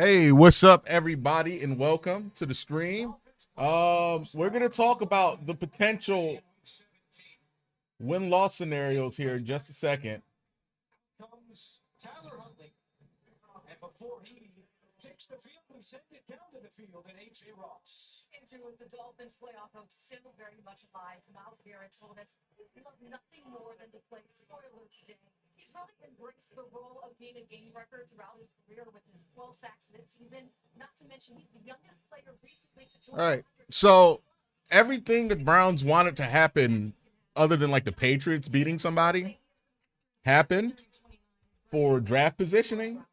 Hey, what's up, everybody, and welcome to the stream. We're gonna talk about the potential win-loss scenarios here in just a second. Comes Tyler Huntley, and before he takes the field, we send it down to the field, and A.J. Ross. Andrew, with the Dolphins' playoff hopes still very much alive, Myles Garrett told us he'd love nothing more than to play spoiler today. He's really embraced the role of being a game record throughout his career with his 12 sacks this season. Not to mention, he's the youngest player recently to join. All right, so everything the Browns wanted to happen, other than like the Patriots beating somebody, happened for draft positioning,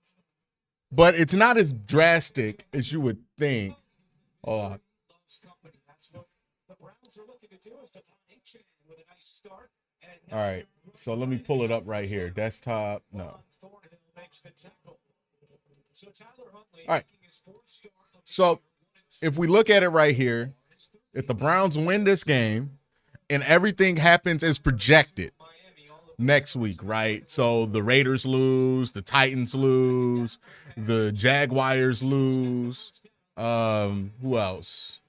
but it's not as drastic as you would think. Hold on. That's what the Browns are looking to do, is to find A.J. with a nice start. All right, so let me pull it up right here. Desktop, no. Thornhill makes the tackle. So Tyler Huntley All right. making his fourth start of the So year. if we look at it right here, if the Browns win this game and everything happens as projected next week, right? So the Raiders lose, the Titans lose, the Jaguars lose. Who else?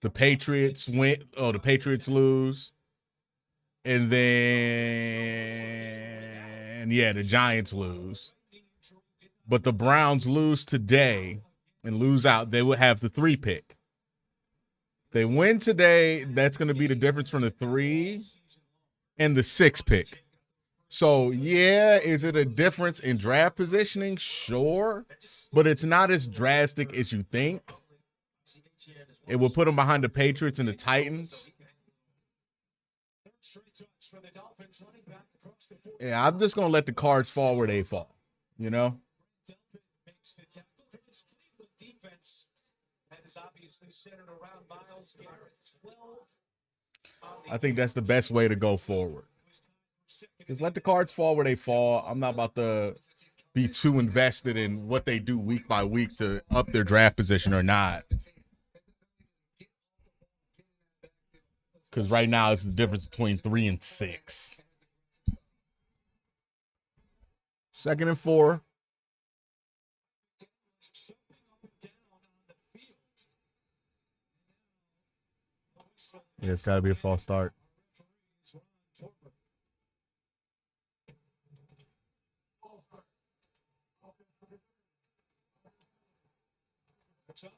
The Patriots win. Oh, the Patriots lose. And then, yeah, the Giants lose. But the Browns lose today and lose out. They would have the 3 pick. They win today, that's going to be the difference from the 3 and the 6 pick. So, yeah, is it a difference in draft positioning? Sure, but it's not as drastic as you think. It will put them behind the Patriots and the Titans. Yeah, I'm just going to let the cards fall where they fall, you know? I think that's the best way to go forward. Just let the cards fall where they fall. I'm not about to be too invested in what they do week by week to up their draft position or not. Because right now it's the difference between 3 and 6. 2nd and 4. Yeah, it's got to be a false start.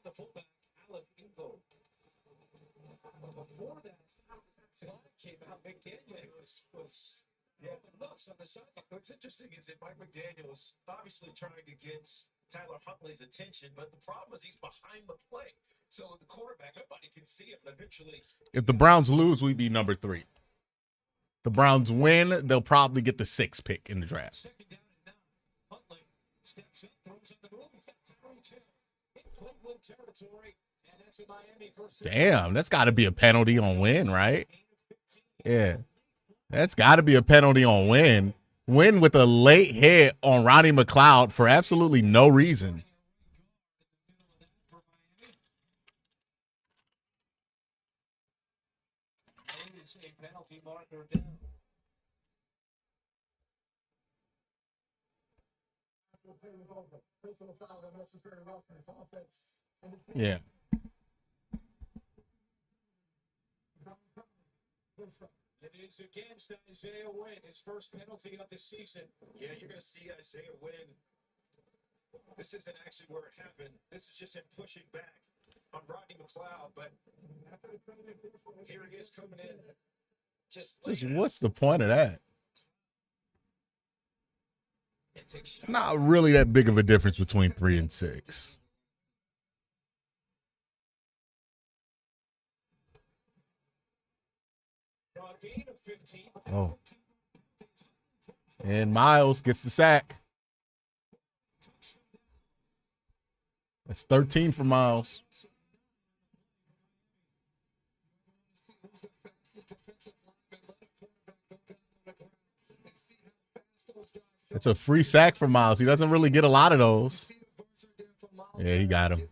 The fullback, Alec Ingo. Before that flag came out, McDaniel was nuts on the sideline. What's interesting is that Mike McDaniel was obviously trying to get Tyler Huntley's attention, but the problem is he's behind the play. So the quarterback, nobody can see him. Eventually, if the Browns lose, we'd be number 3. The Browns win, they'll probably get the 6th pick in the draft. Second down and 9. Huntley steps up, throws on the move. He's got Tyree Taylor in Cleveland territory, and that's a Miami first. Damn, that's got to be a penalty on win, right? Yeah, that's got to be a penalty on win. Win with a late hit on Ronnie McLeod for absolutely no reason. A penalty marker down. Yeah. It is against Isaiah Wynn, his first penalty of the season. yeah, you're going to see Isaiah win. This isn't actually where it happened. This is just him pushing back on Rodney McLeod, but here he is coming in. Just What's the point of that? it takes shots. Not really that big of a difference between 3 and 6. A gain of 15. Oh. And Miles gets the sack. That's 13 for Miles. It's a free sack for Miles. He doesn't really get a lot of those. Yeah, he got him.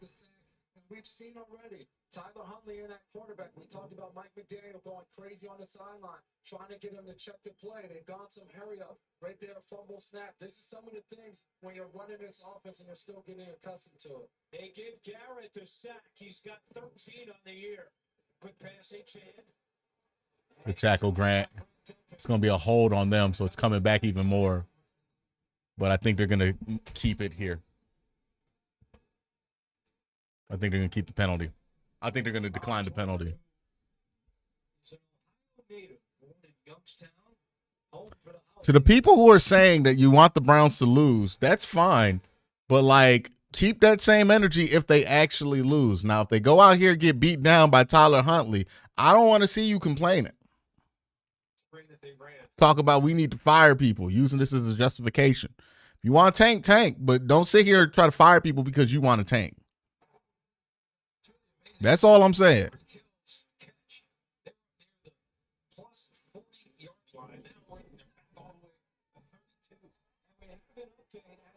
We've seen already Tyler Huntley in that quarterback. We talked about Mike McDaniel going crazy on the sideline, trying to get him to check the play. They've gone some hurry up right there, fumble snap. This is some of the things when you're running this offense and you're still getting accustomed to it. They give Garrett the sack. He's got 13 on the year. Quick pass, H-hand. The tackle, Grant. It's going to be a hold on them, so it's coming back even more. But I think they're going to keep it here. I think they're going to keep the penalty. I think they're going to decline the penalty. To the people who are saying that you want the Browns to lose, that's fine. But, like, keep that same energy if they actually lose. Now, if they go out here and get beat down by Tyler Huntley, I don't want to see you complaining. Talk about we need to fire people, using this as a justification. If you want to tank, but don't sit here and try to fire people because you want to tank. That's all I'm saying.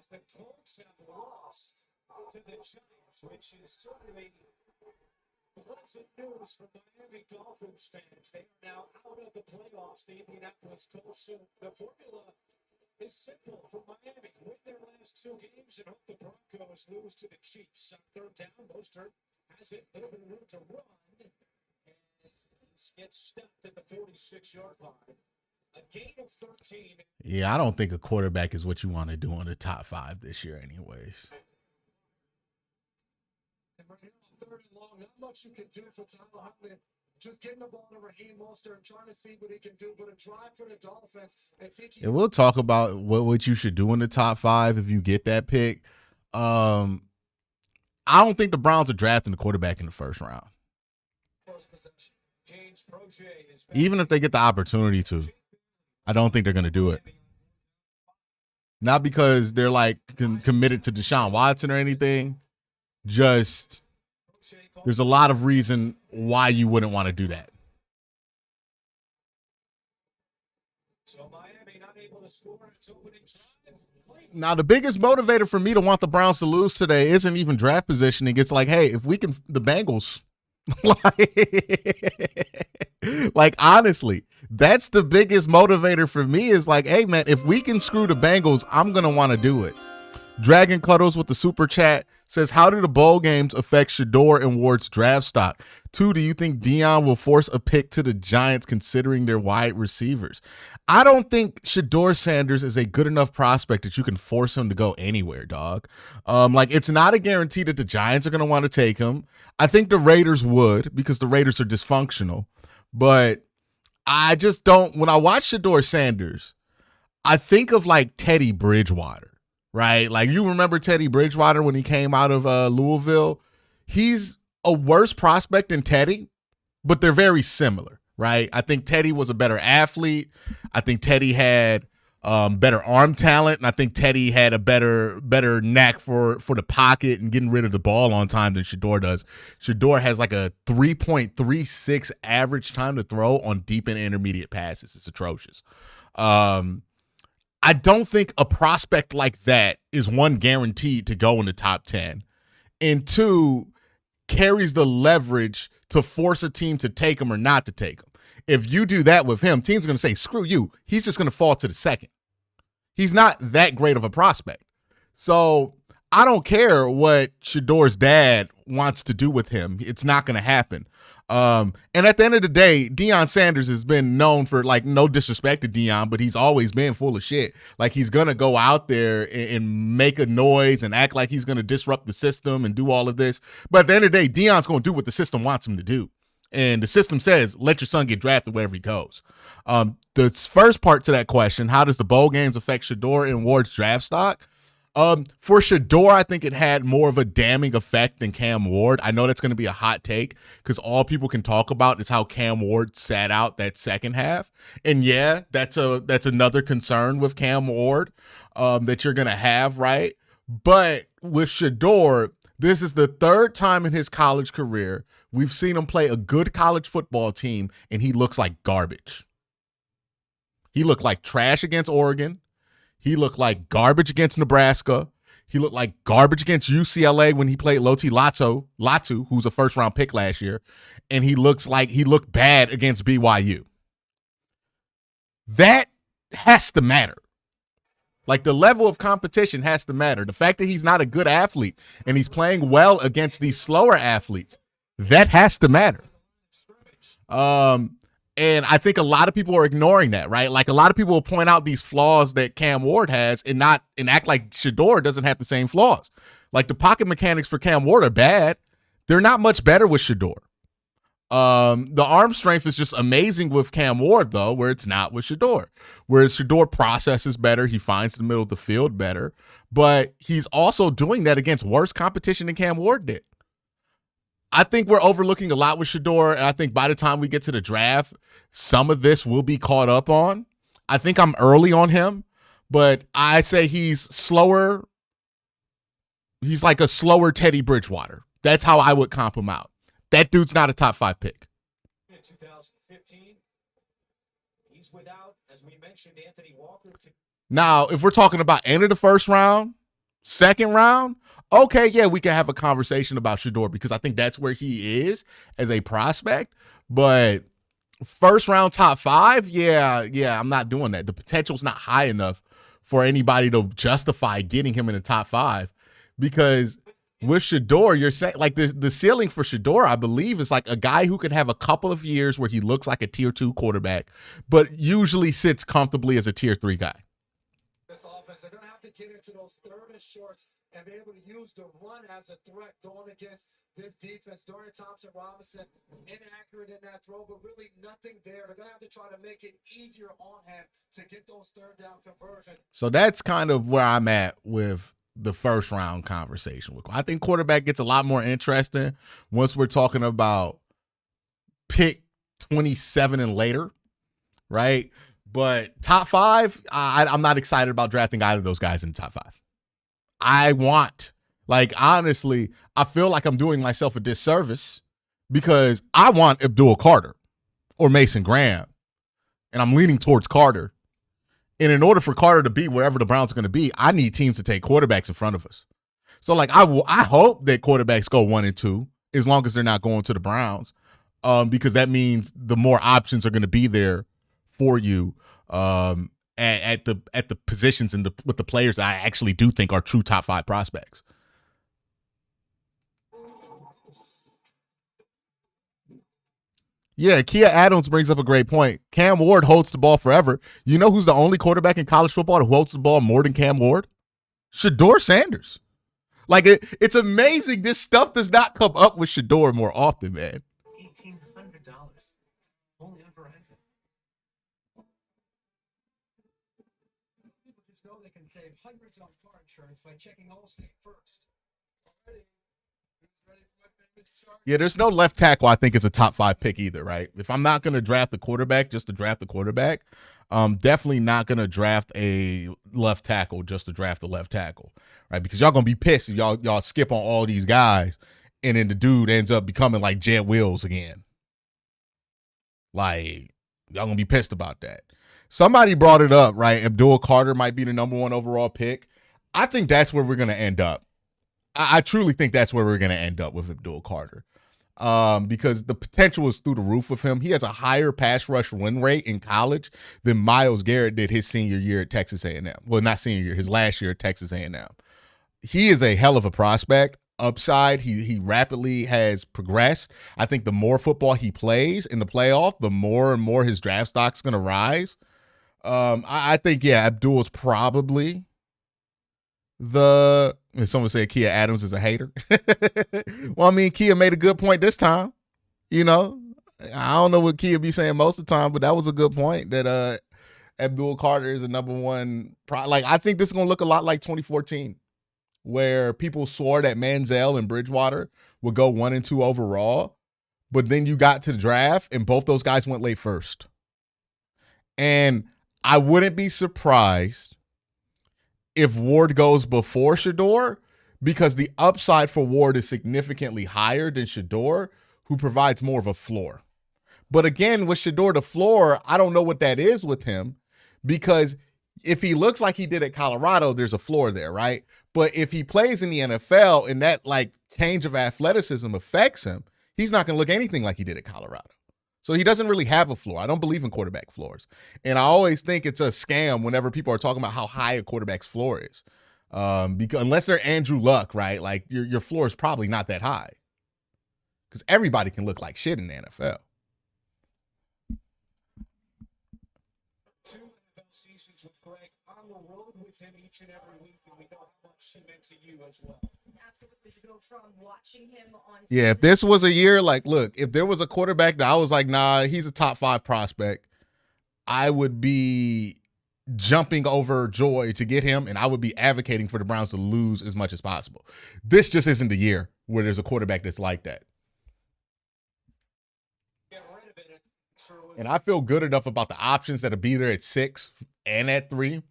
The Colts have lost to the Giants, which is certainly pleasant news for Miami Dolphins fans. They are now out of the playoffs, the Indianapolis Colts. So the formula is simple for Miami. Win their last two games and hope the Broncos lose to the Chiefs. On third down, Mostert has it, a little bit of room to run, and gets stopped at the 46-yard line. A gain of 13. Yeah, I don't think a quarterback is what you want to do in the top 5 this year anyways. And right here on third and long, not much you can do for Tyler Huntley. Just getting the ball to Raheem Mostert and trying to see what he can do. But a drive for the Dolphins. And we'll talk about what you should do in the top 5 if you get that pick. I don't think the Browns are drafting the quarterback in the first round. Even if they get the opportunity to. I don't think they're going to do it. Not because they're like committed to Deshaun Watson or anything. Just there's a lot of reason why you wouldn't want to do that. So Miami not able to score its opening drive. Now, the biggest motivator for me to want the Browns to lose today isn't even draft positioning. It's like, hey, if we can, the Bengals. like honestly, that's the biggest motivator for me is like, hey man, if we can screw the Bengals, I'm gonna want to do it. Dragon Cuddles with the super chat says, how do the bowl games affect Shador and Ward's draft stock? 2, do you think Deion will force a pick to the Giants considering their wide receivers? I don't think Shador Sanders is a good enough prospect that you can force him to go anywhere, dog. Like, it's not a guarantee that the Giants are going to want to take him. I think the Raiders would because the Raiders are dysfunctional. But I just don't – when I watch Shador Sanders, I think of, like, Teddy Bridgewater. Right? Like, you remember Teddy Bridgewater when he came out of Louisville? He's a worse prospect than Teddy, but they're very similar, right? I think Teddy was a better athlete. I think Teddy had better arm talent, and I think Teddy had a better knack for the pocket and getting rid of the ball on time than Shador does. Shador has like a 3.36 average time to throw on deep and intermediate passes. It's atrocious. I don't think a prospect like that is, 1, guaranteed to go in the top 10, and 2, carries the leverage to force a team to take him or not to take him. If you do that with him, teams are going to say, screw you. He's just going to fall to the second. He's not that great of a prospect. So I don't care what Shador's dad wants to do with him. It's not going to happen. And at the end of the day, Deion Sanders has been known for, like, no disrespect to Deion, but he's always been full of shit. Like, he's going to go out there and make a noise and act like he's going to disrupt the system and do all of this. But at the end of the day, Deion's going to do what the system wants him to do. And the system says, let your son get drafted wherever he goes. The first part to that question, how does the bowl games affect Shador and Ward's draft stock? For Shador, I think it had more of a damning effect than Cam Ward. I know that's going to be a hot take because all people can talk about is how Cam Ward sat out that second half. And yeah, that's another concern with Cam Ward that you're going to have, right? But with Shador, this is the 3rd time in his college career we've seen him play a good college football team, and he looks like garbage. He looked like trash against Oregon. He looked like garbage against Nebraska. He looked like garbage against UCLA when he played Latu, who's a first-round pick last year, and he looked bad against BYU. That has to matter. Like, the level of competition has to matter. The fact that he's not a good athlete and he's playing well against these slower athletes, that has to matter. And I think a lot of people are ignoring that, right? Like, a lot of people will point out these flaws that Cam Ward has and act like Shedeur doesn't have the same flaws. Like, the pocket mechanics for Cam Ward are bad. They're not much better with Shedeur. The arm strength is just amazing with Cam Ward, though, where it's not with Shedeur. Whereas Shedeur processes better, he finds the middle of the field better, but he's also doing that against worse competition than Cam Ward did. I think we're overlooking a lot with Shedeur, and I think by the time we get to the draft, some of this will be caught up on. I think I'm early on him, but I say he's slower. He's like a slower Teddy Bridgewater. That's how I would comp him out. That dude's not a top 5 pick. In 2015, he's without, as we mentioned, Anthony Walker. Now, if we're talking about end of the first round, second round, okay, yeah, we can have a conversation about Shedeur because I think that's where he is as a prospect. But first round top 5, yeah, I'm not doing that. The potential's not high enough for anybody to justify getting him in the top 5 because with Shedeur, you're saying like the ceiling for Shedeur, I believe, is like a guy who could have a couple of years where he looks like a tier 2 quarterback, but usually sits comfortably as a tier 3 guy. This offense, they're going to have to get into those third and shorts and be able to use the run as a threat going against this defense. Dorian Thompson-Robinson, inaccurate in that throw, but really nothing there. They're going to have to try to make it easier on him to get those third down conversions. So that's kind of where I'm at with the first round conversation. I think quarterback gets a lot more interesting once we're talking about pick 27 and later, right? But top 5, I'm not excited about drafting either of those guys in the top 5. Honestly, I feel like I'm doing myself a disservice because I want Abdul Carter or Mason Graham, and I'm leaning towards Carter. And in order for Carter to be wherever the Browns are going to be, I need teams to take quarterbacks in front of us. So, I hope that quarterbacks go 1 and 2 as long as they're not going to the Browns, because that means the more options are going to be there for you at the positions and with the players I actually do think are true top 5 prospects. Yeah, Kia Adams brings up a great point. Cam Ward holds the ball forever. You know who's the only quarterback in college football who holds the ball more than Cam Ward? Shedeur Sanders. Like, it's amazing this stuff does not come up with Shedeur more often, man. $1,800 only on Verizon. People just know they can save hundreds on car insurance by checking Allstate first. Already. Who's ready for my famous chart? Yeah, there's no left tackle I think is a top 5 pick either, right? If I'm not going to draft the quarterback just to draft the quarterback, definitely not going to draft a left tackle just to draft the left tackle, right? Because y'all going to be pissed if y'all skip on all these guys and then the dude ends up becoming like Jed Wills again. Like, y'all going to be pissed about that. Somebody brought it up, right? Abdul Carter might be the number 1 overall pick. I think that's where we're going to end up. I truly think that's where we're going to end up with Abdul Carter. Because the potential is through the roof with him. He has a higher pass rush win rate in college than Myles Garrett did his senior year at Texas A&M. Well, not senior year, his last year at Texas A&M. He is a hell of a prospect. Upside, he rapidly has progressed. I think the more football he plays in the playoff, the more and more his draft stock's going to rise. I think, yeah, Abdul is probably someone said Kia Adams is a hater. Well, I mean, Kia made a good point this time. You know, I don't know what Kia be saying most of the time, but that was a good point that Abdul Carter is a number 1. I think this is going to look a lot like 2014, where people swore that Manziel and Bridgewater would go 1 and 2 overall, but then you got to the draft and both those guys went late first. And I wouldn't be surprised if Ward goes before Shedeur, because the upside for Ward is significantly higher than Shedeur, who provides more of a floor. But again, with Shedeur, the floor, I don't know what that is with him, because if he looks like he did at Colorado, there's a floor there, right? But if he plays in the NFL and that like change of athleticism affects him, he's not going to look anything like he did at Colorado. So he doesn't really have a floor. I don't believe in quarterback floors. And I always think it's a scam whenever people are talking about how high a quarterback's floor is. Because unless they're Andrew Luck, right? Like your floor is probably not that high. Because everybody can look like shit in the NFL. 2 NFL seasons with Greg on the road with him each and every week, and we know how much he meant to you as well. Absolutely, to go from watching him on. Yeah, if this was a year, like, look, if there was a quarterback that I was like, nah, he's a top 5 prospect, I would be jumping over joy to get him, and I would be advocating for the Browns to lose as much as possible. This just isn't the year where there's a quarterback that's like that. Get rid of it. And I feel good enough about the options that'll be there at 6 and at 3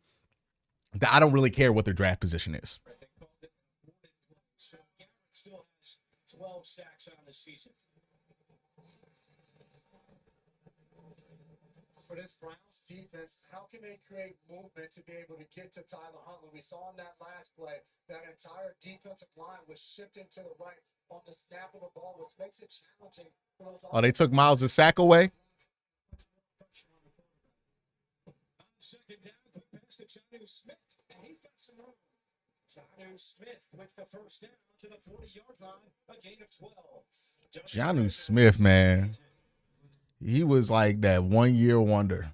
that I don't really care what their draft position is. They called it so Garrett still has 12 sacks on the season. For this Browns defense, how can they create movement to be able to get to Tyler Huntley? We saw in that last play, that entire defensive line was shifting to the right on the snap of the ball, which makes it challenging for those. Oh, they took Miles' sack away? On second down, quick pass to Jonnu Smith, and he's got some room. Jonnu Smith with the first down to the 40-yard line, a gain of 12. Jonnu Smith, man. He was like that 1-year wonder.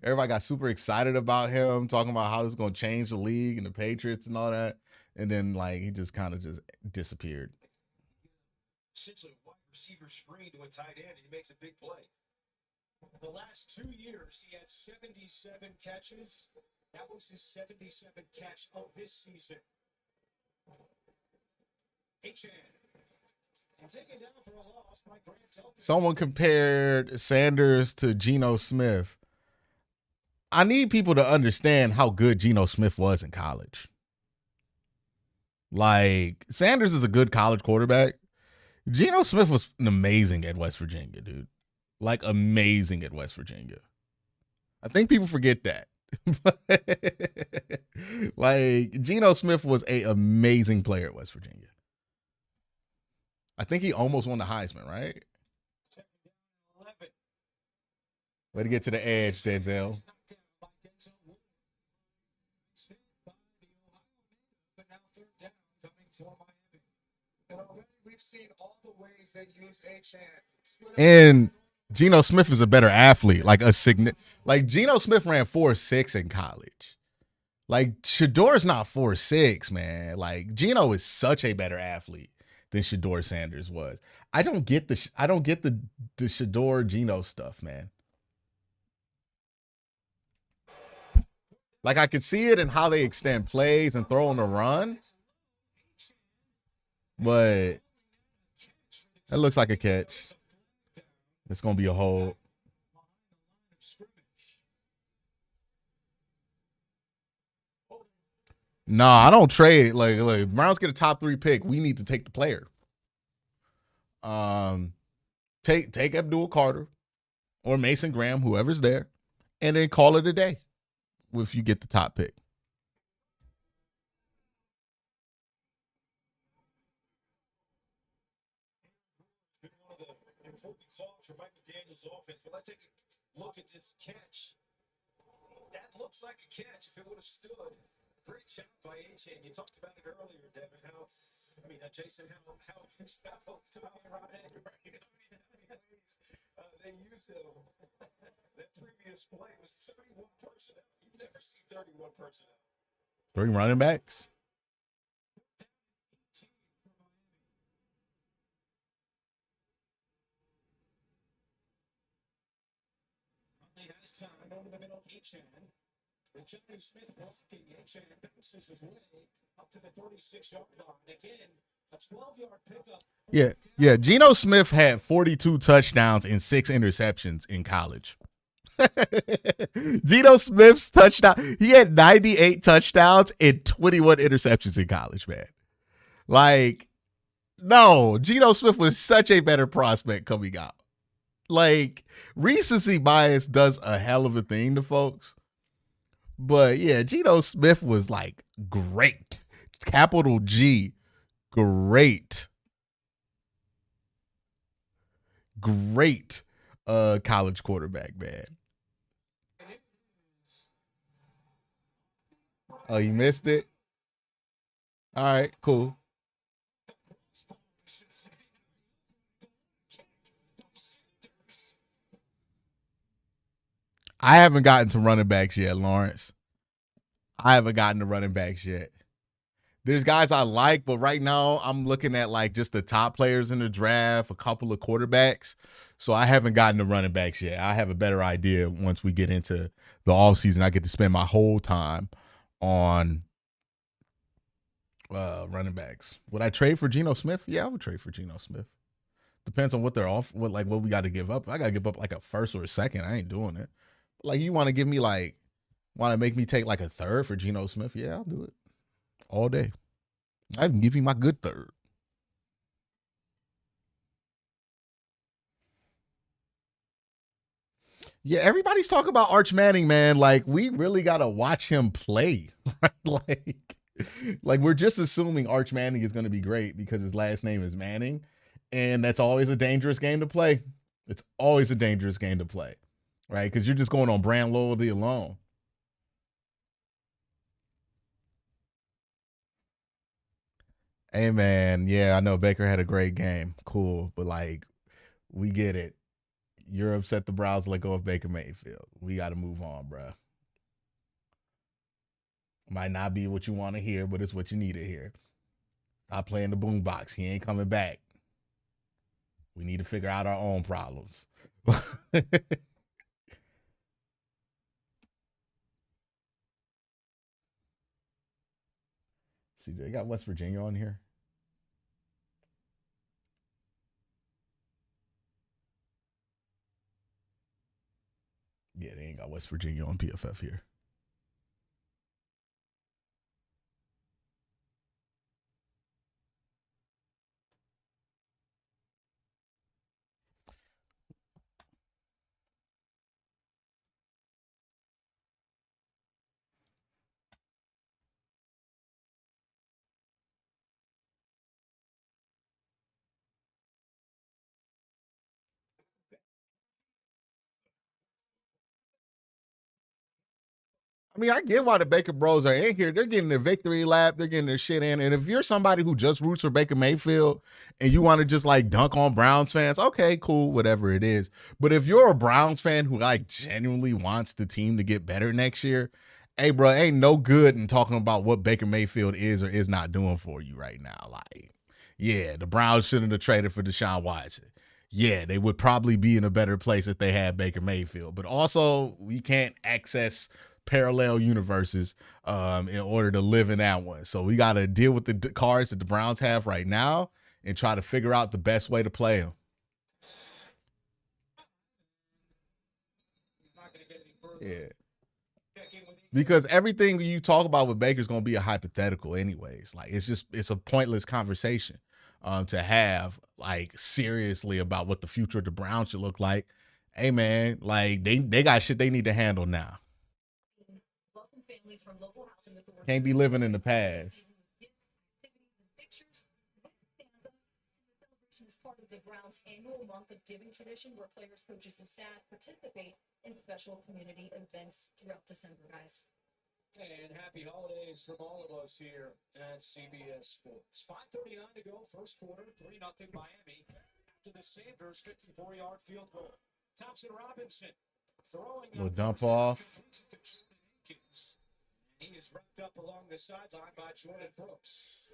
Everybody got super excited about him, talking about how this is going to change the league and the Patriots and all that. And then, like, he just kind of just disappeared. Essentially a wide receiver screen to a tight end, and he makes a big play. The last 2 years, he had 77 catches. That was his 77th catch of this season. H.N. And taken down for a loss by Grant Delphin. Someone compared Sanders to Geno Smith. I need people to understand how good Geno Smith was in college. Like, Sanders is a good college quarterback. Geno Smith was amazing at West Virginia, dude. Like, amazing at West Virginia. I think people forget that. Like, Geno Smith was an amazing player at West Virginia. I think he almost won the Heisman, right? 11. Way to get to the edge, Denzel. But now third down coming for Miami. And already we've seen all the ways they use H.N. And Geno Smith is a better athlete. Like Geno Smith ran 4.6 in college. Like, Shador's not 4.6, man. Like, Geno is such a better athlete than Shador Sanders was. I don't get the Shador Geno stuff, man. Like, I could see it in how they extend plays and throw on the run, but that looks like a catch. It's gonna be a hold. Nah, I don't trade. Like Browns get a top 3 pick. We need to take the player. Take Abdul Carter or Mason Graham, whoever's there, and then call it a day if you get the top pick. Been one of the important calls for Mike McDaniel's offense, but let's take a look at this catch. That looks like a catch if it would have stood. Great job by H.N. You talked about it earlier, Devin. Jason, how they use him. That previous play was 31 personnel. You never see 31 personnel. 3 running backs. Huntley has time over the middle. H.N. With Jonnu Smith blocking, H.N. bounces his way up to the 36-yard line. Again, a 12-yard pickup. Yeah. Geno Smith had 42 touchdowns and 6 interceptions in college. Geno Smith's touchdown. He had 98 touchdowns and 21 interceptions in college, man. Like, no, Geno Smith was such a better prospect coming out. Like, recency bias does a hell of a thing to folks. But yeah, Geno Smith was like great. Capital G, great. Great college quarterback, man. Oh, you missed it? All right, cool. I haven't gotten to running backs yet, Lawrence. I haven't gotten to running backs yet. There's guys I like, but right now I'm looking at like just the top players in the draft, a couple of quarterbacks. So I haven't gotten to running backs yet. I have a better idea once we get into the offseason. I get to spend my whole time on running backs. Would I trade for Geno Smith? Yeah, I would trade for Geno Smith. Depends on what they're off, what we got to give up. If I got to give up like a first or a second, I ain't doing it. Like you want to give me like, want to make me take like a third for Geno Smith? Yeah, I'll do it all day. I can give you my good third. Yeah, everybody's talking about Arch Manning, man. Like, we really gotta watch him play. Right? Like we're just assuming Arch Manning is gonna be great because his last name is Manning. And that's always a dangerous game to play. It's always a dangerous game to play. Right? Because you're just going on brand loyalty alone. Hey man, yeah, I know Baker had a great game. Cool. But like, we get it. You're upset the Browns let go of Baker Mayfield. We got to move on, bro. Might not be what you want to hear, but it's what you need to hear. Stop playing the boombox. He ain't coming back. We need to figure out our own problems. See, they got West Virginia on here. Yeah, they ain't got West Virginia on PFF here. I mean, I get why the Baker Bros are in here. They're getting their victory lap. They're getting their shit in. And if you're somebody who just roots for Baker Mayfield and you want to just like dunk on Browns fans, okay, cool, whatever it is. But if you're a Browns fan who like genuinely wants the team to get better next year, hey, bro, ain't no good in talking about what Baker Mayfield is or is not doing for you right now. Like, yeah, the Browns shouldn't have traded for Deshaun Watson. Yeah, they would probably be in a better place if they had Baker Mayfield. But also, we can't access parallel universes in order to live in that one. So we got to deal with the cards that the Browns have right now and try to figure out the best way to play them. Yeah. Because everything you talk about with Baker's going to be a hypothetical anyways. Like it's a pointless conversation to have like seriously about what the future of the Browns should look like. Hey man, like they got shit they need to handle now. Can't be living in the past. Is part of the Browns' annual month of giving tradition where players, coaches, and staff participate in special community events throughout December, guys. And happy holidays from all of us here at CBS Sports. 5:39 to go, first quarter, 3-0 Miami. After the Sanders 54-yard field goal. Thompson Robinson throwing little dump off. He is wrapped up along the sideline by Jordan Brooks.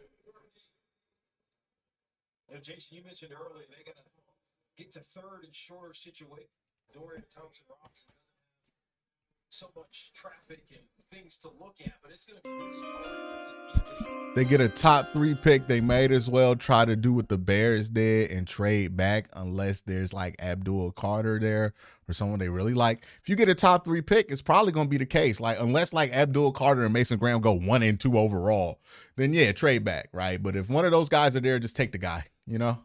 You know, Jason, you mentioned earlier they're going to get to third and shorter situation. Dorian Thompson Robinson doesn't have so much traffic and things to look at, but it's going to be really hard. They get a top 3 pick. They might as well try to do what the Bears did and trade back unless there's like Abdul Carter there or someone they really like. If you get a top 3 pick, it's probably going to be the case. Like unless like Abdul Carter and Mason Graham go 1 and 2 overall, then yeah, trade back, right? But if one of those guys are there, just take the guy, you know?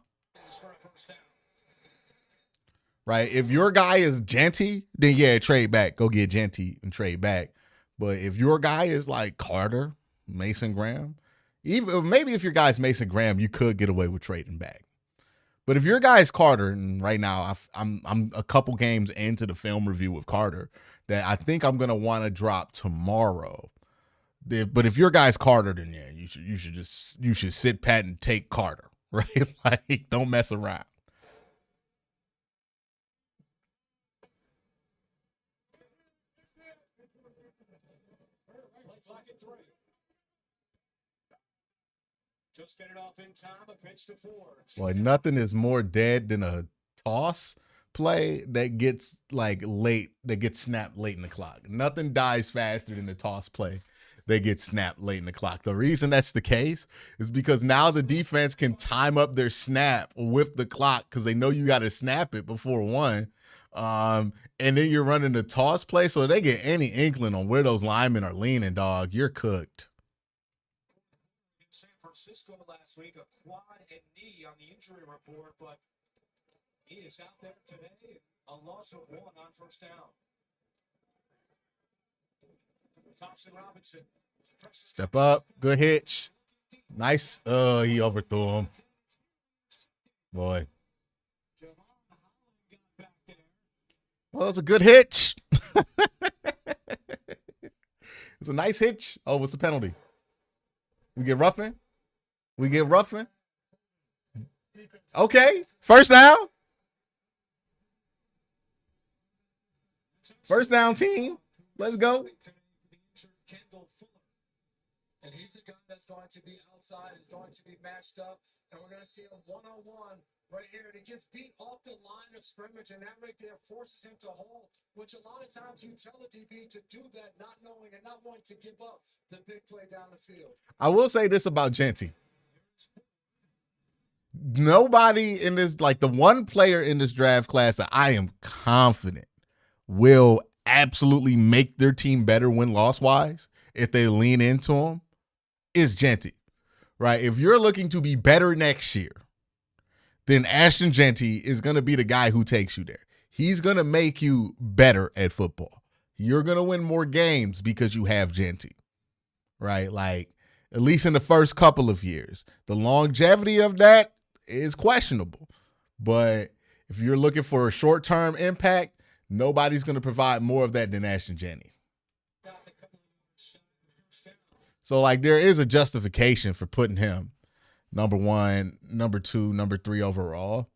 Right? If your guy is Genty, then yeah, trade back. Go get Genty and trade back. But if your guy is like Carter, Mason Graham, even maybe if your guy's Mason Graham, you could get away with trading back. But if your guy's Carter, and right now I'm a couple games into the film review with Carter that I think I'm gonna want to drop tomorrow. But if your guy's Carter, then yeah, you should sit pat and take Carter, right? Like, don't mess around. Play clock at 3. Just get it off in time. A pitch to 4. Boy, nothing is more dead than a toss play that gets snapped late in the clock. Nothing dies faster than the toss play that gets snapped late in the clock. The reason that's the case is because now the defense can time up their snap with the clock because they know you got to snap it before 1. And then you're running the toss play, so they get any inkling on where those linemen are leaning, dog, you're cooked. In San Francisco last week, a quad and knee on the injury report, but he is out there today. A loss of 1 on first down. Thompson Robinson. Step up. Good hitch. Nice. He overthrew him. Boy. Well, it's a good hitch. It's a nice hitch. Oh, what's the penalty? We get roughing? We get roughing? Okay. First down. First down, team. Let's go. And he's the guy that's going to be outside, is going to be matched up, and we're going to see him one-on-one right here. And he gets beat off the line of scrimmage, and that right there forces him to hold, which a lot of times you tell a DB to do that, not knowing and not wanting to give up the big play down the field. I will say this about Genty. Nobody in this, like the one player in this draft class that I am confident will absolutely make their team better win-loss wise if they lean into him is Genty, right? If you're looking to be better next year, then Ashton Genty is going to be the guy who takes you there. He's going to make you better at football. You're going to win more games because you have Genty, right? Like, at least in the first couple of years. The longevity of that is questionable. But if you're looking for a short-term impact, nobody's going to provide more of that than Ashton Genty. So, like, there is a justification for putting him number 1, number 2, number 3 overall.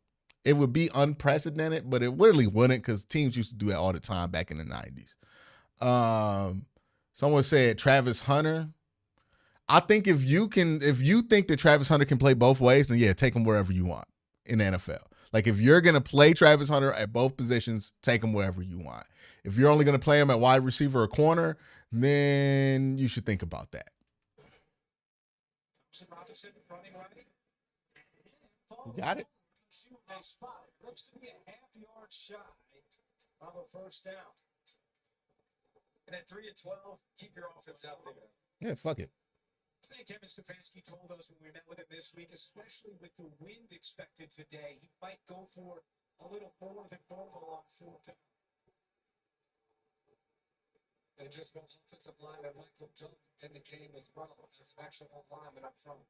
It would be unprecedented, but it really wouldn't because teams used to do that all the time back in the 90s. Someone said Travis Hunter. I think if you think that Travis Hunter can play both ways, then yeah, take him wherever you want in the NFL. Like, if you're going to play Travis Hunter at both positions, take him wherever you want. If you're only going to play him at wide receiver or corner, then you should think about that. You got it. Looks to be a half-yard shy of a first down. And at 3 and 12, keep your offense out there. Yeah, fuck it. I think Kevin Stefanski told us when we met with him this week, especially with the wind expected today, he might go for a little more than normal on 4th down. They just got offensive lineman Michael Dunn in the game as well as an actual lineman up front.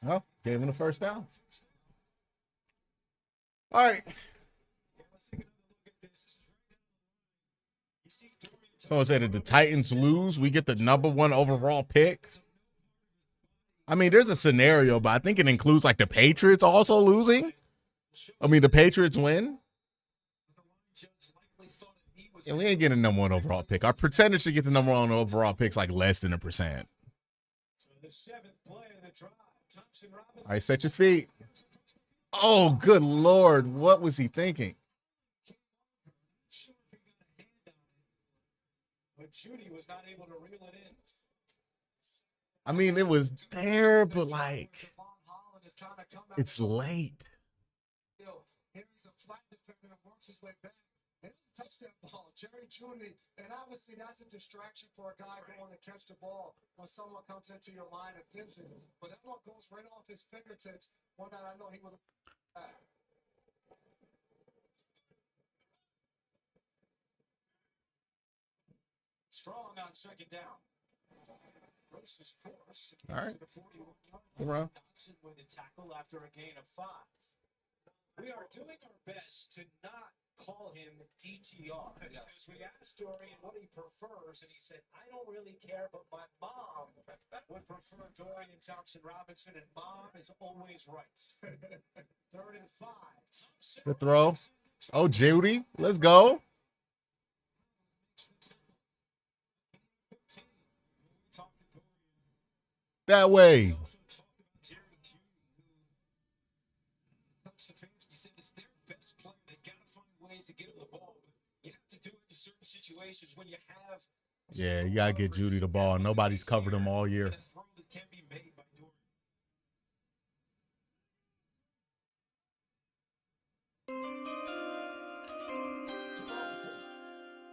Oh, gave him the first down. All right. Someone said if the Titans lose, we get the number 1 overall pick. I mean, there's a scenario, but I think it includes like the Patriots also losing. I mean, the Patriots win. And we ain't getting a number 1 overall pick. Our percentage to get the number 1 overall pick is like less than 1%. The 7th play of the drive. Thompson Robinson. All right, set your feet. Oh, good Lord. What was he thinking? But Judy was not able to reel it in. I mean, it was there, but like, it's late. Here's a flat defender that works his way back. And touch that ball. Jerry Judy. And obviously that's a distraction for a guy going to catch the ball when someone comes into your line of vision. But that one goes right off his fingertips. One that I know he would have. Strong on second down. Versus course. All right. To the 41-yard Good line. run. Dotson with a tackle after a gain of 5. We are doing our best to not call him DTR because we asked Dorian what he prefers, and he said, "I don't really care, but my mom would prefer Dorian Thompson Robinson, and mom is always right." 3rd and 5. Thompson. Good throw. Oh, Judy, let's go. That way. He said it's their best player. They got to find ways to get him the ball, but you have to do it in certain situations when you have. Yeah, you gotta get Judy the ball. Nobody's covered him all year. And a throw that can be made by Dorian.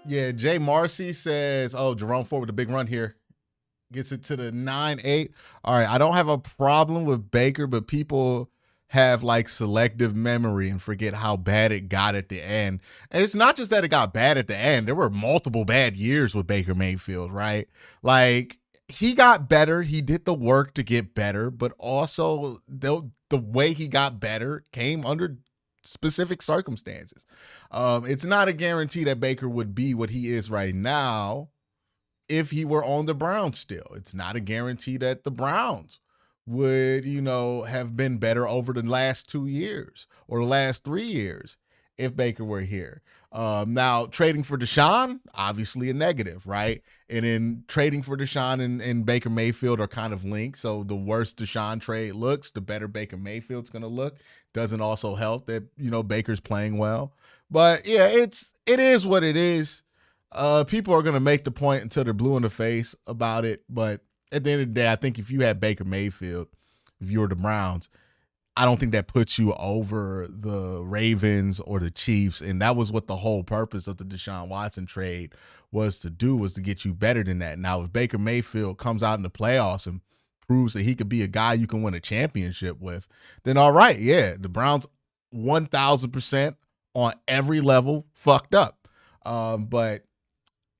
Yeah, Jay Marcy says, oh, Jerome Ford with a big run here. Gets it to the 9-8. All right, I don't have a problem with Baker, but people have like selective memory and forget how bad it got at the end. And it's not just that it got bad at the end. There were multiple bad years with Baker Mayfield, right? Like, he got better. He did the work to get better, but also the way he got better came under specific circumstances. It's not a guarantee that Baker would be what he is right now if he were on the Browns still. It's not a guarantee that the Browns would, have been better over the last 2 years or the last 3 years if Baker were here. Now, trading for Deshaun, obviously a negative, right? And in trading for Deshaun and Baker Mayfield are kind of linked. So the worse Deshaun trade looks, the better Baker Mayfield's going to look. Doesn't also help that, Baker's playing well. But yeah, it is what it is. People are going to make the point until they're blue in the face about it. But at the end of the day, I think if you had Baker Mayfield, if you were the Browns, I don't think that puts you over the Ravens or the Chiefs. And that was what the whole purpose of the Deshaun Watson trade was to do, was to get you better than that. Now, if Baker Mayfield comes out in the playoffs and proves that he could be a guy you can win a championship with, then all right, yeah, the Browns 1,000% on every level fucked up. But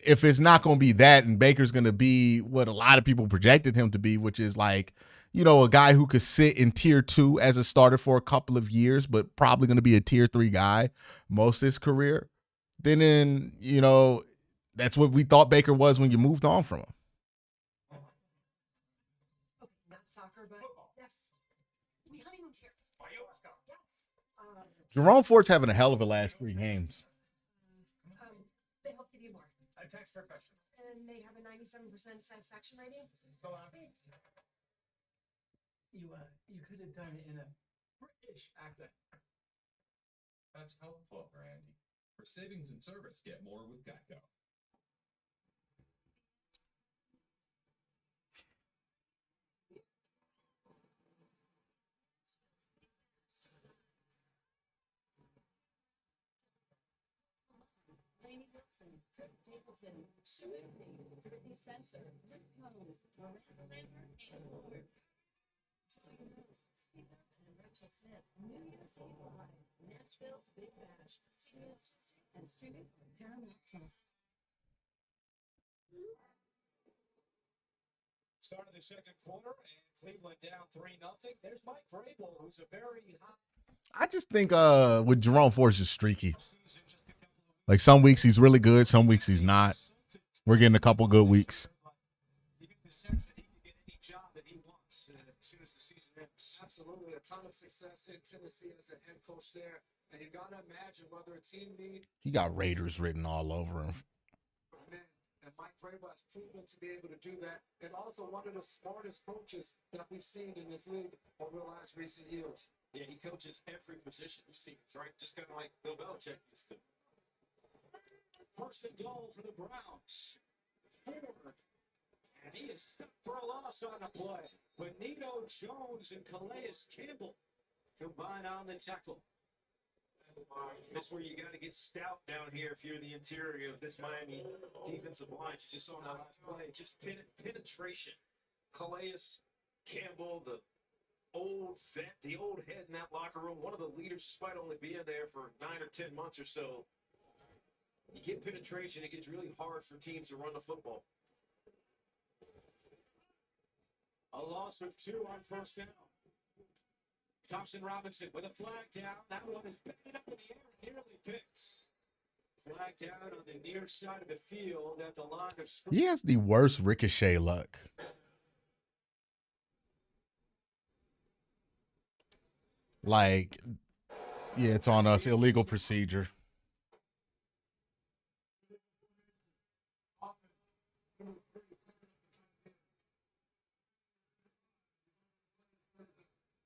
if it's not going to be that and Baker's going to be what a lot of people projected him to be, which is like, a guy who could sit in tier 2 as a starter for a couple of years, but probably going to be a tier 3 guy most of his career, then, that's what we thought Baker was when you moved on from him. Okay, not soccer, but yes. We honeymooned here. Yes. Jerome Ford's having a hell of a last 3 games. They help give you more. A text for a question. And they have a 97% satisfaction rating. So, You could have done it in a British accent. That's helpful, Randy. For savings and service, get more with Geico. Lainey Wilson, Chris Stapleton, Shimizi, Brittany Spencer, Rick Combs, Miranda Lambert, and more. Steve Irwin and Rachel Smith, New Year's Eve Live, Nashville's Big Bash, CBS Tuesday, and streaming on Paramount Plus. start of the second quarter, and Cleveland down 3-0. There's Mike Vrabel, who's a very hot I just think with Jerome Ford's just streaky. season. Just a couple of Like some weeks he's really good, some weeks he's not. We're getting a couple good weeks. You get the sense that he can get any job that he wants as soon as the season ends. Absolutely, a ton of success in Tennessee as a head coach there. And you got to imagine whether a team need He got Raiders written all over him. men. And Mike Vrabel has proven to be able to do that. And also one of the smartest coaches that we've seen in this league over the last recent years. Yeah, he coaches every position, it seems, right? Just kind of like Bill Belichick used to. First and goal for the Browns. Ford. And he is stuck for a loss on the play. Benito Jones and Calais Campbell combine on the tackle. That's where you got to get stout down here if you're the interior of this Miami defensive line. You just saw in that last play. Just penetration. Calais Campbell, the old vet, the old head in that locker room, one of the leaders, despite only being there for 9 or 10 months or so. You get penetration, it gets really hard for teams to run the football. A loss of 2 on first down. Thompson Robinson with a flag down. That one is batted up in the air, nearly picked. Flag down on the near side of the field at the line of scrimmage. He has the worst ricochet luck. Like, yeah, it's on us. Illegal procedure.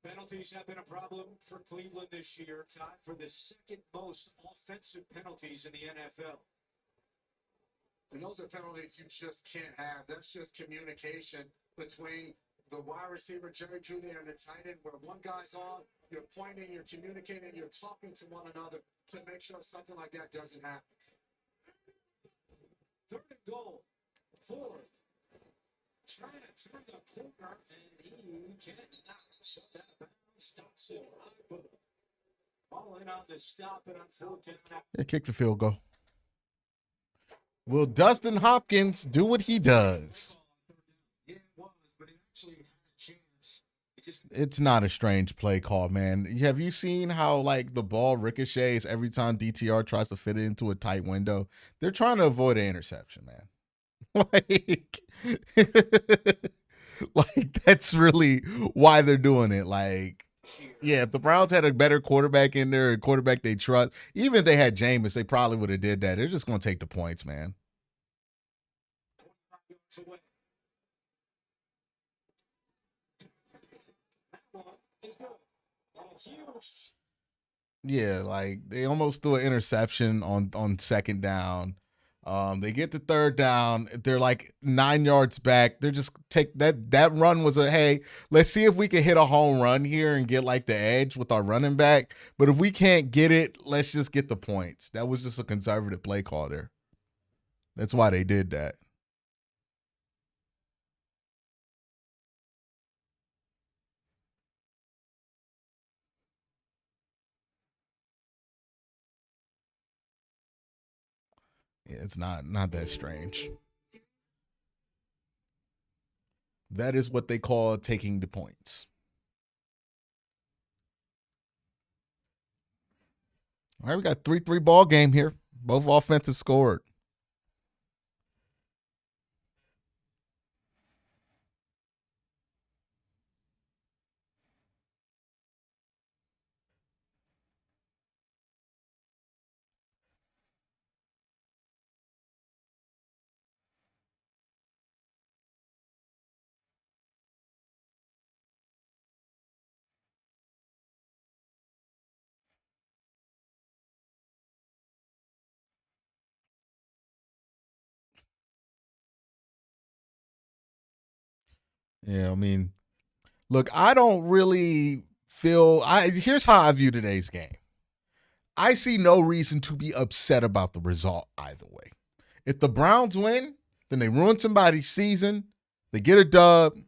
Penalties have been a problem for Cleveland this year, tied for the second most offensive penalties in the NFL. And those are penalties you just can't have. That's just communication between the wide receiver, Jerry Jeudy, and the tight end, where one guy's on, you're pointing, you're communicating, you're talking to one another to make sure something like that doesn't happen. 3rd and goal. Ford trying to turn the corner, and he cannot shut that bounds. Dotson, all in on the stop, and on 4th down. Yeah, kick the field goal. Will Dustin Hopkins do what he does? Yeah, it was, but it actually had a chance. It's not a strange play call, man. Have you seen how, like, the ball ricochets every time DTR tries to fit it into a tight window? They're trying to avoid an interception, man. Like, like, that's really why they're doing it. Like, yeah, if the Browns had a better quarterback in there, a quarterback they trust, even if they had Jameis, they probably would have did that. They're just going to take the points, man. 25 yards away. That one is good. And it's huge. Yeah, like, they almost threw an interception on 2nd down. They get to 3rd down. They're like 9 yards back. They're just take that run was a, hey, let's see if we can hit a home run here and get like the edge with our running back. But if we can't get it, let's just get the points. That was just a conservative play call there. That's why they did that. Yeah, it's not that strange. That is what they call taking the points. All right, we got 3-3 ball game here. Both offensive scored. Yeah, I mean, look, I don't really feel here's how I view today's game. I see no reason to be upset about the result either way. If the Browns win, then they ruin somebody's season. They get a dub.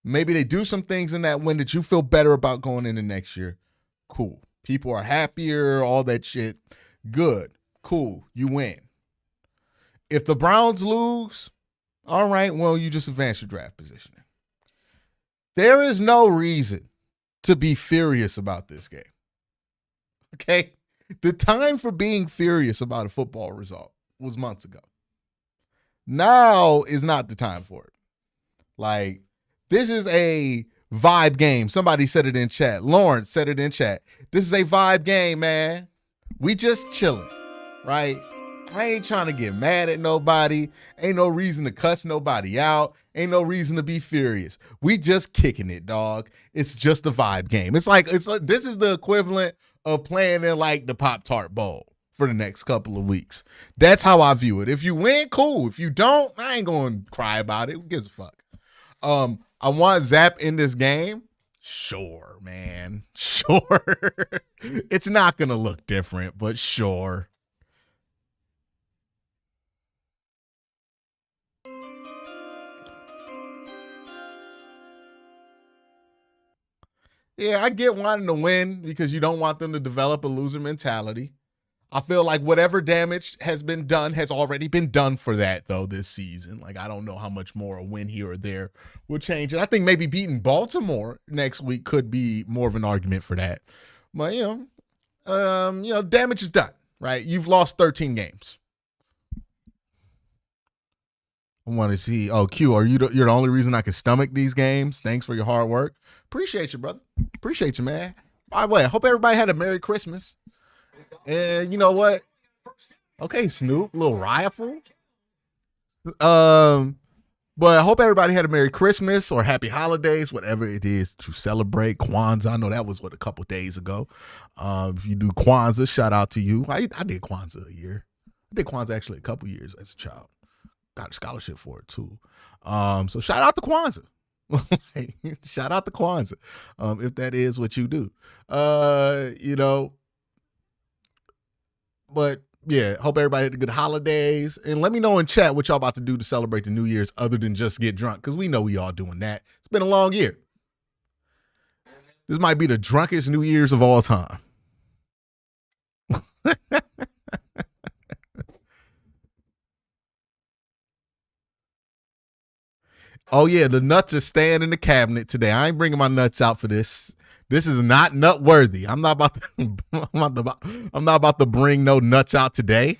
Maybe they do some things in that win that you feel better about going into next year. Cool. People are happier, all that shit. Good. Cool. You win. If the Browns lose, all right, well, you just advance your draft positioning. There is no reason to be furious about this game. Okay? The time for being furious about a football result was months ago. Now is not the time for it. Like, this is a vibe game. Somebody said it in chat. Lawrence said it in chat. This is a vibe game, man. We just chilling, right? I ain't trying to get mad at nobody. Ain't no reason to cuss nobody out. Ain't no reason to be furious. We just kicking it, dog. It's just a vibe game. It's like this is the equivalent of playing in like the Pop-Tart Bowl for the next couple of weeks. That's how I view it. If you win, cool. If you don't, I ain't going to cry about it. Who gives a fuck? I want Zap in this game. Sure, man. Sure. It's not going to look different, but sure. Yeah, I get wanting to win because you don't want them to develop a loser mentality. I feel like whatever damage has been done has already been done for that, though, this season. Like, I don't know how much more a win here or there will change it. I think maybe beating Baltimore next week could be more of an argument for that. But, damage is done, right? You've lost 13 games. I want to see. Oh, Q, you're the only reason I can stomach these games. Thanks for your hard work. Appreciate you, brother. Appreciate you, man. By the way, I hope everybody had a Merry Christmas. And you know what? Okay, Snoop, little rifle. But I hope everybody had a Merry Christmas or Happy Holidays, whatever it is to celebrate. Kwanzaa, I know that was a couple days ago. If you do Kwanzaa, shout out to you. I did Kwanzaa a year. I did Kwanzaa actually a couple years as a child. Got a scholarship for it too. So shout out to Kwanzaa. Shout out to Kwanzaa. If that is what you do. But yeah, hope everybody had a good holidays. And let me know in chat what y'all about to do to celebrate the New Year's other than just get drunk, because we know we all doing that. It's been a long year. This might be the drunkest New Year's of all time. Oh yeah, the nuts are staying in the cabinet today. I ain't bringing my nuts out for this. This is not nut worthy. I'm not about to bring no nuts out today.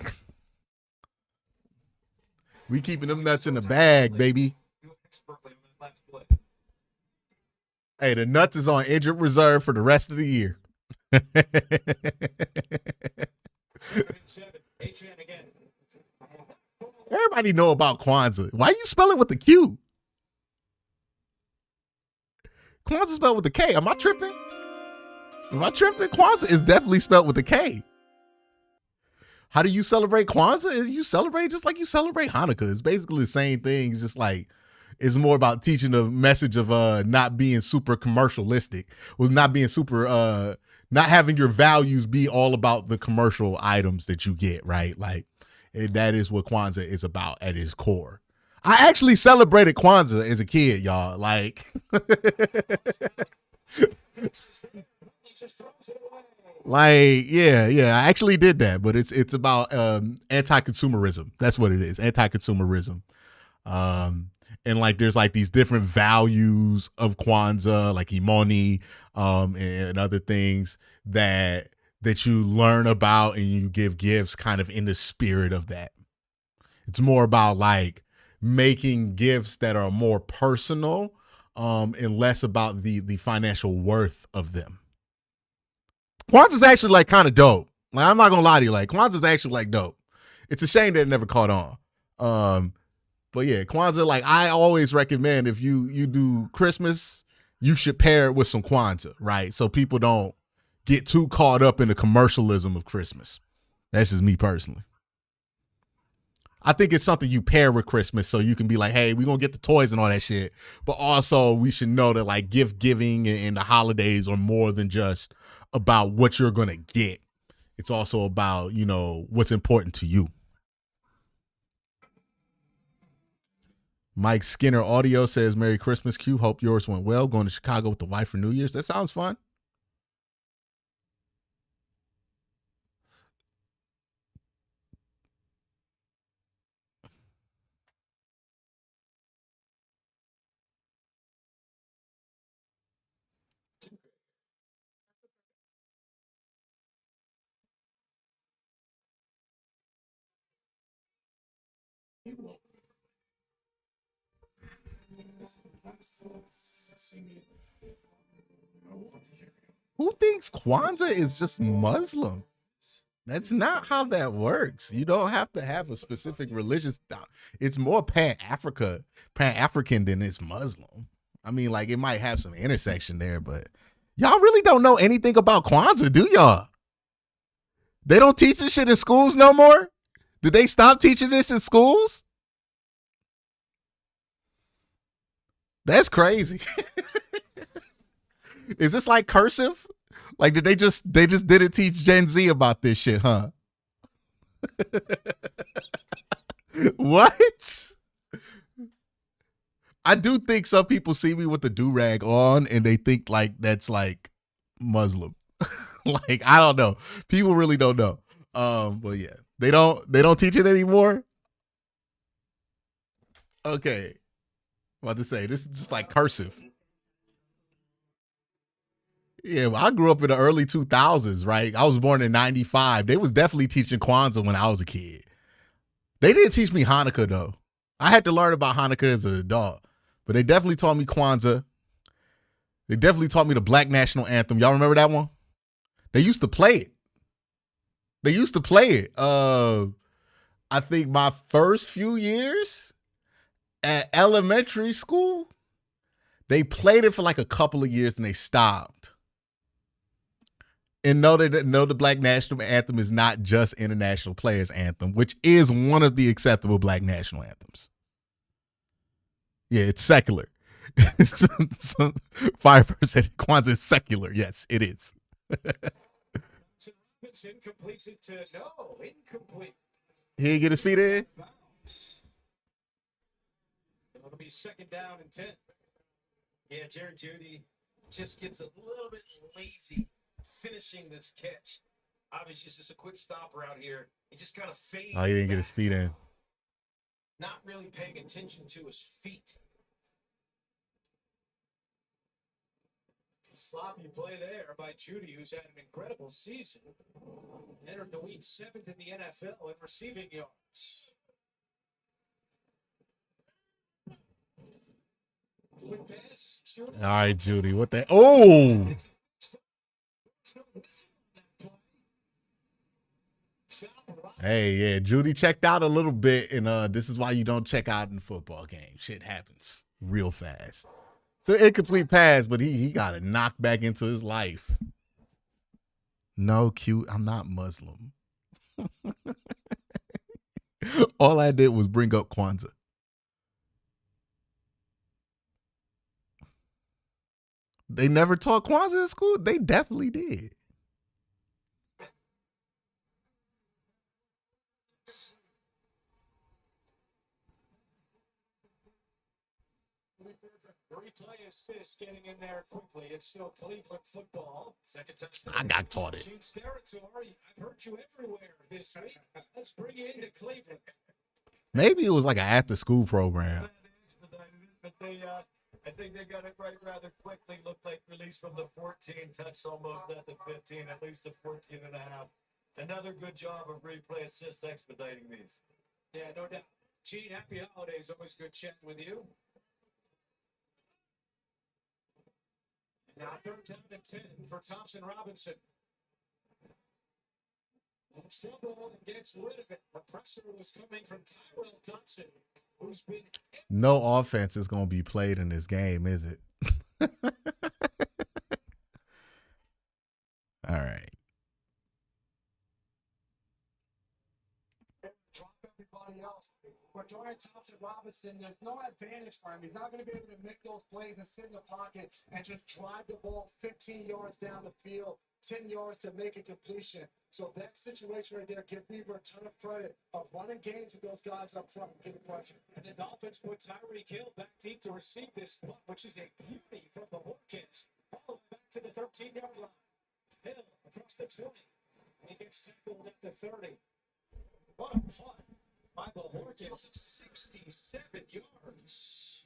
We keeping them nuts in the bag, baby. Hey, the nuts is on injured reserve for the rest of the year. Everybody know about Kwanzaa. Why you spell it with the Q? Kwanzaa spelled with a K. Am I tripping? Kwanzaa is definitely spelled with a K. How do you celebrate Kwanzaa? You celebrate just like you celebrate Hanukkah. It's basically the same thing. It's just like it's more about teaching the message of not being super commercialistic, with not being super not having your values be all about the commercial items that you get, right? Like that is what Kwanzaa is about at its core. I actually celebrated Kwanzaa as a kid, y'all. Like, yeah, I actually did that, but it's about anti-consumerism. That's what it is, anti-consumerism. And like there's like these different values of Kwanzaa, like imoni, and other things that you learn about, and you give gifts kind of in the spirit of that. It's more about like making gifts that are more personal, and less about the financial worth of them. Kwanzaa's actually like kind of dope. Like, I'm not gonna lie to you, like Kwanzaa's actually like dope. It's a shame that it never caught on. But yeah, Kwanzaa, like I always recommend if you do Christmas, you should pair it with some Kwanzaa, right? So people don't get too caught up in the commercialism of Christmas. That's just me personally. I think it's something you pair with Christmas so you can be like, hey, we're going to get the toys and all that shit. But also we should know that like gift giving and the holidays are more than just about what you're going to get. It's also about, what's important to you. Mike Skinner Audio says, Merry Christmas, Q. Hope yours went well. Going to Chicago with the wife for New Year's. That sounds fun. Who thinks Kwanzaa is just Muslim? That's not how that works. You don't have to have a specific religious. It's more Pan-African than it's Muslim. I mean, like it might have some intersection there, but y'all really don't know anything about Kwanzaa, do y'all? They don't teach this shit in schools no more? Did they stop teaching this in schools? That's crazy. Is this like cursive? Like, did they just didn't teach Gen Z about this shit, huh? What? I do think some people see me with the do-rag on and they think like that's like Muslim. Like, I don't know. People really don't know. But yeah, they don't teach it anymore. Okay, about to say this is just like cursive. Yeah, well, I grew up in the early 2000s, right? I was born in 95. They was definitely teaching Kwanzaa when I was a kid. They didn't teach me Hanukkah, though. I had to learn about Hanukkah as an adult. But they definitely taught me Kwanzaa. They definitely taught me the Black National Anthem. Y'all remember that one? They used to play it. I think my first few years at elementary school, they played it for like a couple of years and they stopped. And know the Black National Anthem is not just International Players Anthem, which is one of the acceptable Black National Anthems. Yeah, it's secular. Firefighter said Kwanzaa is secular. Yes, it is. Robinson completes it to no, incomplete. He didn't get his feet in? It'll be second down and 10. Yeah, Jared Judy just gets a little bit lazy finishing this catch. Obviously, it's just a quick stopper out here. He just kind of fades. Oh, he didn't get his feet in. Not really paying attention to his feet. Sloppy play there by Judy, who's had an incredible season. Entered the week 7th in the NFL in receiving yards. Quick pass, Judy. All right, Judy. What the? Oh! Hey, yeah, Judy checked out a little bit, and this is why you don't check out in the football game. Shit happens real fast. So incomplete pass, but he got it knocked back into his life. No, cute. I'm not Muslim. All I did was bring up Kwanzaa. They never taught Kwanzaa in school? They definitely did. Replay assist getting in there quickly. It's still Cleveland football. Second touchdown. I got taught it. Chiefs territory. I've heard you everywhere this week. Let's bring you into Cleveland. Maybe it was like an after-school program. But I think they got it right rather quickly. Looked like release from the 14, touched almost at the 15, at least the 14 and a half. Another good job of replay assist expediting these. Yeah, no doubt. Gene, happy holidays. Always good chatting with you. Now third down and 10 for Thompson Robinson. In trouble and gets rid of it. The pressure was coming from Tyrell Dodson, who's been... No offense is going to be played in this game, is it? All right. Drop everybody else. For Dorian Thompson-Robinson, there's no advantage for him. He's not going to be able to make those plays and sit in the pocket and just drive the ball 15 yards down the field, 10 yards to make a completion. So that situation right there, give Beaver a ton of credit of running games with those guys up front and getting pressure. And the Dolphins put Tyreek Hill back deep to receive this punt, which is a beauty from the Horkins. All the way back to the 13-yard line. Hill across the 20. He gets tackled at the 30. What a punt by the Horkins of 67 yards.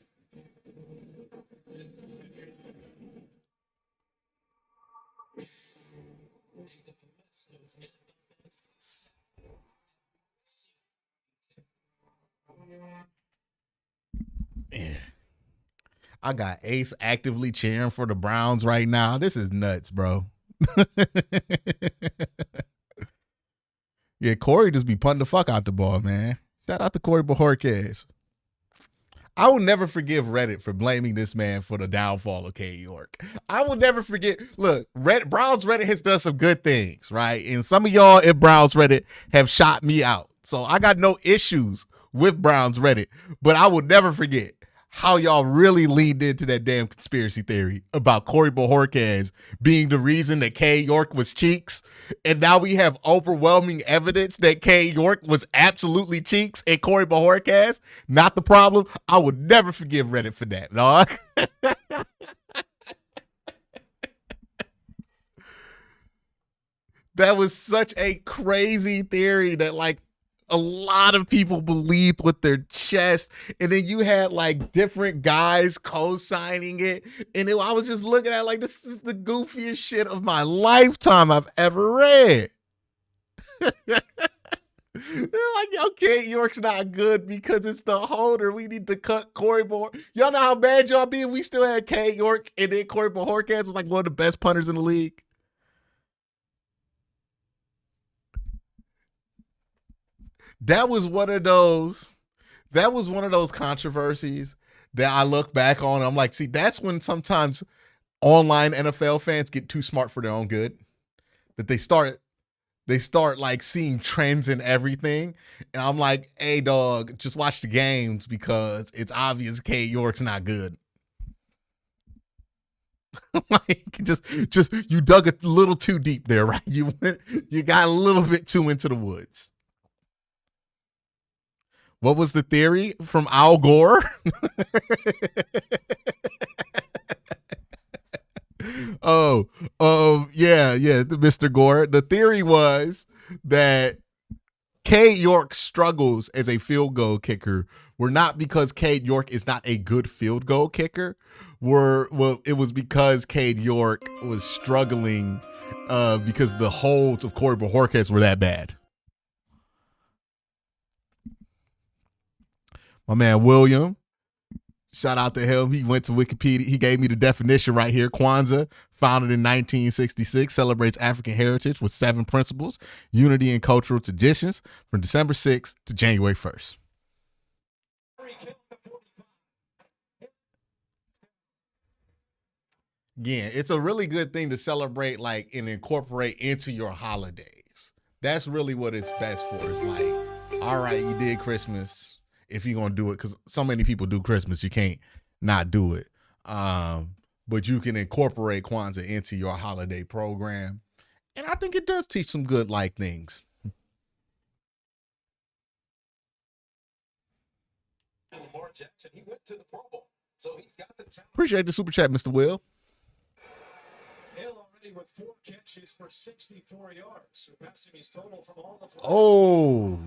Yeah. I got Ace actively cheering for the Browns right now. This is nuts, bro. Yeah, Corey just be punting the fuck out the ball, man. Shout out to Corey Bajorquez. I will never forgive Reddit for blaming this man for the downfall of K. York. I will never forget. Look, Browns Reddit has done some good things, right? And some of y'all at Browns Reddit have shot me out. So I got no issues with Browns Reddit, but I will never forget how y'all really leaned into that damn conspiracy theory about Corey Bajorquez being the reason that K. York was cheeks. And now we have overwhelming evidence that K. York was absolutely cheeks and Corey Bajorquez not the problem. I would never forgive Reddit for that, dog. That was such a crazy theory that like a lot of people believed with their chest. And then you had like different guys co-signing it. And I was just looking at it like, this is the goofiest shit of my lifetime I've ever read. They're like, yo, Kate York's not good because it's the holder. We need to cut Corey Bojorquez. Y'all know how bad y'all be if we still had Kate York and then Corey Bojorquez was like one of the best punters in the league. That was one of those controversies that I look back on. I'm like, see, that's when sometimes online NFL fans get too smart for their own good. That they start like seeing trends in everything. And I'm like, hey dog, just watch the games because it's obvious Kate York's not good. Like just you dug a little too deep there, right? You got a little bit too into the woods. What was the theory from Al Gore? Yeah, Mr. Gore. The theory was that Cade York struggles as a field goal kicker were not because Cade York is not a good field goal kicker. It was because Cade York was struggling because the holds of Corey Bojorquez were that bad. My man William, shout out to him. He went to Wikipedia. He gave me the definition right here. Kwanzaa, founded in 1966, celebrates African heritage with 7 principles, unity and cultural traditions from December 6th to January 1st. Again, it's a really good thing to celebrate like and incorporate into your holidays. That's really what it's best for. It's like, all right, you did Christmas. If you're going to do it, because so many people do Christmas, you can't not do it. But you can incorporate Kwanzaa into your holiday program. And I think it does teach some good like things. Lamar Jackson, he went to the Pro Bowl, so he's got the talent. Appreciate the super chat, Mr. Will. Hill already with 4 catches for 64 yards, surpassing his total from all the players. Oh.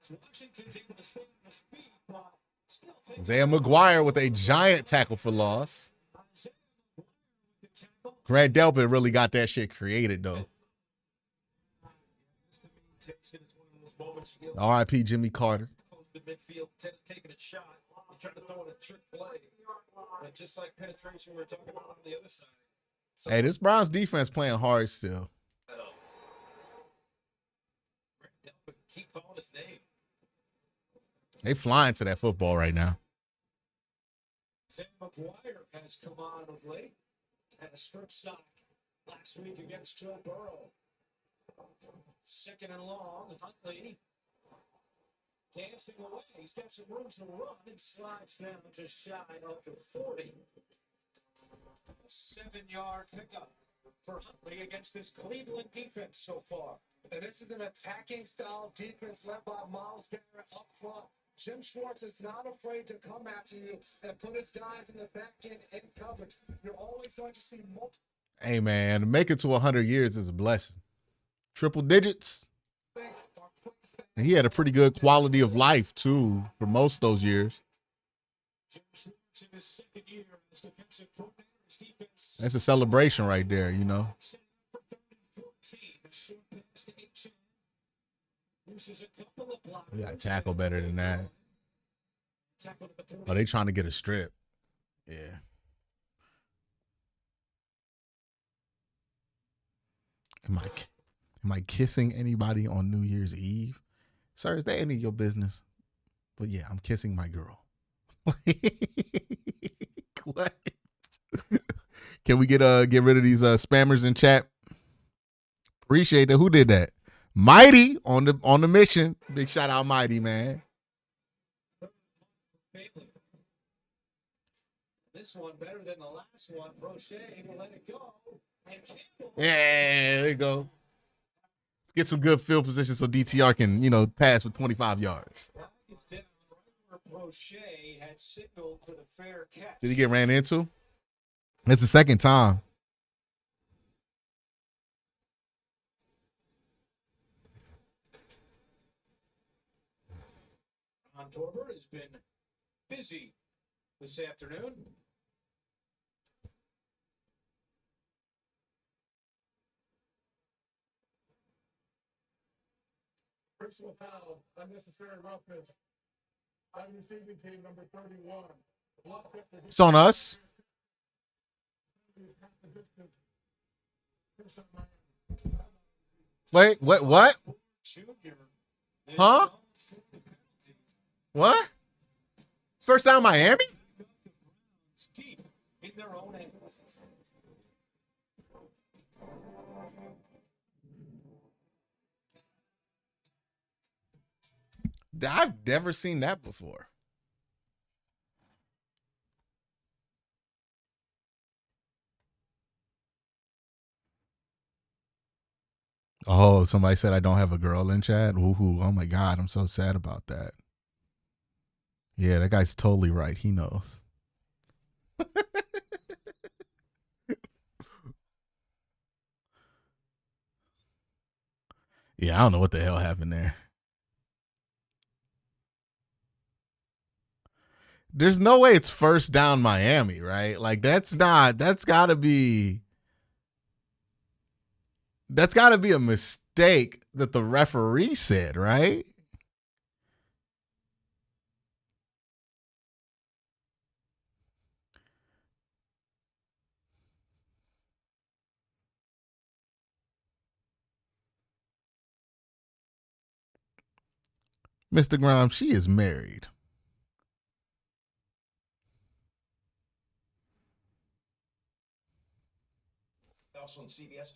Washington's able to stay on his feet, but still takes Isaiah McGuire with a giant tackle for loss. Grant Delpit really got that shit created, though. R.I.P. Jimmy Carter. Midfield, taking a shot, trying to throw in a trick play, and just like penetration we were talking about on the other side. So, hey, this Browns defense playing hard still. Keep calling his name. They flying to that football right now. Sam McGuire has come on of late. Had a strip sack last week against Joe Burrow. 2nd and long, Huntley dancing away. He's got some room to run and slides down just shy of the 40. 7-yard pickup for Huntley against this Cleveland defense so far. And this is an attacking style defense led by Myles Garrett up front. Jim Schwartz is not afraid to come after you and put his guys in the back end in coverage. You're always going to see multiple. Hey, man, to make it to 100 years is a blessing. Triple digits. And he had a pretty good quality of life, too, for most of those years. Jim Schwartz in his 2nd year as defensive coordinator. That's a celebration right there, you know. We got to tackle better than that. Oh, they trying to get a strip. Yeah. Am I kissing anybody on New Year's Eve? Sir, is that any of your business? But yeah, I'm kissing my girl. What? Can we get rid of these spammers in chat? Appreciate that. Who did that? Mighty on the mission. Big shout out, Mighty, man. This one better than the last one. Brochet will let it go. Yeah, there you go. Let's get some good field position so DTR can, pass for 25 yards. Brochet had signaled for the fair catch. Did he get ran into? It's the 2nd time. John Torbert has been busy this afternoon. Personal foul, unnecessary roughness. On receiving team number 31. It's on us. Wait, what? Junior. Huh? What? First down, Miami? It's deep in their own end. I've never seen that before. Oh, somebody said I don't have a girl in chat. Woohoo. Oh my God. I'm so sad about that. Yeah, that guy's totally right. He knows. Yeah, I don't know what the hell happened there. There's no way it's first down Miami, right? Like that's gotta be a mistake that the referee said, right? Mr. Grimes, she is married. Also on CBS.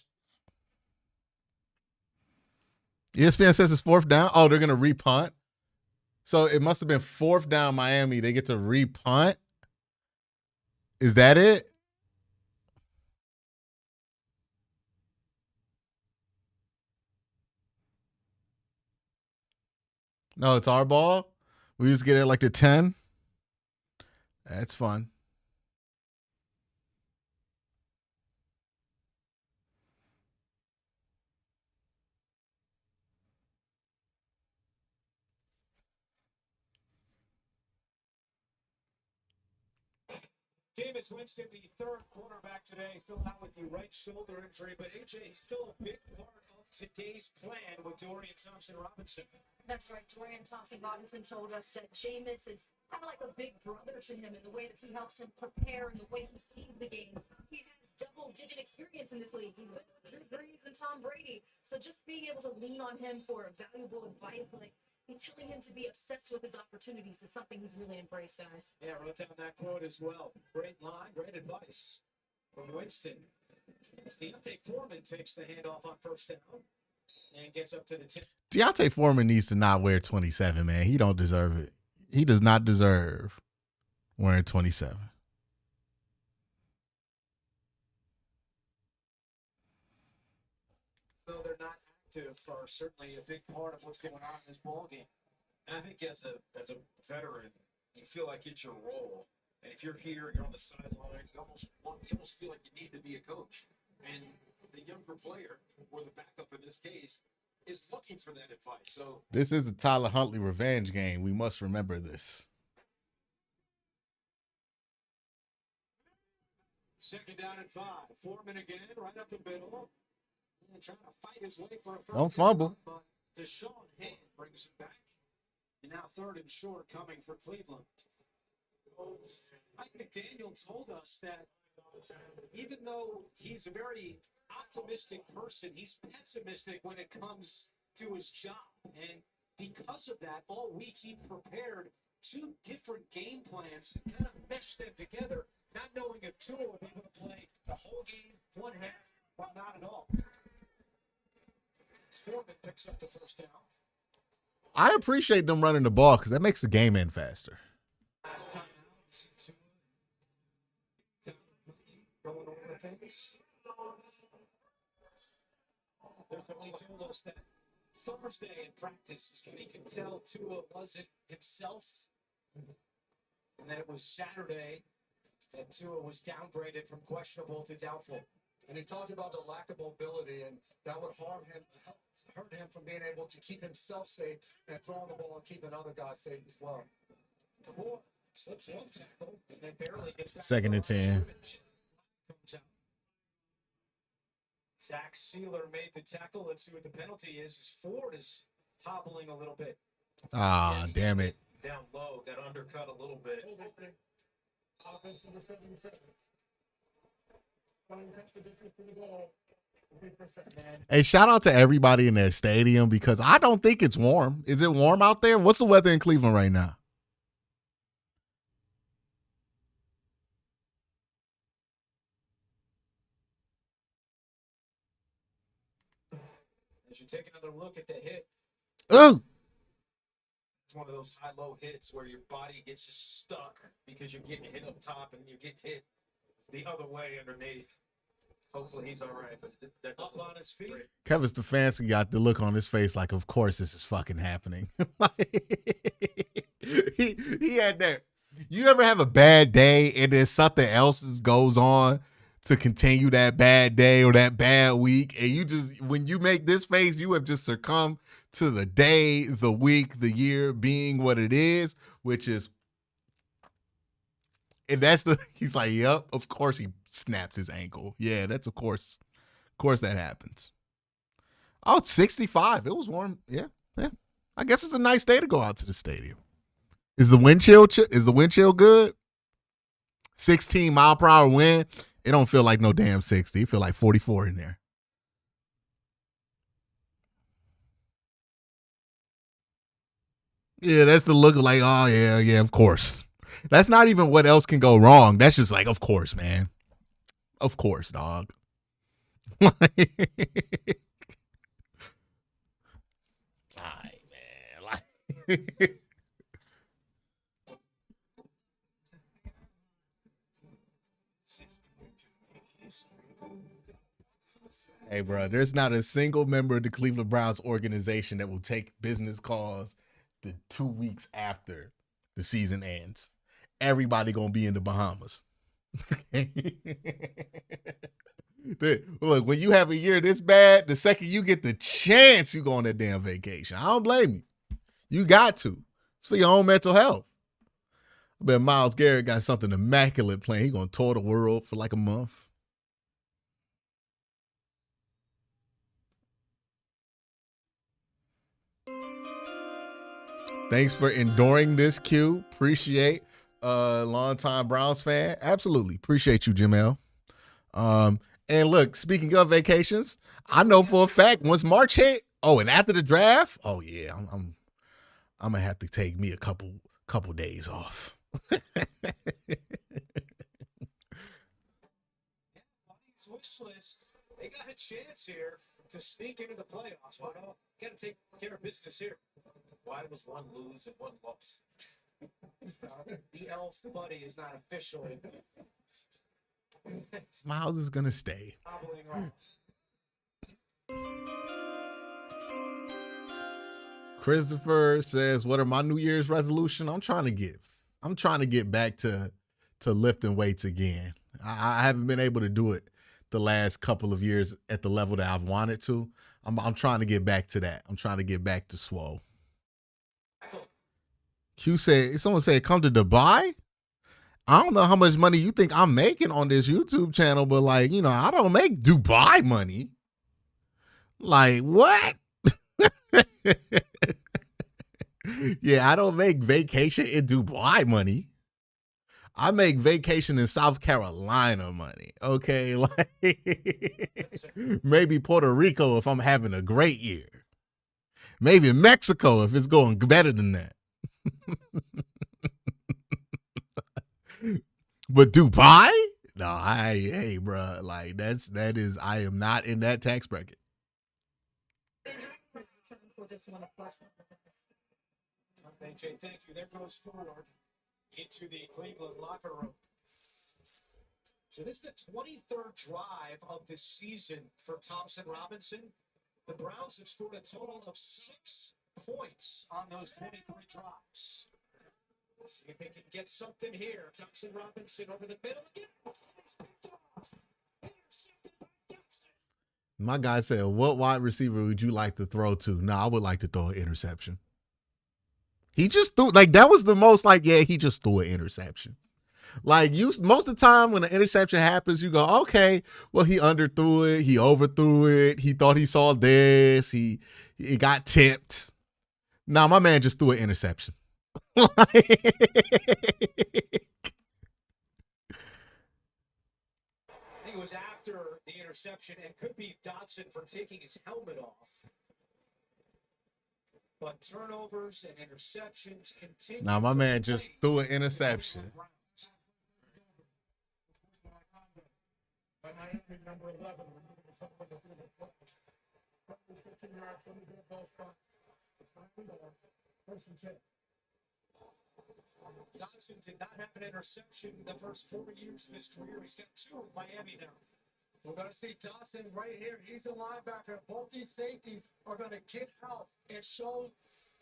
ESPN says it's fourth down. Oh, they're gonna repunt. So it must have been fourth down Miami. They get to repunt. Is that it? No, it's our ball. We just get it like the 10. That's fun. Jameis Winston, the third quarterback today, still out with the right shoulder injury, but AJ, he's still a big part of today's plan with Dorian Thompson-Robinson. That's right. Dorian Thompson-Robinson told us that Jameis is kind of like a big brother to him in the way that he helps him prepare and the way he sees the game. He has double-digit experience in this league. He's been with Drew Brees and Tom Brady. So just being able to lean on him for valuable advice, like he's telling him to be obsessed with his opportunities, is something he's really embraced, guys. Yeah, wrote down that quote as well. Great line, great advice from Winston. Deontay Foreman takes the handoff on first down and gets up to the 10. Deontay Foreman needs to not wear 27, man. He don't deserve it. He does not deserve wearing 27. Though they're not active, are certainly a big part of what's going on in this ball game. And I think as a veteran, you feel like it's your role. And if you're here, you're on the sideline, you almost feel like you need to be a coach. And the younger player, or the backup in this case, is looking for that advice. So This is a Tyler Huntley revenge game. We must remember this. Second down and 5. Foreman again, right up the middle. And trying to fight his way for a first Don't fumble. down, but Deshaun Hand brings it back. And now third and short coming for Cleveland. Mike McDaniel told us that even though he's a very optimistic person, he's pessimistic when it comes to his job. And because of that, all week he prepared 2 different game plans and kind of meshed them together, not knowing if Tua would be able to play the whole game, one half, or not at all. Foreman picks up the first down. I appreciate them running the ball because that makes the game end faster. Last time out, Tua going over things. Definitely told us that Thursday in practice is when he could tell Tua wasn't himself. And then it was Saturday that Tua was downgraded from questionable to doubtful. And he talked about the lack of mobility, and that would harm him, hurt him from being able to keep himself safe and throwing the ball and keeping other guys safe as well. Moore slips one tackle and then barely gets back. 2nd and 10. Comes out. Zach Sealer made the tackle. Let's see what the penalty is. Ford is hobbling a little bit. Ah, damn it. Down low, got undercut a little bit. Hold it there. Offense number 77. Trying to catch the distance to the ball. 50%. Hey, shout out to everybody in that stadium because I don't think it's warm. Is it warm out there? What's the weather in Cleveland right now? As you take another look at the hit, Ooh. It's one of those high-low hits where your body gets just stuck because you're getting hit up top and you get hit the other way underneath. Hopefully he's all right, but that up on his feet. Kevin Stefanski got the look on his face like, of course this is fucking happening. he had that. You ever have a bad day and then something else goes on to continue that bad day or that bad week, and you just, when you make this face, you have just succumbed to the day, the week, the year being what it is, which is, and that's the, he's like, yep, of course he snaps his ankle. Yeah, that's of course that happens. Oh, it's 65. It was warm. Yeah. I guess it's a nice day to go out to the stadium. Is the wind chill good? 16-mile-per-hour wind. It don't feel like no damn 60. It feel like 44 in there. Yeah, that's the look of like, oh yeah, of course. That's not even what else can go wrong. That's just like, of course, man. Of course, dog. All right, man. Hey, bro, there's not a single member of the Cleveland Browns organization that will take business calls the 2 weeks after the season ends. Everybody gonna be in the Bahamas. Look, when you have a year this bad, the second you get the chance, you go on that damn vacation. I don't blame you. You got to. It's for your own mental health. I bet Myles Garrett got something immaculate planned. He's gonna tour the world for like a month. Thanks for enduring this, Q. Appreciate longtime Browns fan. Absolutely. Appreciate you, Jamel. And look, speaking of vacations, I know for a fact once March hit, and after the draft, oh yeah, I'm gonna have to take me a couple days off. Wish list. They got a chance here to sneak into the playoffs. But got to take care of business here. Why was one lose and one loss? The elf buddy is not officially Myles is gonna stay. hobbling off. Christopher says, "What are my New Year's resolution? I'm trying to get back to lifting weights again. I haven't been able to do it the last couple of years at the level that I've wanted to. I'm trying to get back to that. I'm trying to get back to swole." Someone said, come to Dubai? I don't know how much money you think I'm making on this YouTube channel, but like, I don't make Dubai money. Like, what? Yeah, I don't make vacation in Dubai money. I make vacation in South Carolina money. Okay, like maybe Puerto Rico if I'm having a great year. Maybe Mexico if it's going better than that. But Dubai? No, hey, bro, like I am not in that tax bracket. AJ, thank you. There goes Ford into the Cleveland locker room. So this is the 23rd drive of the season for Thompson Robinson. The Browns have scored a total of 6 points on those 23 drives. See if they can get something here. Thompson Robinson over the middle again. It's picked off. Intercepted by Dotson. My guy said, "What wide receiver would you like to throw to?" No, I would like to throw an interception. He just threw like that was the most like yeah, he just threw an interception. Like you most of the time when an interception happens, you go, okay, well, he underthrew it, he overthrew it, he thought he saw this, he got tipped. Nah, my man just threw an interception. I think it was after the interception and could be Dotson for taking his helmet off. But turnovers and interceptions continue. Now my man just threw an interception. By Miami, number 11. 15 yards from the goal spot. It's Miami ball. First and 10. Dotson did not have an interception in the first 4 years of his career. He's got 2 with Miami now. We're going to see Dotson right here. He's a linebacker. Both these safeties are going to get out and show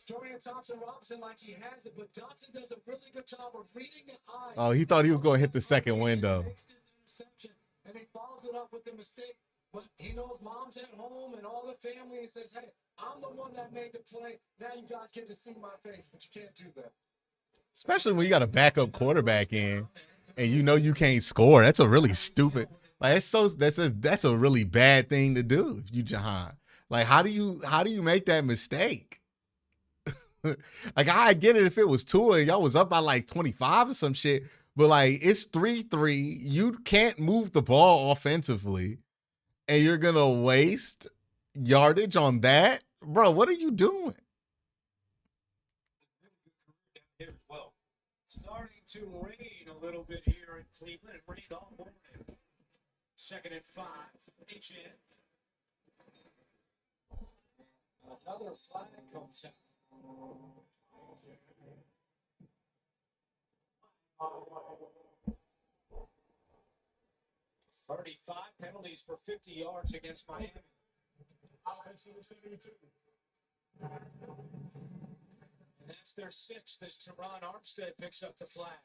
Dorian Thompson-Robinson like he has it. But Dotson does a really good job of reading the eye. Oh, he thought he was going to hit the second window. Makes this interception, and he follows it up with the mistake. But he knows mom's at home and all the family and says, hey, I'm the one that made the play. Now you guys get to see my face, but you can't do that. Especially when you got a backup quarterback in and you know you can't score. That's a really stupid. Like that's a really bad thing to do if you Jahan. Like how do you make that mistake? Like I get it if it was Tua, y'all was up by like 25 or some shit, but like it's 3-3. You can't move the ball offensively, and you're gonna waste yardage on that, bro. What are you doing? Here as well. Starting to rain a little bit here in Cleveland. It rained all morning. 2nd and 5. HN. Another flag comes out. 35 penalties for 50 yards against Miami. And that's their 6th as Teron Armstead picks up the flag.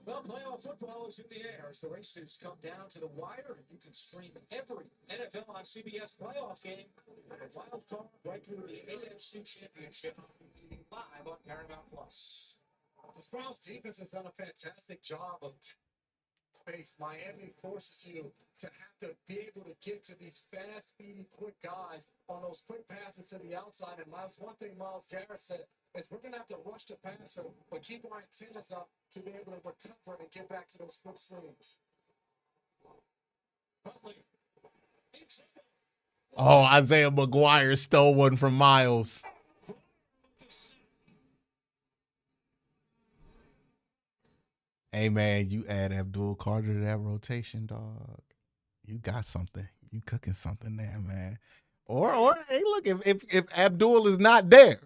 Well, playoff football is in the air as the races come down to the wire. You can stream every NFL on CBS playoff game and a wild card right through the AFC Championship live on Paramount Plus. The Browns defense has done a fantastic job of space. Miami forces you to have to be able to get to these fast, speedy, quick guys on those quick passes to the outside. And one thing Myles Garrett said is we're going to have to rush the passer, but keep our antennas up to be able to recover and get back to those quick screens. Oh, Isaiah McGuire stole one from Miles. Hey, man, you add Abdul Carter to that rotation, dog. You got something. You cooking something there, man. Or hey, look, if Abdul is not there,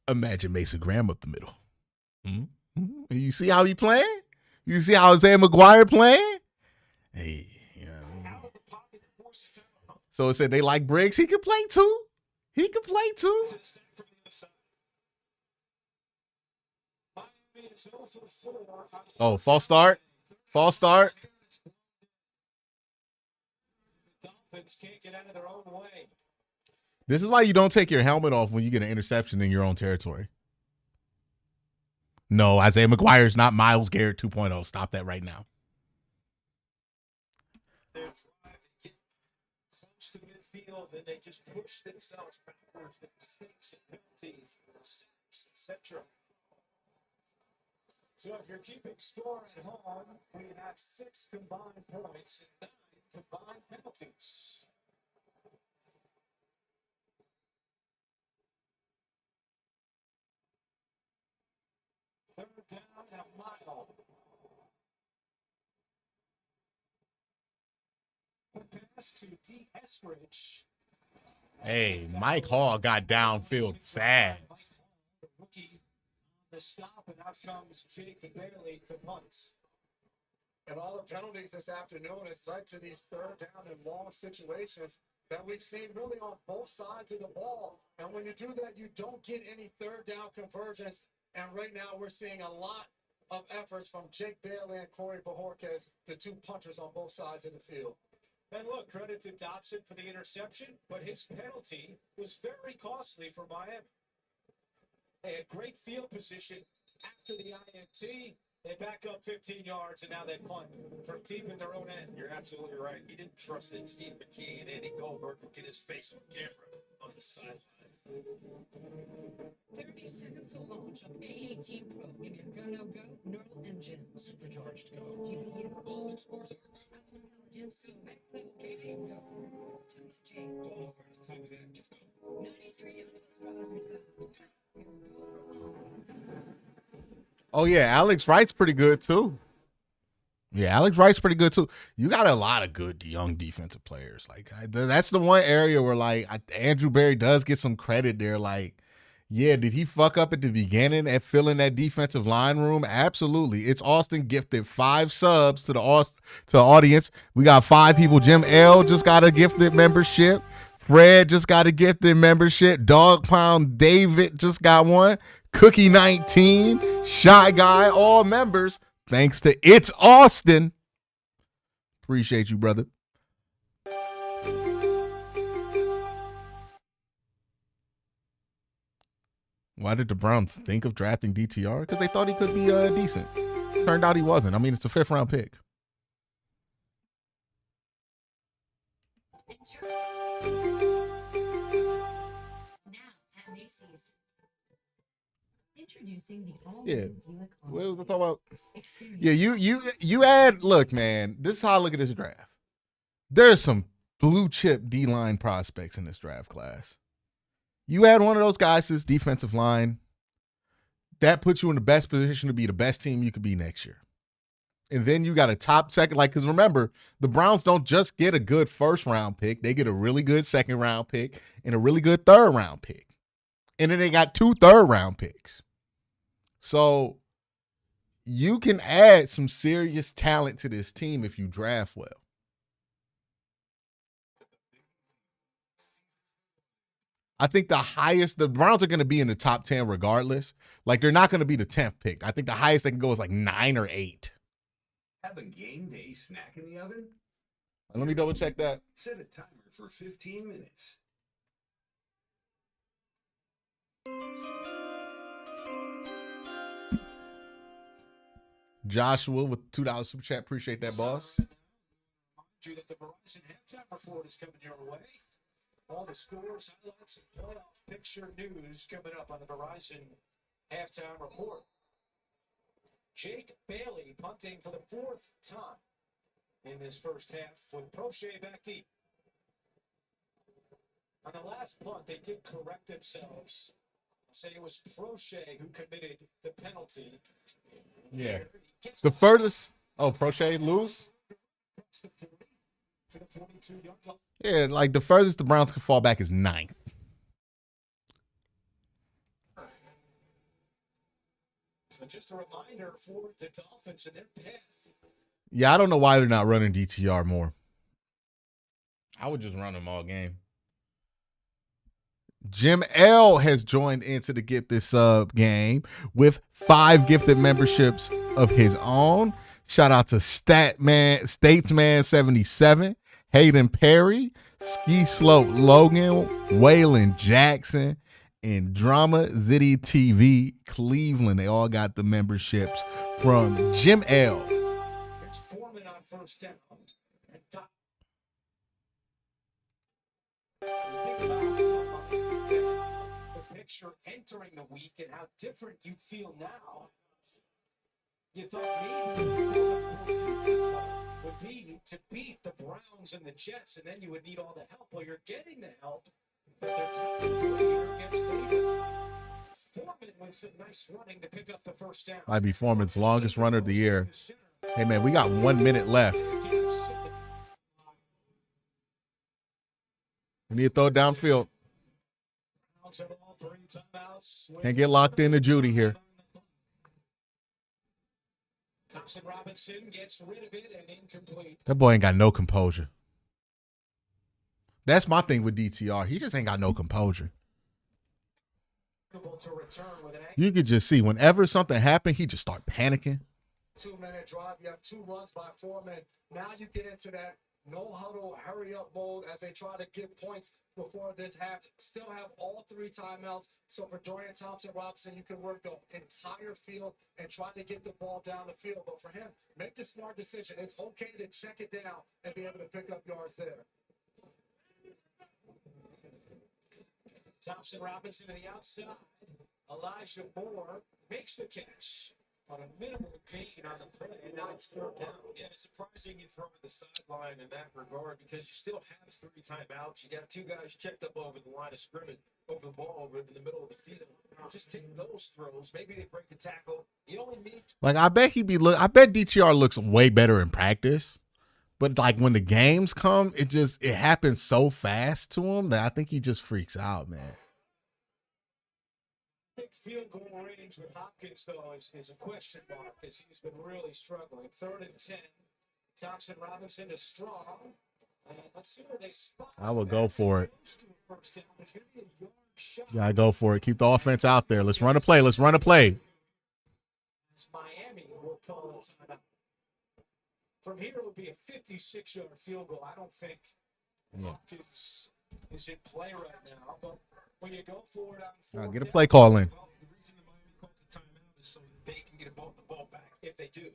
imagine Mason Graham up the middle. Mm-hmm. You see how he playing? You see how Isaiah McGuire playing? Hey, you know what I mean? So it said they like Briggs. He could play too. He could play too. Oh, false start. False start. Dolphins can't get out of their own way. This is why you don't take your helmet off when you get an interception in your own territory. No, Isaiah McGuire is not Myles Garrett 2.0. Stop that right now. They're trying to get close to midfield, then they just push themselves backwards with mistakes and penalties, sacks, etc. So if you're keeping score at home, we have 6 combined points and 9 combined penalties. Third down and a mile. Pass to D. Eskridge. Hey, Mike Hall got downfield fast. The rookie on the stop, and out comes Jake Bailey to punt. And all the penalties this afternoon has led to these third down and long situations that we've seen really on both sides of the ball. And when you do that, you don't get any third down conversions. And right now we're seeing a lot of efforts from Jake Bailey and Corey Bojorquez, the two punchers on both sides of the field. And look, credit to Dotson for the interception, but his penalty was very costly for Miami. They had great field position after the INT. They back up 15 yards, and now they punt from deep in their own end. You're absolutely right. He didn't trust that Steve McKee and Andy Goldberg would get his face on camera on the sideline. 30 seconds to launch of A18 Pro. Give me a go, no go, neural engine. Supercharged go. GPU. All things sports. Intelligence. So max level gaming. Go. Technology. All over the top of that. Let's go. 93 plus Oh yeah, Alex Wright's pretty good too. Yeah, Alex Wright's pretty good too. You got a lot of good young defensive players. Like that's the one area where like Andrew Berry does get some credit there. Like, yeah, did he fuck up at the beginning at filling that defensive line room? Absolutely. It's Austin gifted 5 subs to the audience. We got 5 people. Jim L just got a gifted membership. Fred just got a gifted membership. Dog Pound David just got one. Cookie 19, Shy Guy, all members. Thanks to It's Austin. Appreciate you, brother. Why did the Browns think of drafting DTR? Because they thought he could be decent. Turned out he wasn't. I mean, it's a 5th round pick. Introducing the Yeah. What was I talking about? Yeah, you add, look, man, this is how I look at this draft. There's some blue chip D-line prospects in this draft class. You add one of those guys to this defensive line, that puts you in the best position to be the best team you could be next year. And then you got a top second, like, because remember, the Browns don't just get a good 1st round pick. They get a really good 2nd round pick and a really good 3rd round pick. And then they got 2 3rd round picks. So you can add some serious talent to this team if you draft well. I think the Browns are going to be in the top 10 regardless. Like, they're not going to be the 10th pick. I think the highest they can go is like 9 or 8. Have a game day snack in the oven? Let me double check that. Set a timer for 15 minutes. Joshua with $2 super chat. Appreciate that, boss. You that the Verizon halftime report is coming your way. All the scores, highlights, and playoff picture news coming up on the Verizon halftime report. Jake Bailey punting for the 4th time in this first half with Prochet back deep. On the last punt, they did correct themselves. Say it was Prochet who committed the penalty. Yeah. The furthest. Oh, Prochet lose? Yeah, like the furthest the Browns could fall back is 9th. So just a reminder for the Dolphins and their path. Yeah, I don't know why they're not running DTR more. I would just run them all game. Jim L has joined into the Get This game with 5 gifted memberships of his own. Shout out to Statesman 77, Hayden Perry, Ski Slope Logan, Waylon Jackson, and Drama Zitty TV Cleveland. They all got the memberships from Jim L. It's Foreman on first down. And the picture entering the week and how different you feel now. You thought maybe would be to beat the Browns and the Jets, and then you would need all the help. Well, you're getting the help, but they're tough here against Cleveland. Foreman with some nice running to pick up the first down. Might be Foreman's longest runner of the year. Hey, man, we got 1 minute left. We need to throw it downfield. Can't get locked into Judy here. Thompson Robinson gets rid of it and incomplete. That boy ain't got no composure. That's my thing with DTR. He just ain't got no composure. To return with an You could just see whenever something happened, he just start panicking. 2-minute drive. You have 2 runs by Foreman. Now you get into that no huddle, hurry up mode as they try to get points before this half. Still have all 3 timeouts. So for Dorian Thompson-Robinson, you can work the entire field and try to get the ball down the field. But for him, make the smart decision. It's okay to check it down and be able to pick up yards there. Thompson Robinson to the outside. Elijah Moore makes the catch on a minimal gain on the play, and now it's 3rd down. Yeah, it's surprising you throw in the sideline in that regard because you still have 3 timeouts. You got 2 guys checked up over the line of scrimmage, over the ball, over in the middle of the field. Just take those throws. Maybe they break a tackle. You only need. Like I bet I bet DTR looks way better in practice. But like when the games come, it happens so fast to him that I think he just freaks out, man. I think field goal range with Hopkins, though, is a question mark as he's been really struggling. 3rd and 10. Thompson Robinson to Strong. And let's see where they spot. I would go for it. Yeah, I go for it. Keep the offense out there. Let's run a play. Let's run a play. It's Miami will call a timeout. From here, it would be a 56-yard field goal. I don't think Hopkins is in play right now. But when you go for it on 4th Get a play call in. Well, the reason the Miami calls a timeout is so that they can get the ball back if they do.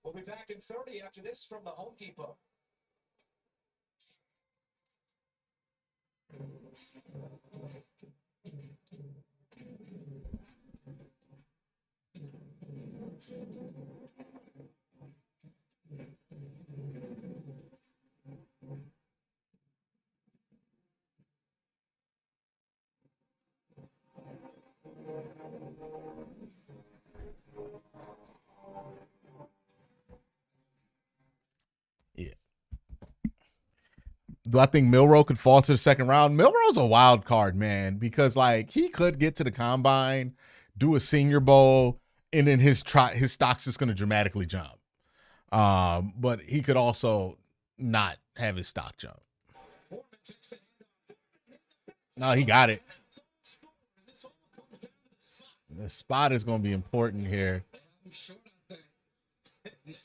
We'll be back in 30 after this from the Home Depot. Yeah. Do I think Milroe could fall to the 2nd round? Milroe's a wild card, man, because like he could get to the combine, do a Senior Bowl, and then his stock's just going to dramatically jump. But he could also not have his stock jump. No, he got it. The spot is going to be important here. You see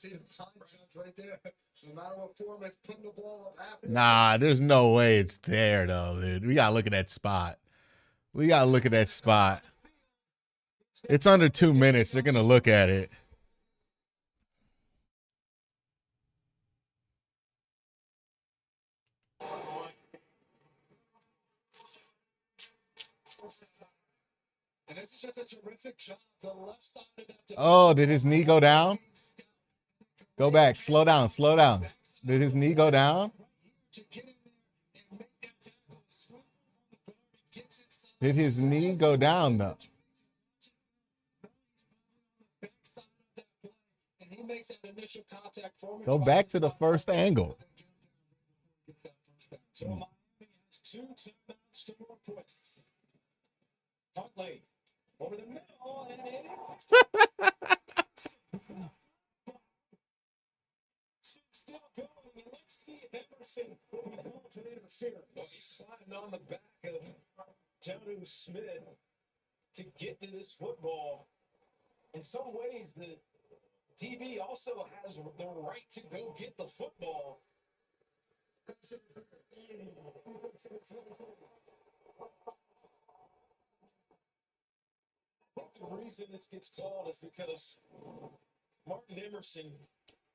the time jump right there. No matter what Foreman's putting the ball up after. Nah, there's no way it's there, though, dude. We got to look at that spot. It's under 2 minutes. They're going to look at it. And this is just a terrific job. The left side of that. Oh, did his knee go down? Go back. Slow down. Did his knee go down? Did his knee go down, though? Go back to the first angle. So Miami has 2 timeouts to work with. Huntley over the middle, and still going. And let's see if Emerson will be called to interfere. Well, he's sliding on the back of Jonnu Smith to get to this football. In some ways, the DB also has the right to go get the football. The reason this gets called is because Martin Emerson.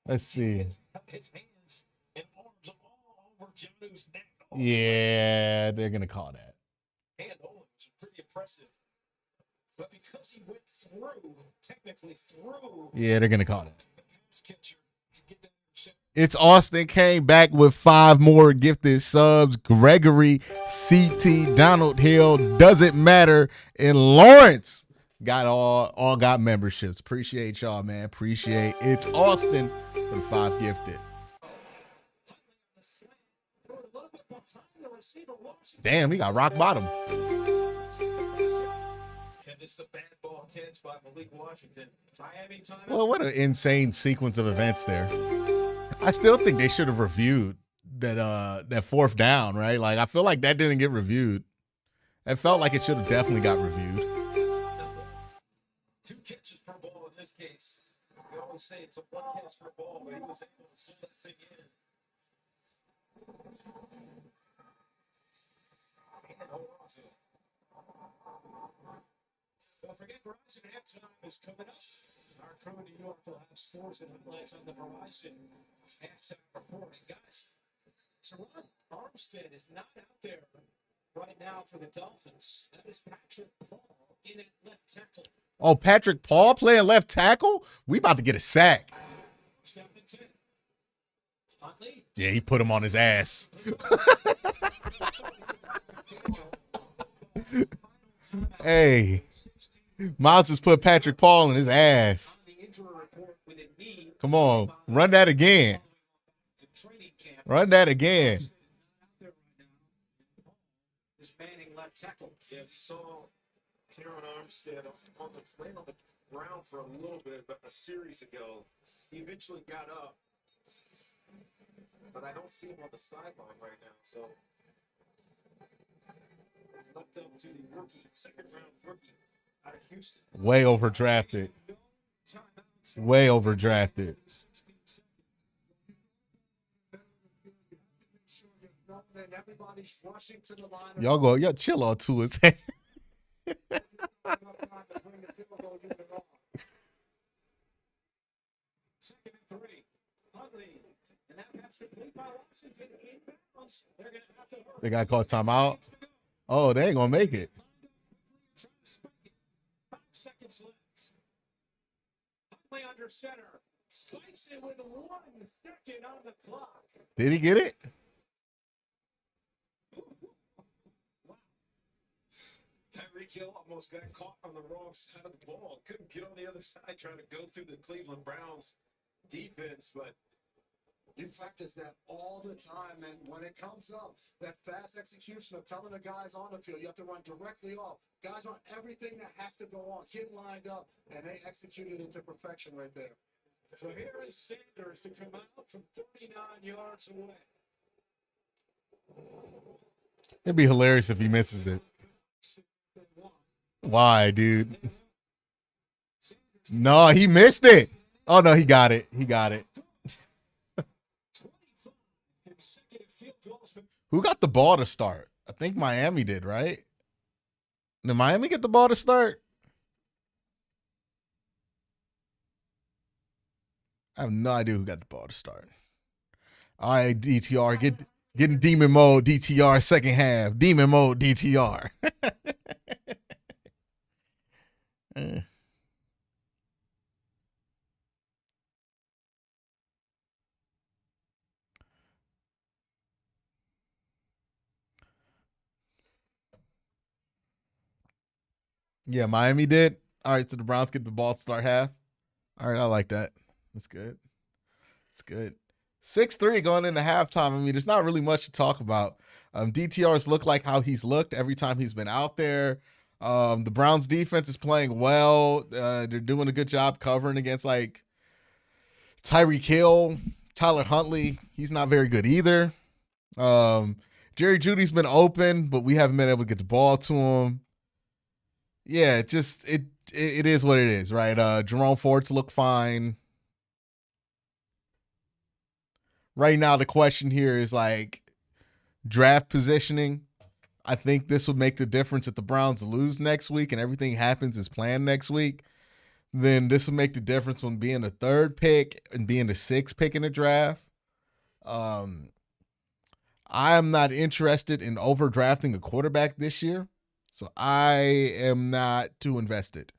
Let's see. His hands and arms all over Jonnu's neck. Yeah, they're going to call that. Hand holdings are pretty impressive. But because he went through, technically through. Yeah, they're going to call that. The pass catcher to get that interception. It's Austin came back with 5 more gifted subs. Gregory, CT, Donald Hill, doesn't matter. And Lawrence got all got memberships. Appreciate y'all, man. Appreciate it's Austin for the 5 gifted. Damn, he got rock bottom. And this is a bad ball catch by Malik Washington. Miami timeout. Well, what an insane sequence of events there. I still think they should have reviewed that 4th down, right? Like I feel like that didn't get reviewed. It felt like it should have definitely got reviewed. 2 catches per ball in this case. We always say it's a 1 catch per ball, but he was able to pull that thing in. And hold on to it. Don't forget, Verizon halftime is coming up. Our crew in New York will have scores and highlights on the Verizon halftime report. And guys, Teron Armstead is not out there right now for the Dolphins. That is Patrick Paul in at left tackle. Oh, Patrick Paul playing left tackle? We about to get a sack. Yeah, he put him on his ass. Hey, Miles just put Patrick Paul in his ass. Come on, run that again. Run that again. This Manning left tackle. Yeah, we saw Teron Armstead on the ground for a little bit, but a series ago, he eventually got up. But I don't see him on the sideline right now, so it's left up to the rookie, second-round rookie out of Houston. Way overdrafted. Way overdrafted. Y'all chill on to his head. Second and 3. Huntley. And that pass complete by Washington inbounds. They're going to have to hurry. They got caught timeout. Oh, they ain't gonna make it. 5 seconds left. Huntley under center. Spikes it with 1 second on the clock. Did he get it? Wow. Tyreek Hill almost got caught on the wrong side of the ball. Couldn't get on the other side trying to go through the Cleveland Browns defense, but you practice that all the time, and when it comes up, that fast execution of telling the guys on the field, you have to run directly off. Guys run everything that has to go on, get lined up, and they executed it to perfection right there. So here is Sanders to come out from 39 yards away. It'd be hilarious if he misses it. Why, dude? No, he missed it. Oh, no, he got it. He got it. Who got the ball to start? I think Miami did, right? Did Miami get the ball to start? I have no idea who got the ball to start. All right, DTR, getting demon mode, DTR, second half. Demon mode, DTR. Yeah, Miami did. All right, so the Browns get the ball to start half. All right, I like that. That's good. That's good. 6-3 going into halftime. I mean, there's not really much to talk about. DTR's look like how he's looked every time he's been out there. The Browns defense is playing well. They're doing a good job covering against like Tyreek Hill, Tyler Huntley. He's not very good either. Jerry Jeudy's been open, but we haven't been able to get the ball to him. Yeah, it is what it is, right? Jerome Fort's look fine. Right now, the question here is like draft positioning. I think this would make the difference if the Browns lose next week and everything happens as planned next week. Then this will make the difference when being the 3rd pick and being the 6th pick in the draft. I am not interested in overdrafting a quarterback this year. So I am not too invested.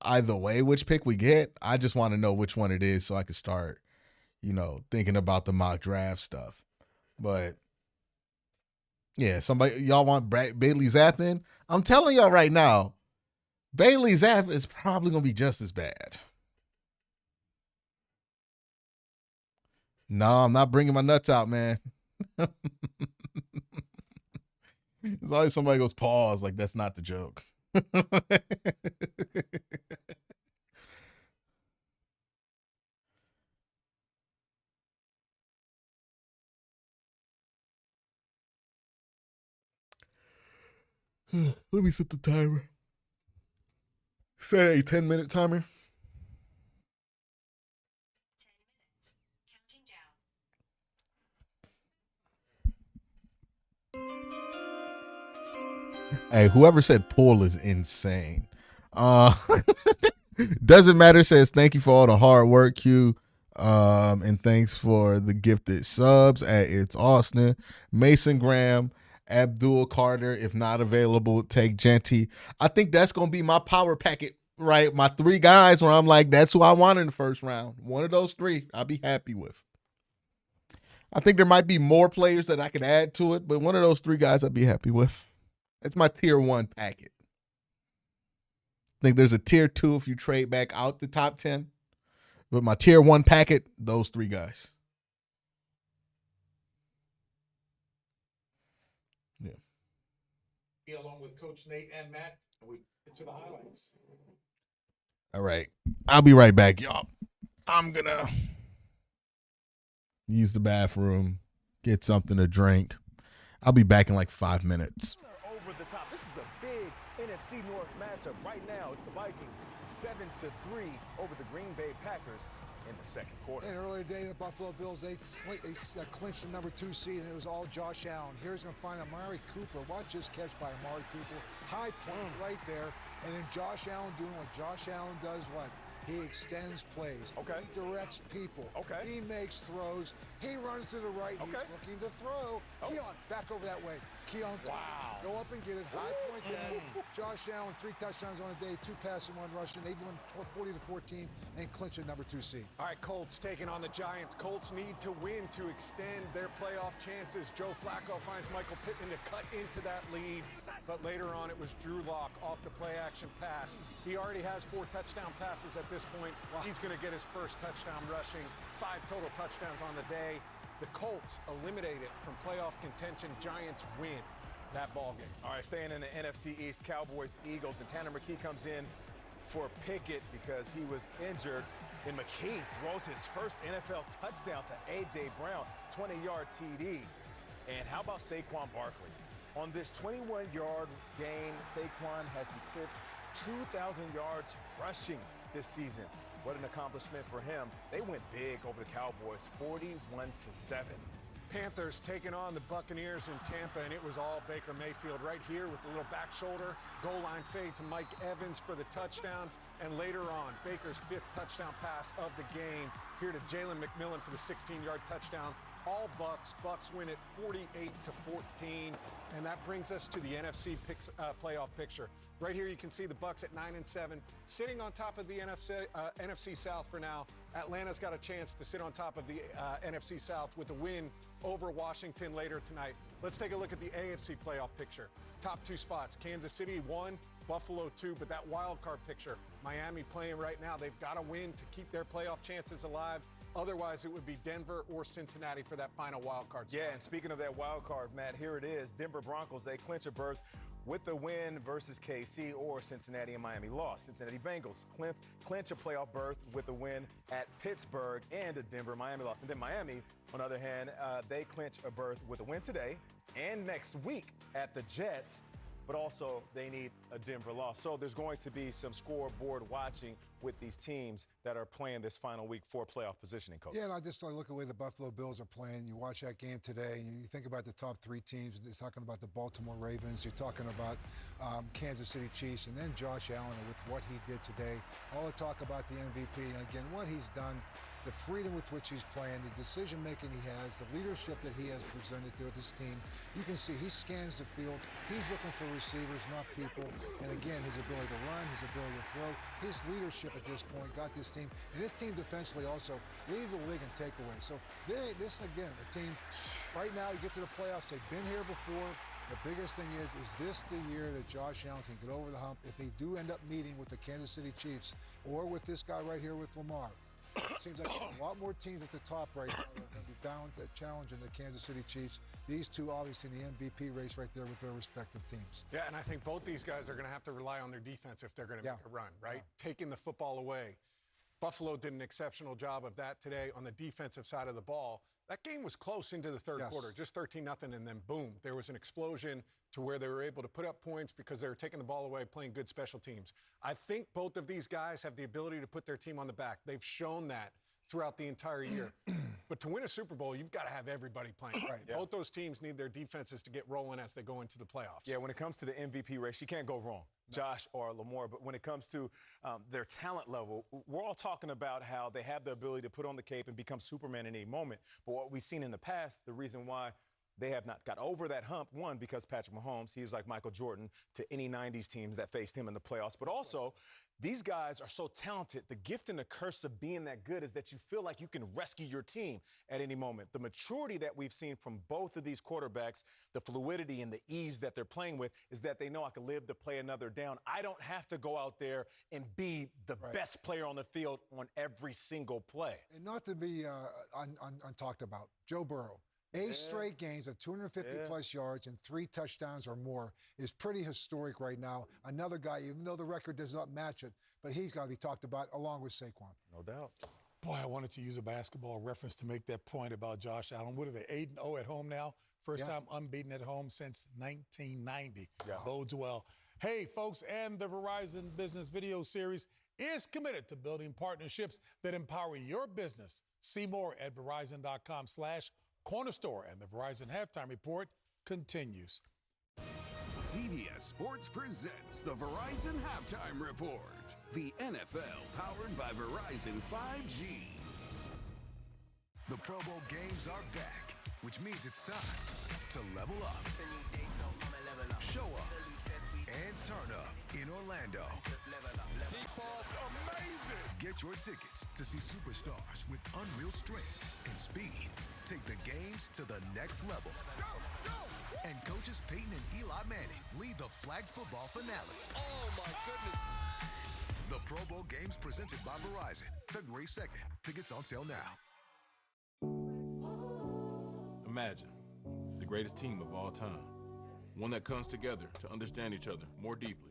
Either way, which pick we get, I just want to know which one it is so I can start, thinking about the mock draft stuff. But yeah, y'all want Bailey Zappe? I'm telling y'all right now, Bailey Zappe is probably going to be just as bad. No, I'm not bringing my nuts out, man. It's always somebody goes, pause, like that's not the joke. Let me set the timer. Set a 10-minute timer. 10 minutes. Counting down. Hey, whoever said pull is insane. Doesn't matter says thank you for all the hard work, Q. And thanks for the gifted subs at It's Austin. Mason Graham, Abdul Carter, if not available, take Genty. I think that's gonna be my power packet, right? My 3 guys where I'm like, that's who I want in the first round. One of those 3, I'll be happy with. I think there might be more players that I can add to it, but one of those 3 guys I'd be happy with. It's my tier 1 packet. I think there's a tier 2 if you trade back out the top 10. But my tier 1 packet, those 3 guys. Yeah. Along with Coach Nate and Matt, and we get to the highlights. All right. I'll be right back, y'all. I'm going to use the bathroom, get something to drink. I'll be back in like 5 minutes. Over the top. This is a big NFC North matchup right now. It's the Vikings 7-3 over the Green Bay Packers in the second quarter. And earlier today, the Buffalo Bills, they clinched the number 2 seed, and it was all Josh Allen. Here's going to find Amari Cooper. Watch this catch by Amari Cooper. High point right there. And then Josh Allen doing what Josh Allen does what? He extends plays. Okay. He directs people. Okay. He makes throws. He runs to the right. Okay. He's looking to throw. Oh. Keon, back over that way. Keon, wow. Go up and get it. High point that. Josh Allen, 3 touchdowns on a day, 2 passing, 1 rushing. They won 40-14 and clinch a number 2 seed. All right, Colts taking on the Giants. Colts need to win to extend their playoff chances. Joe Flacco finds Michael Pittman to cut into that lead. But later on, it was Drew Lock off the play-action pass. He already has 4 touchdown passes at this point. Wow. He's going to get his first touchdown rushing. 5 total touchdowns on the day. The Colts eliminated from playoff contention. Giants win that ball game. All right, staying in the NFC East, Cowboys, Eagles, and Tanner McKee comes in for Pickett because he was injured. And McKee throws his first NFL touchdown to A.J. Brown, 20-yard TD. And how about Saquon Barkley? On this 21-yard game, Saquon has eclipsed 2,000 yards rushing this season. What an accomplishment for him. They went big over the Cowboys, 41-7. Panthers taking on the Buccaneers in Tampa, and it was all Baker Mayfield right here with the little back shoulder, goal line fade to Mike Evans for the touchdown, and later on, Baker's 5th touchdown pass of the game here to Jalen McMillan for the 16-yard touchdown. All Bucks. Bucks win it 48-14, and that brings us to the NFC playoff picture. Right here, you can see the Bucks at 9-7, sitting on top of the NFC South for now. Atlanta's got a chance to sit on top of the NFC South with a win over Washington later tonight. Let's take a look at the AFC playoff picture. Top 2 spots: Kansas City 1, Buffalo 2, but that wild card picture, Miami playing right now. They've got to win to keep their playoff chances alive. Otherwise, it would be Denver or Cincinnati for that final wild card spot. Yeah, and speaking of that wild card, Matt, here it is. Denver Broncos, they clinch a berth with the win versus KC, or Cincinnati and Miami lost. Cincinnati Bengals clinch a playoff berth with a win at Pittsburgh and a Denver Miami loss. And then Miami, on the other hand, they clinch a berth with a win today and next week at the Jets, but also they need a Denver loss. So there's going to be some scoreboard watching with these teams that are playing this final week for playoff positioning, Coach. Yeah, and I just look at the way the Buffalo Bills are playing. You watch that game today, and you think about the top 3 teams. You're talking about the Baltimore Ravens. You're talking about Kansas City Chiefs, and then Josh Allen with what he did today. All the talk about the MVP, and again, what he's done, the freedom with which he's playing, the decision-making he has, the leadership that he has presented to his team. You can see he scans the field. He's looking for receivers, not people. And again, his ability to run, his ability to throw, his leadership at this point got this team. And this team defensively also leads the league in takeaways. So this, again, a team, right now you get to the playoffs. They've been here before. The biggest thing is this the year that Josh Allen can get over the hump if they do end up meeting with the Kansas City Chiefs or with this guy right here with Lamar? It seems like a lot more teams at the top right now are going to be bound to challenging the Kansas City Chiefs. These two obviously in the MVP race right there with their respective teams. Yeah, and I think both these guys are going to have to rely on their defense if they're going to make a run, right? Taking the football away. Buffalo did an exceptional job of that today on the defensive side of the ball. That game was close into the third quarter, just 13-0, and then boom, there was an explosion to where they were able to put up points because they were taking the ball away, playing good special teams. I think both of these guys have the ability to put their team on the back. They've shown that throughout the entire year. But to win a Super Bowl, you've got to have everybody playing. Right. Yeah. Both those teams need their defenses to get rolling as they go into the playoffs. Yeah, when it comes to the MVP race, you can't go wrong, Josh or Lamar. But when it comes to their talent level, we're all talking about how they have the ability to put on the cape and become Superman in any moment. But what we've seen in the past, the reason why they have not got over that hump, one, because Patrick Mahomes, he's like Michael Jordan to any 90s teams that faced him in the playoffs. But also, these guys are so talented. The gift and the curse of being that good is that you feel like you can rescue your team at any moment. The maturity that we've seen from both of these quarterbacks, the fluidity and the ease that they're playing with, is that they know I can live to play another down. I don't have to go out there and be the best player on the field on every single play. And not to be untalked about, Joe Burrow. 8 straight games of 250-plus yards and 3 touchdowns or more is pretty historic right now. Another guy, even though the record does not match it, but he's got to be talked about along with Saquon. No doubt. Boy, I wanted to use a basketball reference to make that point about Josh Allen. What are they, 8-0 at home now? First time unbeaten at home since 1990. Yeah. Bodes well. Hey, folks, and the Verizon Business Video Series is committed to building partnerships that empower your business. See more at Verizon.com/Corner Store, and the Verizon Halftime Report continues. CBS Sports presents the Verizon Halftime Report. The NFL powered by Verizon 5G. The Pro Bowl games are back, which means it's time to level up, show up, and turn up in Orlando. Deep ball, amazing! Get your tickets to see superstars with unreal strength and speed take the games to the next level. Go, go! And coaches Peyton and Eli Manning lead the flag football finale. Oh my goodness! The Pro Bowl games presented by Verizon, February 2nd. Tickets on sale now. Imagine the greatest team of all time. One that comes together to understand each other more deeply.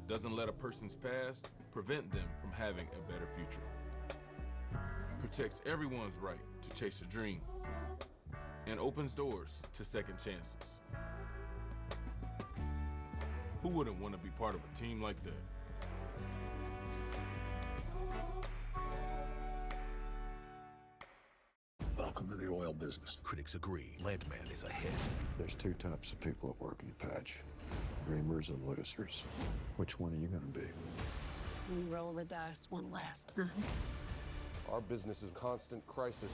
Doesn't let a person's past prevent them from having a better future. Protects everyone's right to chase a dream and opens doors to second chances. Who wouldn't want to be part of a team like that? Welcome to the oil business. Critics agree, Landman is ahead. There's 2 types of people that work in the patch. Dreamers and losers. Which one are you going to be? We roll the dice one last time. Our business is constant crisis,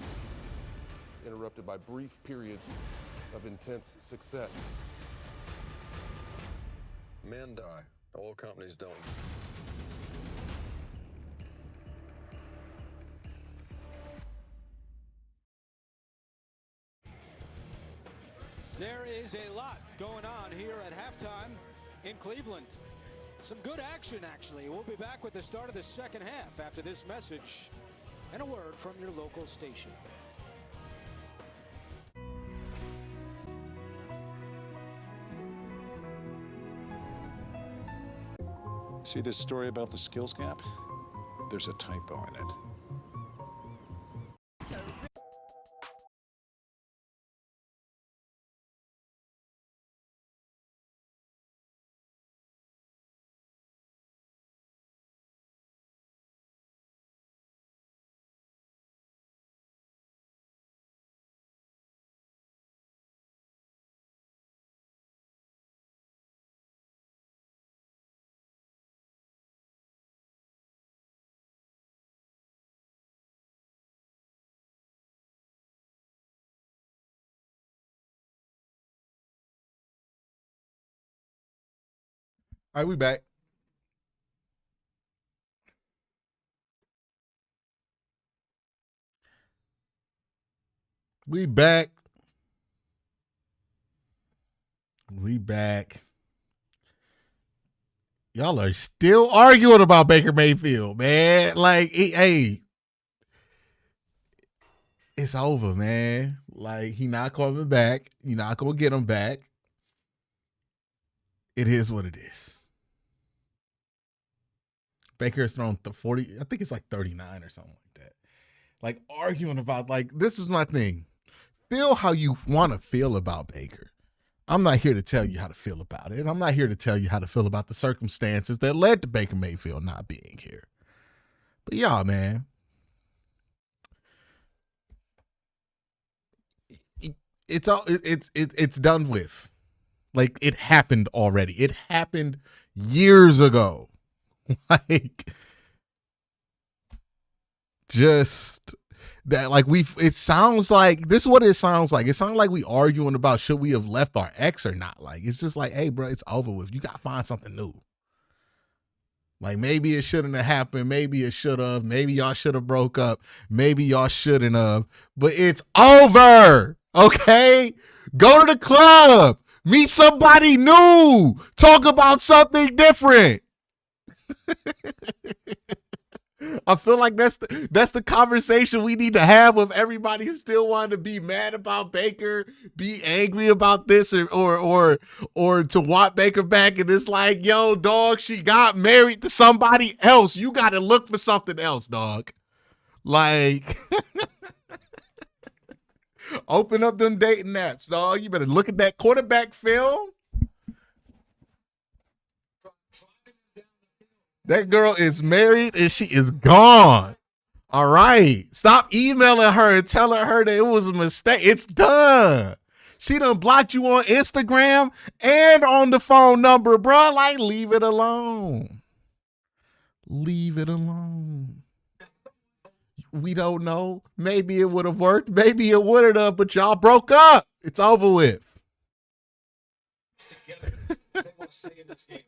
interrupted by brief periods of intense success. Men die. Oil companies don't. There is a lot going on here at halftime in Cleveland. Some good action, actually. We'll be back with the start of the second half after this message and a word from your local station. See this story about the skills gap? There's a typo in it. All right, we back. We back. We back. Y'all are still arguing about Baker Mayfield, man. Like, hey, it's over, man. Like, he not coming back. You're not going to get him back. It is what it is. Baker has thrown 40, I think it's like 39 or something like that. Like arguing about, like, this is my thing. Feel how you want to feel about Baker. I'm not here to tell you how to feel about it. I'm not here to tell you how to feel about the circumstances that led to Baker Mayfield not being here. But y'all, man, it's done with. Like, it happened already. It happened years ago. Like, just that, like, it sounds like, this is what it sounds like. It sounds like we arguing about should we have left our ex or not. Like, it's just like, hey, bro, it's over with. You got to find something new. Like, maybe it shouldn't have happened. Maybe it should have. Maybe y'all should have broke up. Maybe y'all shouldn't have. But it's over. Okay? Go to the club. Meet somebody new. Talk about something different. I feel like that's the conversation we need to have with everybody who still wanting to be mad about Baker, be angry about this, or to want Baker back. And it's like, yo, dog, she got married to somebody else. You got to look for something else, dog. Like, open up them dating apps, dog. You better look at that quarterback film. That girl is married and she is gone. All right. Stop emailing her and telling her that it was a mistake. It's done. She done blocked you on Instagram and on the phone number, bro. Like, leave it alone. Leave it alone. We don't know. Maybe it would have worked. Maybe it would have, but y'all broke up. It's over with. Together, they want to stay in this game.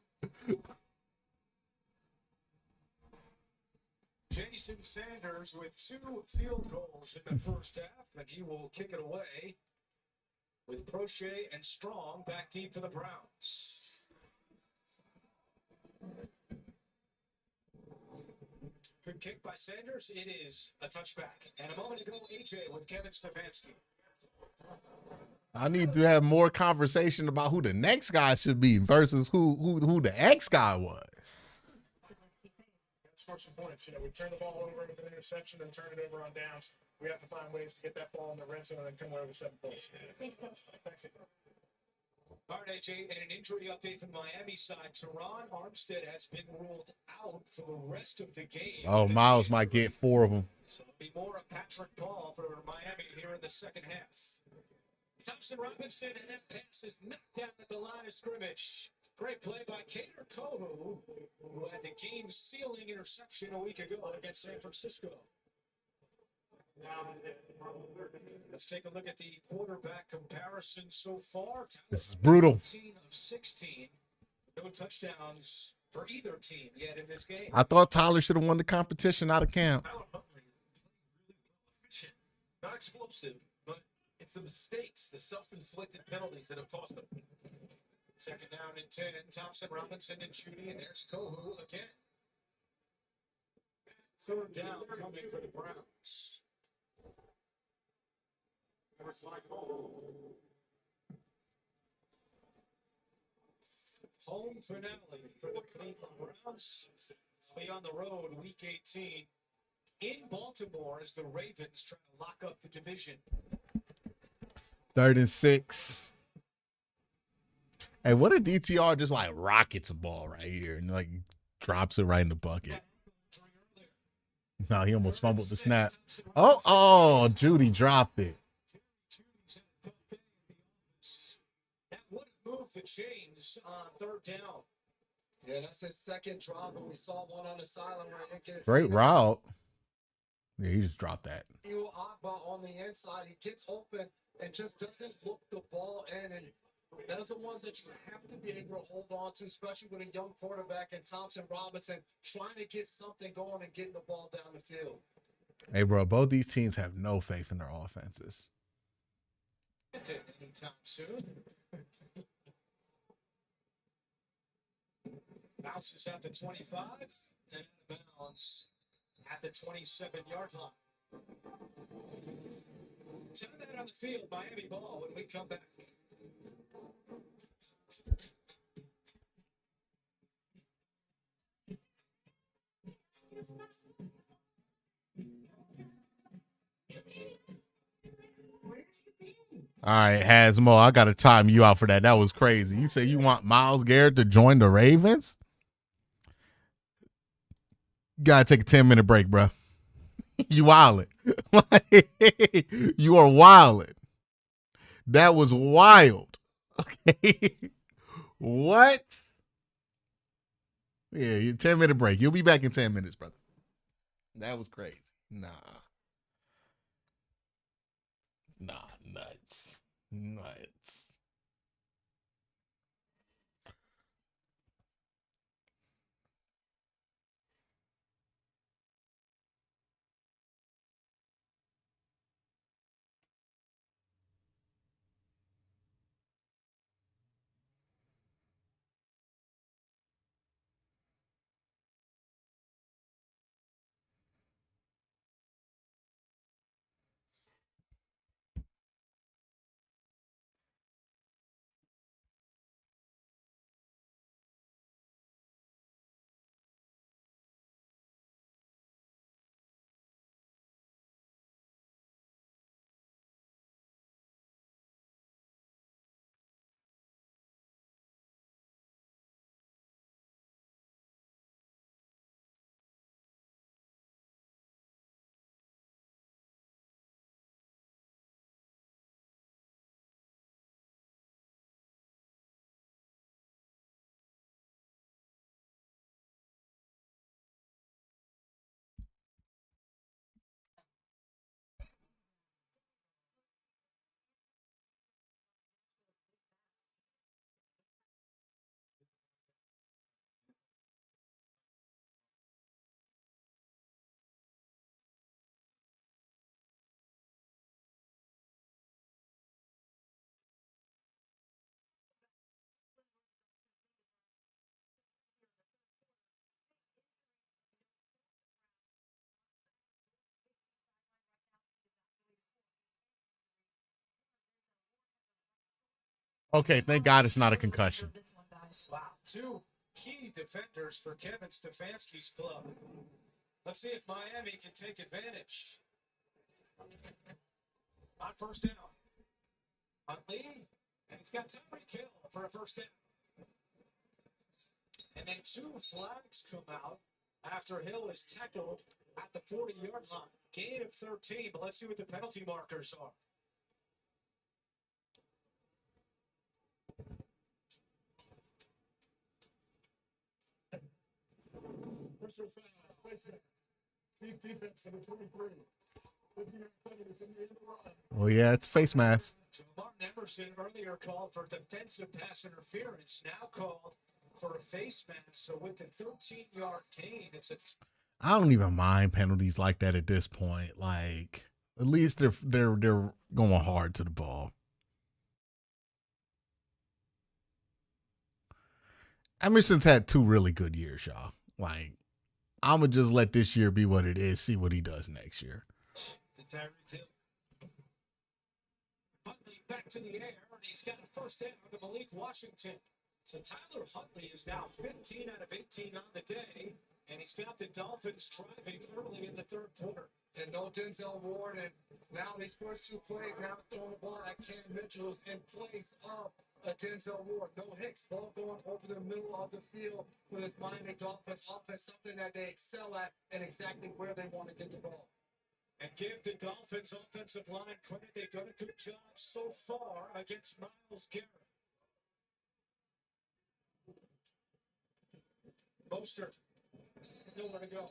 Jason Sanders with 2 field goals in the first half, and he will kick it away with Prochet and Strong back deep for the Browns. Good kick by Sanders. It is a touchback. And a moment ago, AJ with Kevin Stefanski. I need to have more conversation about who the next guy should be versus who the ex guy was. Score some points. You know, we turn the ball over with an interception and turn it over on downs. We have to find ways to get that ball in the red zone and come away with 7 points. Thanks. All right, AJ, and an injury update from Miami side. Teron Armstead has been ruled out for the rest of the game. Oh, Miles might get 4 of them. So it'll be more of Patrick Paul for Miami here in the second half. Thompson Robinson, and that pass is knocked down at the line of scrimmage. Great play by Kader Kohu, who had the game-sealing interception a week ago against San Francisco. Let's take a look at the quarterback comparison so far. This is brutal. 15 of 16. No touchdowns for either team yet in this game. I thought Tyler should have won the competition out of camp. Not explosive, but it's the mistakes, the self-inflicted penalties that have cost them. Second down and 10. Thompson, Robinson, and Judy, and there's Kohu again. Third down coming for the Browns. Home finale for the Cleveland Browns. Be on the road week 18 in Baltimore as the Ravens try to lock up the division. 3rd and 6. Hey, what if DTR just like rockets a ball right here and like drops it right in the bucket? No, he almost fumbled the snap. Oh, Judy dropped it. That would have moved the chains on 3rd down. Yeah, that's his second drop, and we saw one on the sideline where it gets Great route. Yeah, he just dropped that. Agba on the inside, he gets open and just doesn't look the ball in, and those are ones that you have to be able to hold on to, especially with a young quarterback and Thompson Robinson trying to get something going and getting the ball down the field. Hey, bro, both these teams have no faith in their offenses. Anytime soon. Bounces at the 25 and out of bounds at the 27-yard line. Turn that on the field, Miami ball when we come back. All right, Hasmo, I got to time you out for that. That was crazy. You say you want Myles Garrett to join the Ravens? Got to take a 10-minute break, bro. You wildin'. You are wildin'. That was wild. Okay. What? Yeah, 10-minute break. You'll be back in 10 minutes, brother. That was crazy. Nah, nuts. Nuts. Okay, thank God it's not a concussion. Wow, two key defenders for Kevin Stefanski's club. Let's see if Miami can take advantage. On first down. Huntley, and he's got Tyreek Hill for a first down. And then two flags come out after Hill is tackled at the 40-yard line. Gain of 13, but let's see what the penalty markers are. Deep defense in the 23. Well, yeah, it's face mask. Martin Emerson earlier called for defensive pass interference, now called for a face mask. So with the 13-yard gain, it's a... I don't even mind penalties like that at this point. Like, at least they're going hard to the ball. Emerson's had 2 really good years, y'all. Like, I'm going to just let this year be what it is, see what he does next year. To Tyreek Hill. Huntley back to the air, and he's got a first down to Malik Washington. So Tyler Huntley is now 15 out of 18 on the day, and he's got the Dolphins driving early in the third quarter. And no Denzel Ward, and now these first 2 plays, now throwing the ball at Cam Mitchell's in place of a Denzel Ward. No Hicks, ball going over the middle of the field for this Miami Dolphins offense, something that they excel at and exactly where they want to get the ball. And give the Dolphins offensive line credit. They've done a good job so far against Myles Garrett. Mostert, nowhere to go.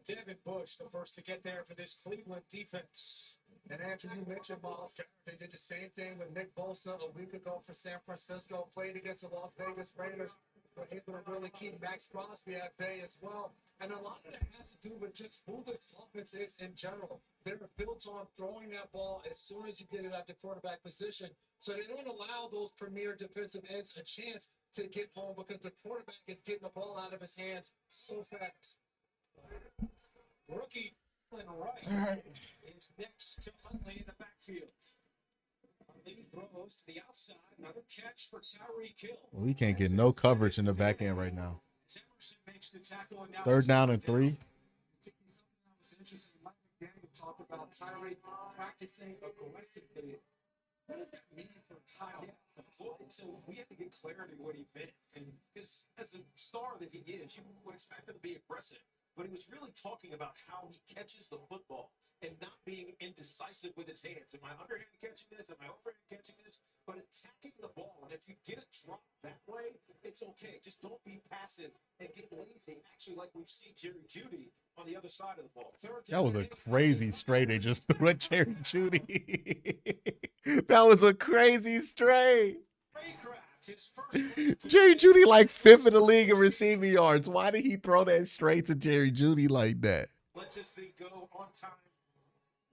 Devin Bush, the first to get there for this Cleveland defense. And Andrew, you mentioned Myles Garrett. They did the same thing with Nick Bosa a week ago for San Francisco. Played against the Las Vegas Raiders. Were able to really keep Max Crosby at bay as well. And a lot of that has to do with just who this offense is in general. They're built on throwing that ball as soon as you get it at the quarterback position. So they don't allow those premier defensive ends a chance to get home because the quarterback is getting the ball out of his hands so fast. Rookie Wright is next to Huntley in the backfield. Huntley throws to the outside. Another catch for Tyreek Hill. We can't get no coverage in the back end right now. 3rd down and 3. Interesting. Mike McDaniel talked about Tyree practicing aggressively. What does that mean for Kyle? So we had to get clarity what he meant. And as a star that he is, you would expect him to be aggressive. But he was really talking about how he catches the football and not being indecisive with his hands. Am I underhand catching this? Am I overhand catching this? But attacking the ball. And if you get a drop that way, it's okay. Just don't be passive and get lazy. Actually, like we've seen Jerry Jeudy on the other side of the ball. That was a crazy stray they just threw at Jerry Jeudy. That was a crazy stray. Jerry Jeudy like 5th in the league in receiving yards. Why did he throw that straight to Jerry Jeudy like that? Let's just go on time.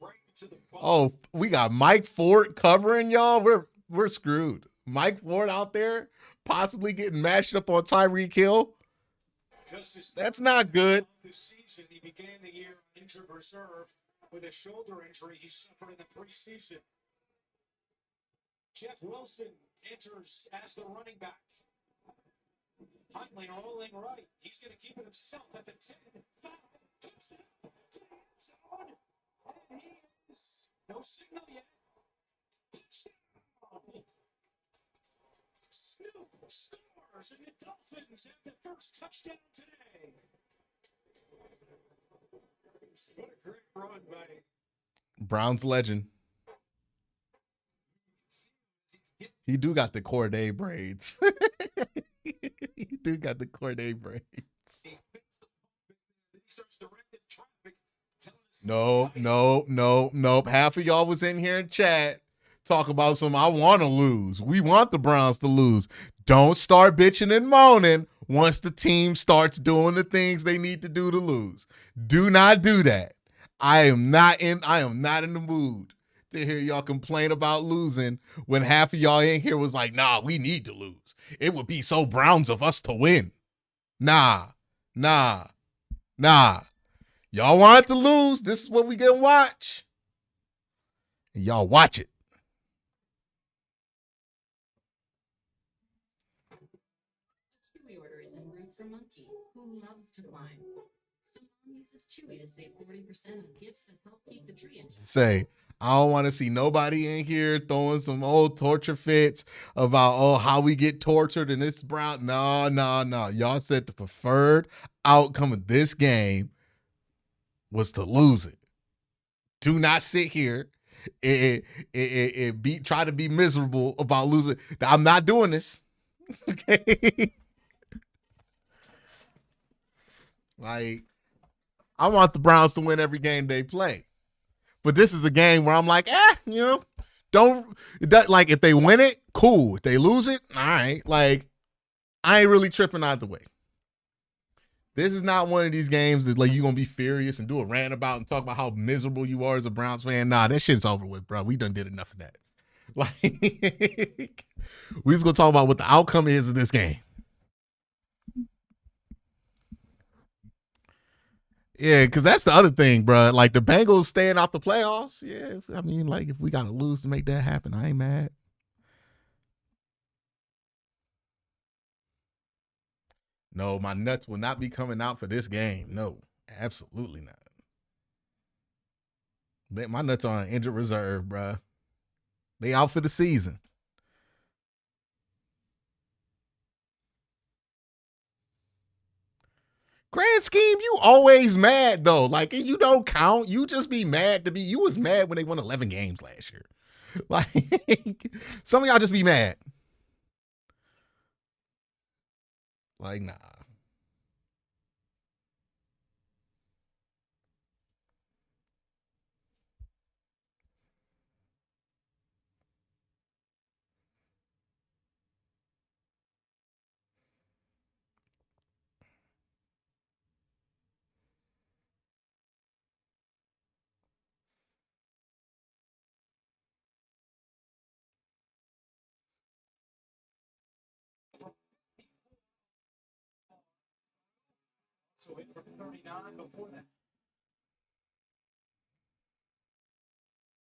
Right to the ball. Oh, we got Mike Ford covering y'all. We're screwed. Mike Ford out there possibly getting mashed up on Tyreek Hill. That's not good. This season, he began the year injured reserve with a shoulder injury he suffered in the preseason. Jeff Wilson enters as the running back. Huntley rolling right. He's going to keep it himself at the 10, 5, kicks it up to the end zone. And he is no signal yet. Touchdown. Snoop scores, and the Dolphins have the first touchdown today. What a great run by Browns legend. He do got the Corday braids. He do got the Corday braids. Nope. Half of y'all was in here in chat talk about some, I want to lose. We want the Browns to lose. Don't start bitching and moaning once the team starts doing the things they need to do to lose. Do not do that. I am not in the mood to hear y'all complain about losing when half of y'all in here was like, nah, we need to lose. It would be so Browns of us to win. Nah. Y'all want to lose. This is what we gonna watch. And y'all watch it. Chewy order is en route for Monkey, who loves to climb. So Mom uses Chewy to save 40% on gifts that help keep the tree in. Say, I don't want to see nobody in here throwing some old torture fits about, how we get tortured and it's Brown. No. Y'all said the preferred outcome of this game was to lose it. Do not sit here try to be miserable about losing. I'm not doing this. Okay. Like, I want the Browns to win every game they play. But this is a game where I'm like, like if they win it, cool. If they lose it, all right. Like, I ain't really tripping either way. This is not one of these games that like you're gonna be furious and do a rant about and talk about how miserable you are as a Browns fan. Nah, that shit's over with, bro. We done did enough of that. Like, we just gonna talk about what the outcome is of this game. Yeah, because that's the other thing, bro. Like the Bengals staying out the playoffs. Yeah, I mean, like if we gotta lose to make that happen, I ain't mad. No, my nuts will not be coming out for this game. No, absolutely not. My nuts are on injured reserve, bro. They out for the season. Grand scheme, you always mad though. Like you don't count. You just be mad to be. You was mad when they won 11 games last year. Like some of y'all just be mad. Like nah. So in from 39 before that.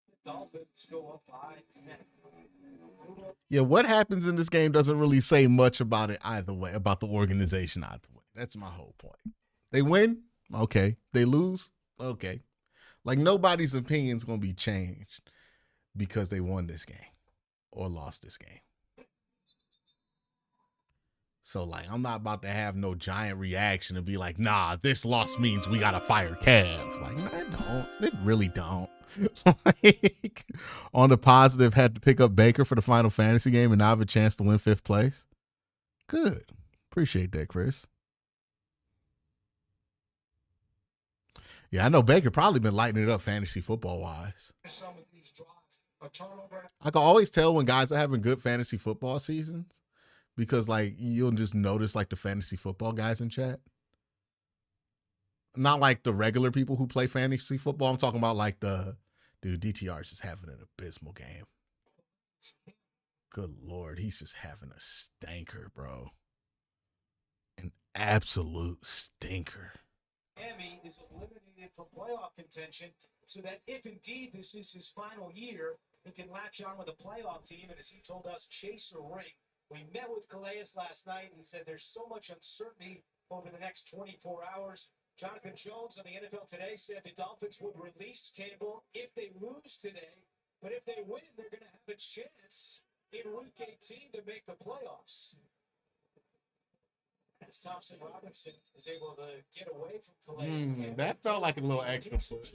The Dolphins go up by 10. Yeah, what happens in this game doesn't really say much about it either way, about the organization either way. That's my whole point. They win, okay. They lose, okay. Like nobody's opinion's gonna be changed because they won this game or lost this game. So like I'm not about to have no giant reaction and be like, nah, this loss means we gotta fire Kev. Like, no, it don't. It really don't. Like, on the positive, had to pick up Baker for the Final Fantasy game and now have a chance to win 5th place. Good. Appreciate that, Chris. Yeah, I know Baker probably been lighting it up fantasy football wise. I can always tell when guys are having good fantasy football seasons because like you'll just notice like the fantasy football guys in chat. Not like the regular people who play fantasy football. I'm talking about like dude, DTR is just having an abysmal game. Good Lord, he's just having a stinker, bro. An absolute stinker. Miami is eliminated from playoff contention so that if indeed this is his final year, he can latch on with a playoff team. And as he told us, chase a ring. We met with Calais last night. He said there's so much uncertainty over the next 24 hours. Jonathan Jones on the NFL Today said the Dolphins would release Campbell if they lose today. But if they win, they're going to have a chance in Week 18 to make the playoffs. As Thompson Robinson is able to get away from Calais. That felt like a little extra push. Very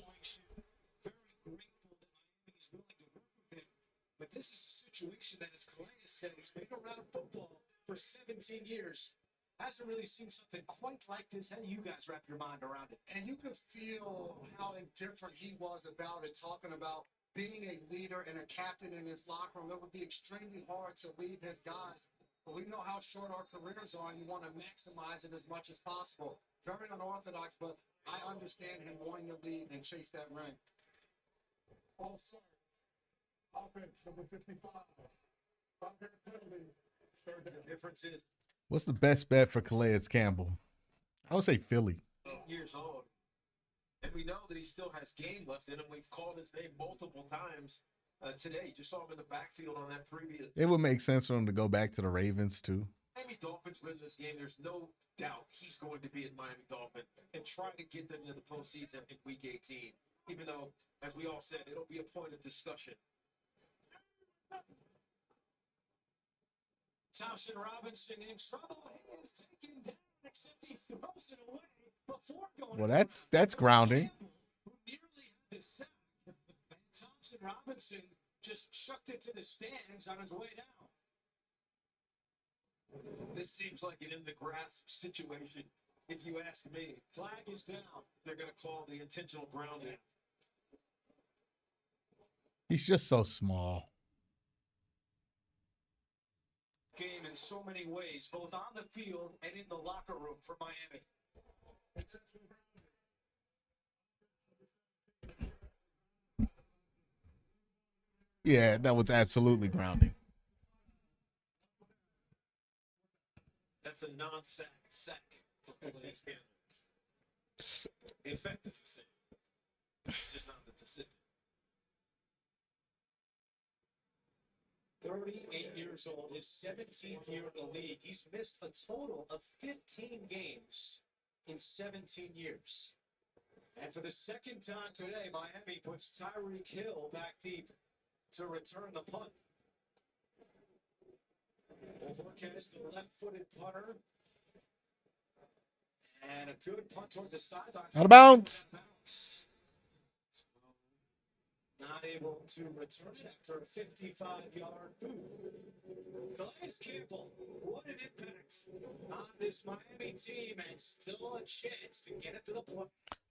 grateful that Miami is willing to work with him. But this is a situation that, as Calais said, he's been around football for 17 years. Hasn't really seen something quite like this. How do you guys wrap your mind around it? And you could feel how indifferent he was about it, talking about being a leader and a captain in his locker room. It would be extremely hard to leave his guys. But we know how short our careers are, and you want to maximize it as much as possible. Very unorthodox, but I understand him wanting to lead and chase that ring. Also, offense number 55. The difference is What's the best bet for Calais Campbell? I would say Philly. 8 years old. And we know that he still has game left in him. We've called his name multiple times today. Just saw him in the backfield on that previous. It would make sense for him to go back to the Ravens too. Miami Dolphins win this game. There's no doubt he's going to be a Miami Dolphin and try to get them to the postseason in Week 18. Even though, as we all said, it'll be a point of discussion. Thompson Robinson in trouble. He is taken down, except he throws it away before going. Well, that's grounding. Who nearly had the sack. And Thompson Robinson just chucked it to the stands on his way down. This seems like an in the grass situation, if you ask me. Flag is down. They're going to call the intentional grounding. He's just so small. Game in so many ways, both on the field and in the locker room for Miami. Yeah, that was absolutely grounding. That's a non-sack sack for Calais Campbell. The effect is the same, just not that's assisted. 38 years old, his 17th year in the league. He's missed a total of 15 games in 17 years. And for the second time today, Miami puts Tyreek Hill back deep to return the punt. Overcast, the left-footed punter. And a good punt toward the sidelines. Out of bounds. Not able to return it after a 55-yard boot. Calais Campbell, what an impact on this Miami team, and still a chance to get it to the play.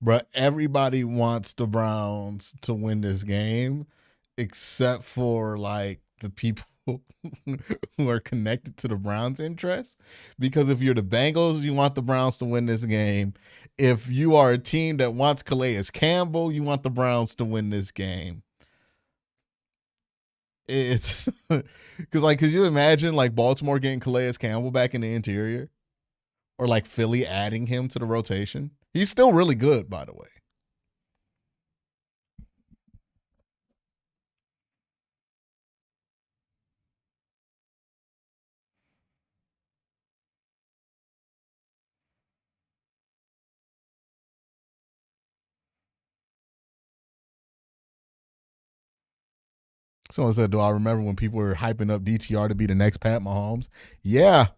Bruh, everybody wants the Browns to win this game, except for like the people who are connected to the Browns' interests. Because if you're the Bengals, you want the Browns to win this game. If you are a team that wants Calais Campbell, you want the Browns to win this game. It's because like, could you imagine like Baltimore getting Calais Campbell back in the interior, or like Philly adding him to the rotation? He's still really good, by the way. Someone said, do I remember when people were hyping up DTR to be the next Pat Mahomes? Yeah.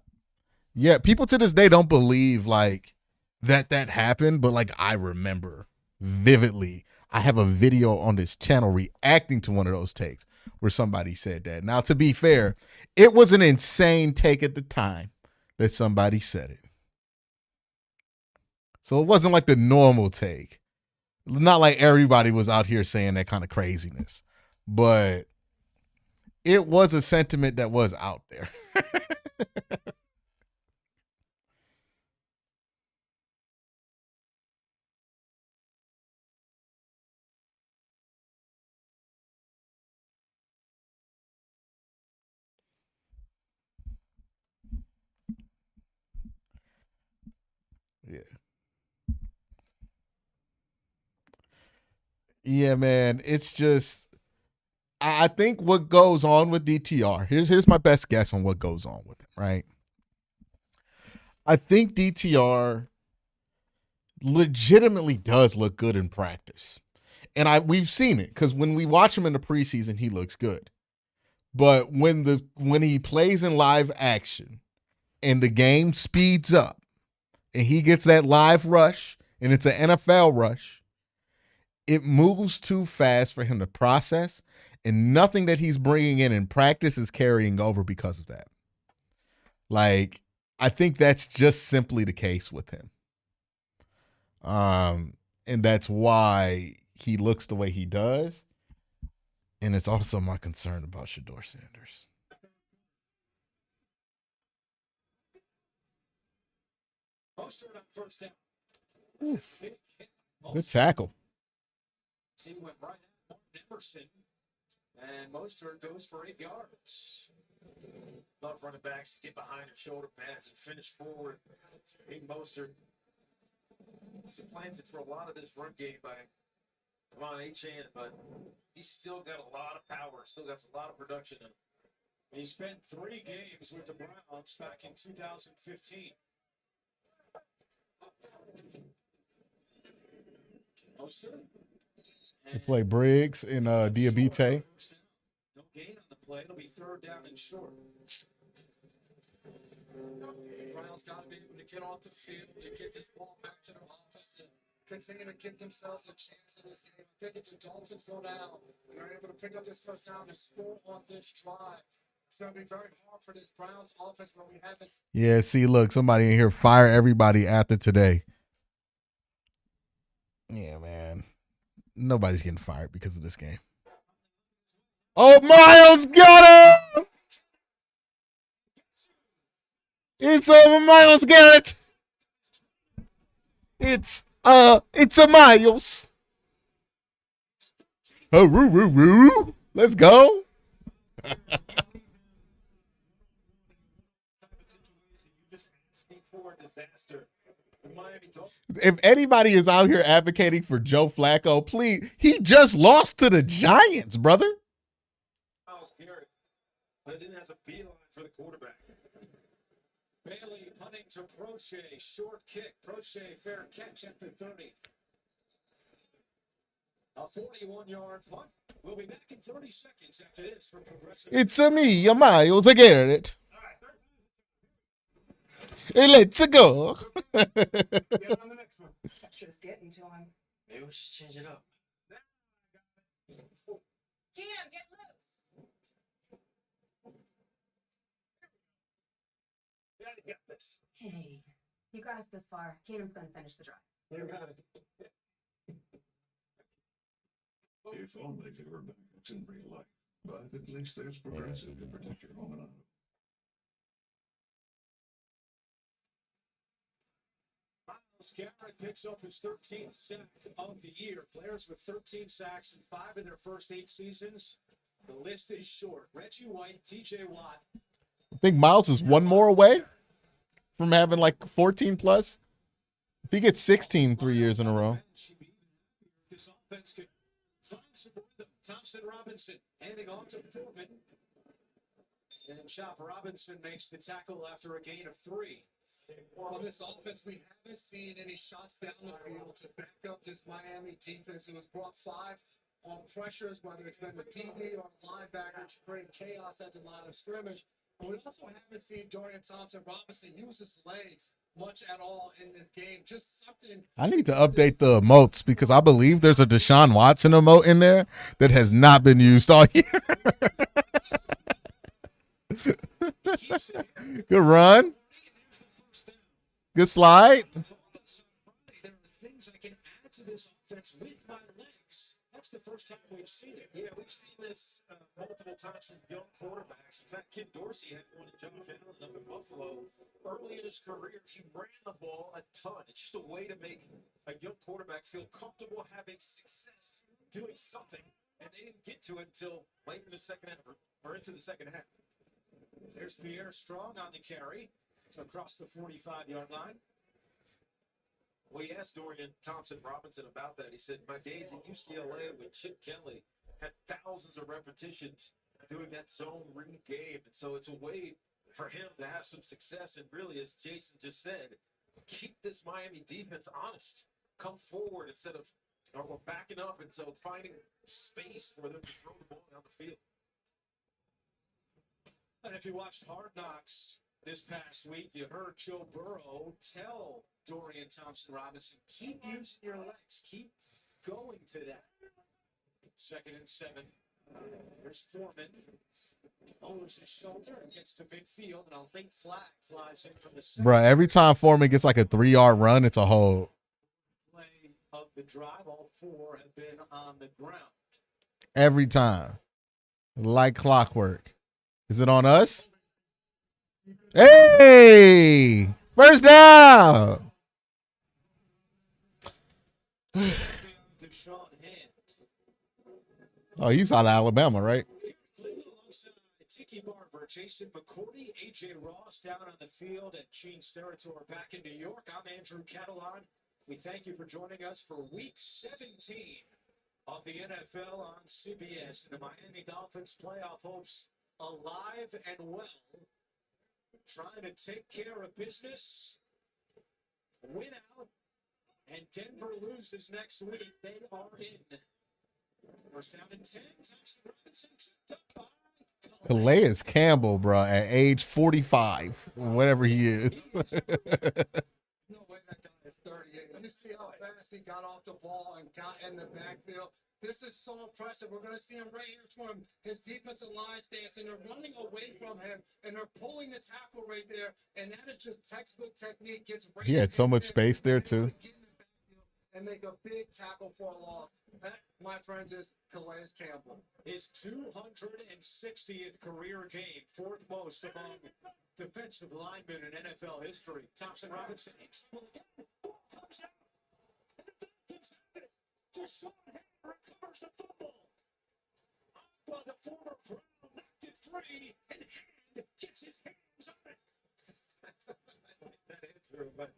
Yeah. People to this day don't believe like that happened, but like I remember vividly. I have a video on this channel reacting to one of those takes where somebody said that. Now, to be fair, it was an insane take at the time that somebody said it. So it wasn't like the normal take. Not like everybody was out here saying that kind of craziness, but it was a sentiment that was out there. Yeah. Yeah, man. It's just I think what goes on with DTR. Here's my best guess on what goes on with him, right? I think DTR legitimately does look good in practice. And we've seen it because when we watch him in the preseason, he looks good. But when he plays in live action and the game speeds up and he gets that live rush and it's an NFL rush, it moves too fast for him to process, and nothing that he's bringing in practice is carrying over because of that. Like, I think that's just simply the case with him. And that's why he looks the way he does. And it's also my concern about Shedeur Sanders. Good tackle. He went right at Martin Emerson, and Mostert goes for 8 yards. Love running backs to get behind their shoulder pads and finish forward. Hey, Mostert supplanted for a lot of this run game by Devon Achane, but he's still got a lot of power, still got a lot of production in him. He spent 3 games with the Browns back in 2015. Mostert. They play Briggs and Diabite. No gain on the play. It'll be 3rd down and short. The Browns got to be able to get off the field and get this ball back to their office and continue to give themselves a chance in this game. I think if the Dolphins go down and are able to pick up this first down and score on this drive, it's going to be very hard for this Browns offense when we haven't. Yeah, see, look, somebody in here fire everybody after today. Yeah, man. Nobody's getting fired because of this game. Oh, Miles got him! It's over, Miles Garrett. It's a Miles. Oh, woo, woo, woo. Let's go. If anybody is out here advocating for Joe Flacco, please, he just lost to the Giants, brother. Miles Garrett, but then has a beeline for the quarterback. Bailey punting to Prochet. Short kick. Prochet, fair catch at the 30. A 41-yard punt. We'll be back in 30 seconds after this for Progressive. It's a me, a Miles Garrett. Hey, let's go. Get on the next one. That's just getting to him. Maybe we should change it up. Cam, get loose. Yeah, you got this. Hey, you got us this far. Keenum's going to finish the drive. You got it. If only they were back in real life. But at least there's Progressive to protect your home and auto. Miles Garrett picks up his 13th sack of the year. Players with 13 sacks and 5 in their first 8 seasons. The list is short. Reggie White, TJ Watt. I think Miles is one more away from having like 14 plus. If he gets 16 3 years in a row. This offense could find some rhythm. Thompson Robinson handing off to Foreman. And Chop Robinson makes the tackle after a gain of 3. On this offense, we haven't seen any shots down the field to back up this Miami defense. It was brought 5 on pressures, whether it's been the DB or linebackers, creating chaos at the line of scrimmage. But we also haven't seen Dorian Thompson-Robinson use his legs much at all in this game. Just something. I need to update the emotes because I believe there's a Deshaun Watson emote in there that has not been used all year. Good run. Good slide. There are things I can add to this offense with my legs. That's the first time we've seen it. Yeah, we've seen this multiple times from young quarterbacks. In fact, Ken Dorsey had one in Josh Allen up in Buffalo. Early in his career, he ran the ball a ton. It's just a way to make a young quarterback feel comfortable having success doing something. And they didn't get to it until late in the second half or into the second half. There's Pierre Strong on the carry across the 45-yard line. We asked Dorian Thompson-Robinson about that. He said, my days at UCLA with Chip Kelly had thousands of repetitions doing that zone read game. And so it's a way for him to have some success. And really, as Jason just said, keep this Miami defense honest. Come forward instead of we're backing up. And so finding space for them to throw the ball down the field. And if you watched Hard Knocks this past week, you heard Joe Burrow tell Dorian Thompson-Robinson, keep using your legs, keep going to that. 2nd and 7. There's Foreman. Lowers his shoulder and gets to midfield, and a late flag flies in from the second. Bruh, every time Foreman gets like a 3-yard run, it's a hold. Play of the drive, all 4 have been on the ground. Every time. Like clockwork. Is it on us? Hey! First down! Oh, he's out of Alabama, right? Tiki Barber, Jason McCourty, AJ Ross down on the field at Gene's Territory back in New York. I'm Andrew Catalan. We thank you for joining us for Week 17 of the NFL on CBS. And the Miami Dolphins playoff hopes alive and well, trying to take care of business, win out, and Denver loses next week. They are in. First down and 10. Thompson-Robinson tripped up by Calais Campbell, bro, at age 45, whatever he is. No way that guy is 38. Let me see how fast he got off the ball and got in the backfield. This is so impressive. We're going to see him right here from his defensive line stance, and they're running away from him, and they're pulling the tackle right there, and that is just textbook technique. Gets right He had so much space there, too. And make a big tackle for a loss. That, my friends, is Calais Campbell. his 260th career game, 4th most among defensive linemen in NFL history. Thompson-Robinson in trouble again. Ball comes out, and the Dolphins have it. Deshaun Hand recovers the football. By the former Brown, knocked it free, and Hand gets his hands on it. That Andrew, but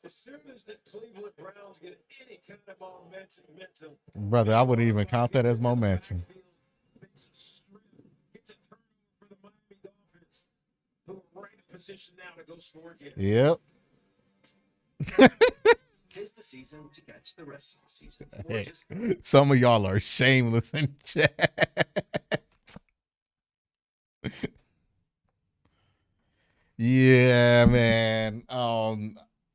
as soon as the Cleveland Browns get any kind of momentum, Brother, I wouldn't even count that as momentum. it's a turnover for the Miami Dolphins, who are right in position now to go score again. Yep. Tis the season to catch the rest of the season. Hey, some of y'all are shameless in chat. Yeah, man.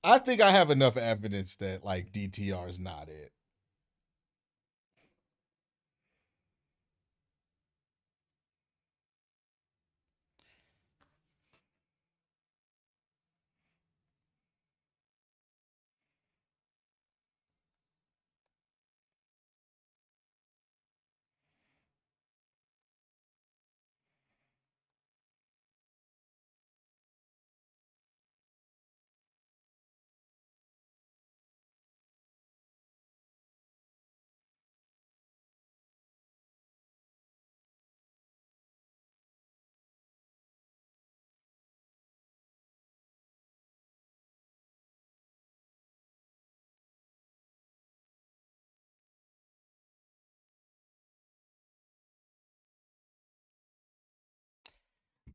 I think I have enough evidence that like DTR is not it.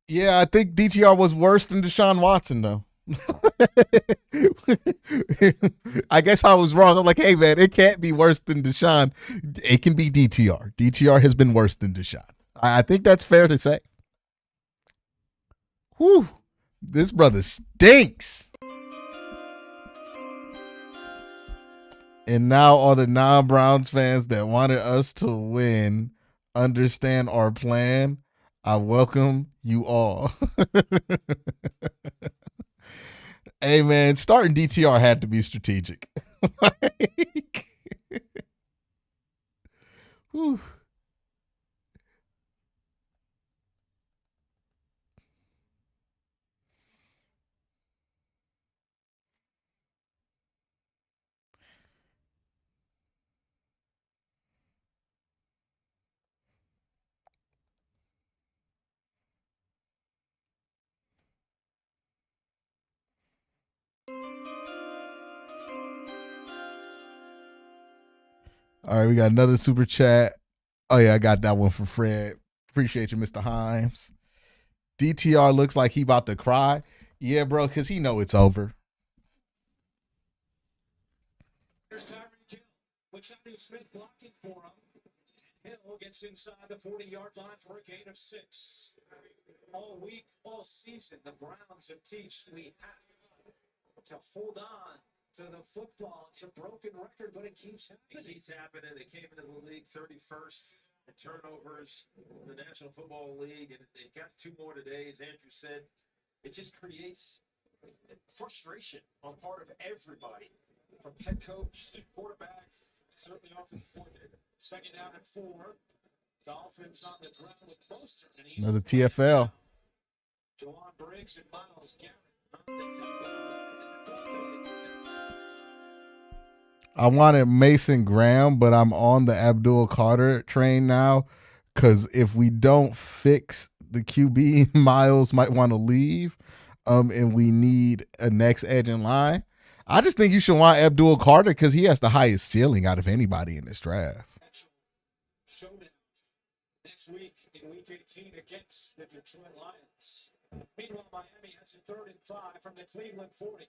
Yeah, I think DTR was worse than Deshaun Watson, though. I guess I was wrong. I'm like, hey man, it can't be worse than Deshaun. It can be DTR. DTR has been worse than Deshaun. I think that's fair to say. Whew. This brother stinks. And now all the non-Browns fans that wanted us to win understand our plan. I welcome you all. Hey man, starting DTR had to be strategic. Like, whew. All right, we got another super chat. Oh yeah, I got that one from Fred. Appreciate you, Mr. Himes. DTR looks like he about to cry. Yeah, bro, because he know it's over. Here's Tyreek Hill with Johnny Smith blocking for him. Hill gets inside the 40-yard line for a gain of 6. All week, all season, the Browns have teached we have to hold on to the football. It's a broken record, but it keeps happening. It keeps happening. They came into the league 31st in turnovers in the National Football League, and they've got 2 more today, as Andrew said. It just creates frustration on part of everybody, from head coach to quarterback, certainly offensive coordinator. Second down and 4. Dolphins on the ground with Mostert. Another TFL. Jawan Briggs and Miles Garrett. I wanted Mason Graham, but I'm on the Abdul Carter train now because if we don't fix the QB, Miles might want to leave, and we need a next edge in line. I just think you should want Abdul Carter because he has the highest ceiling out of anybody in this draft. Showdown next week in Week 18 against the Detroit Lions. Meanwhile, Miami has a 3rd and 5 from the Cleveland 40.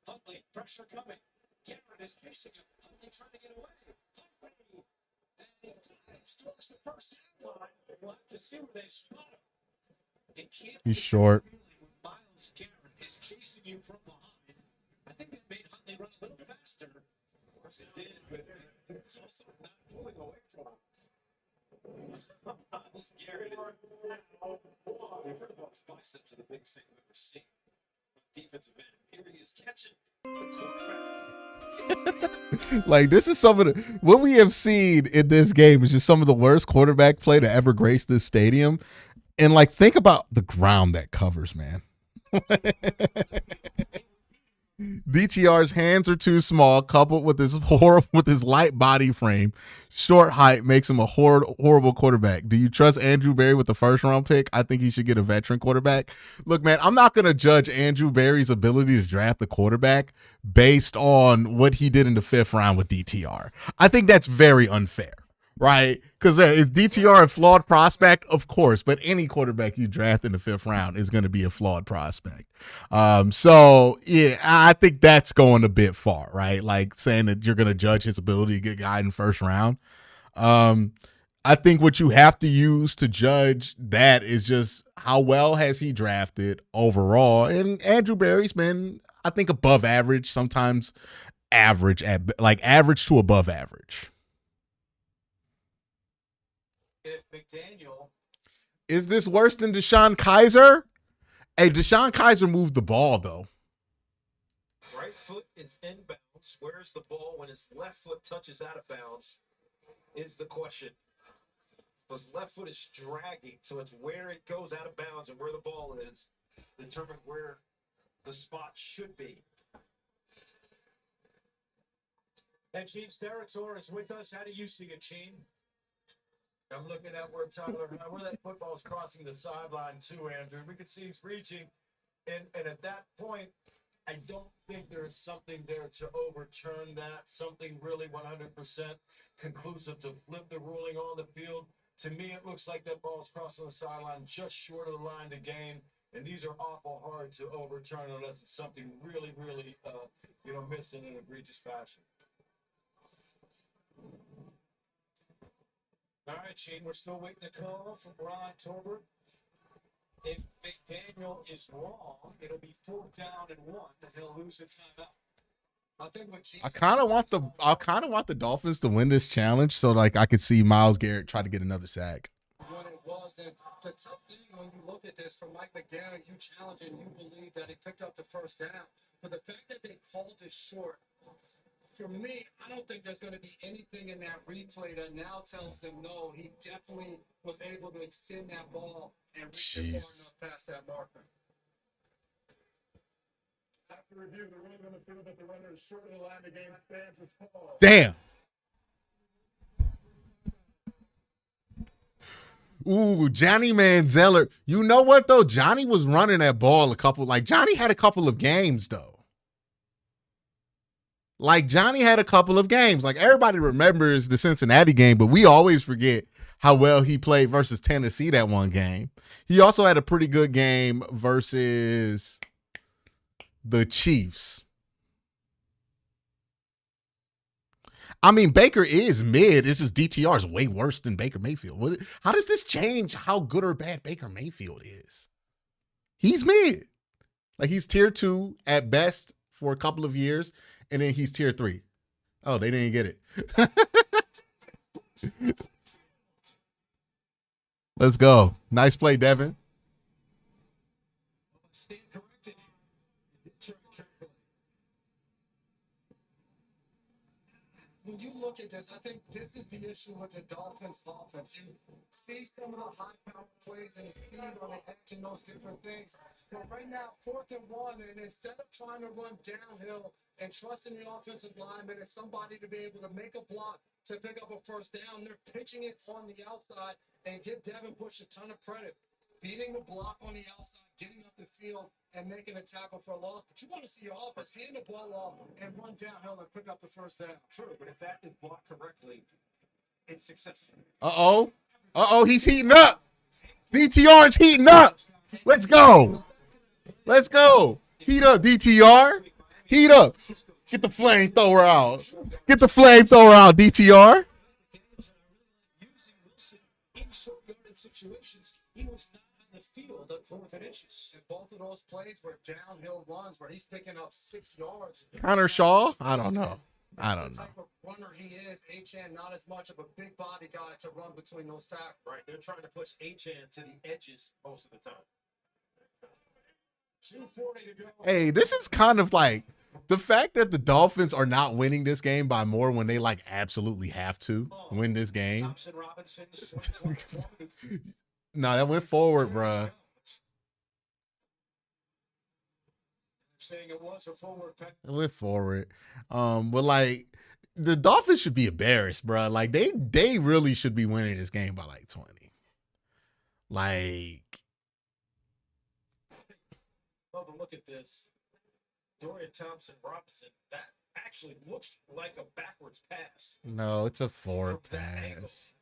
Huntley, pressure coming. Garrett is chasing him. Huntley trying to get away. Huntley, and he dives towards the first down line. We'll have to see where they spot him. It can't He's be short. when Miles Garrett is chasing you from behind. I think that made Huntley run a little faster. Of course it did, but it's also not pulling away from him. Miles Garrett is first of all, his biceps are the biggest thing I've ever seen. Defensive end. Here he is catching the quarterback. Like, this is some of the what we have seen in this game is just some of the worst quarterback play to ever grace this stadium. And like, think about the ground that covers, man. DTR's hands are too small, coupled with his light body frame. Short height makes him a horrible quarterback. Do you trust Andrew Berry with the 1st round pick? I think he should get a veteran quarterback. Look, man, I'm not going to judge Andrew Berry's ability to draft the quarterback based on what he did in the 5th round with DTR. I think that's very unfair. Right? Because is DTR a flawed prospect? Of course, but any quarterback you draft in the 5th round is going to be a flawed prospect. So, yeah, I think that's going a bit far, right? Like saying that you're going to judge his ability to get a guy in 1st round. I think what you have to use to judge that is just how well has he drafted overall. And Andrew Berry's been, I think, above average, sometimes average, average to above average. If McDaniel. Is this worse than Deshaun Kaiser? Hey, Deshaun Kaiser moved the ball, though. Right foot is inbounds. Where's the ball when his left foot touches out of bounds is the question. His left foot is dragging, so it's where it goes out of bounds and where the ball is determine where the spot should be. And Gene Steratore is with us. How do you see it, Gene? I'm looking at where that football is crossing the sideline too, Andrew. We can see he's reaching, and at that point, I don't think there is something there to overturn that, something really 100% conclusive to flip the ruling on the field. To me, it looks like that ball's crossing the sideline just short of the line to gain. And these are awful hard to overturn unless it's something really, really, missed in an egregious fashion. All right, Shane, we're still waiting to call from Ron Torbert. If McDaniel is wrong, it'll be 4th down and 1, and he'll lose a timeout. I kind of want the Dolphins to win this challenge so like I could see Myles Garrett try to get another sack. What it was, and the tough thing when you look at this from Mike McDaniel, you challenge and you believe that he picked up the first down. But the fact that they called it short, for me, I don't think there's going to be anything in that replay that now tells him no. He definitely was able to extend that ball and reach it far enough past that marker. After review, the ruling on the field that the runner is short of the line, the game stands as called. Damn. Ooh, Johnny Manziel. You know what though? Johnny was running that ball Johnny had a couple of games though. Like Johnny had a couple of games. Like everybody remembers the Cincinnati game, but we always forget how well he played versus Tennessee that one game. He also had a pretty good game versus the Chiefs. I mean, Baker is mid. It's just DTR is way worse than Baker Mayfield. How does this change how good or bad Baker Mayfield is? He's mid. Like he's tier 2 at best for a couple of years, and then he's tier 3. Oh, they didn't get it. Let's go. Nice play, Devin. Stand corrected. When you look at this, I think this is the issue with the Dolphins offense. You see some of the high-power plays and the speed on the edge and those different things. But right now, 4th and 1, and instead of trying to run downhill and trusting the offensive lineman as somebody to be able to make a block to pick up a first down, they're pitching it on the outside and give Devin Bush a ton of credit. Beating the block on the outside, getting up the field, and making a tackle for a loss. But you want to see your offense hand the ball off and run downhill and pick up the first down. True, but if that is blocked correctly, it's successful. Uh-oh, he's heating up. DTR is heating up. Let's go. Let's go. Heat up, DTR. Heat up. Get the flamethrower out. Get the flamethrower out, DTR. In short yardage situations, he was not on the field on 4th and inches. And both of those plays were downhill runs where he's picking up 6 yards. Connor Shaw? I don't know. The type of runner he is, HN, not as much of a big body guy to run between those tackles. Right, they're trying to push HN to the edges most of the time. 2:40 to go. Hey, this is kind of like the fact that the Dolphins are not winning this game by more when they like absolutely have to win this game. Thompson Robinson No, that went forward, bruh. saying it was a forward pass. It went forward. But like the Dolphins should be embarrassed, bruh. Like they really should be winning this game by like 20. Like, Well, to look at this, Dorian Thompson Robinson, that actually looks like a backwards pass. no, it's a forward pass.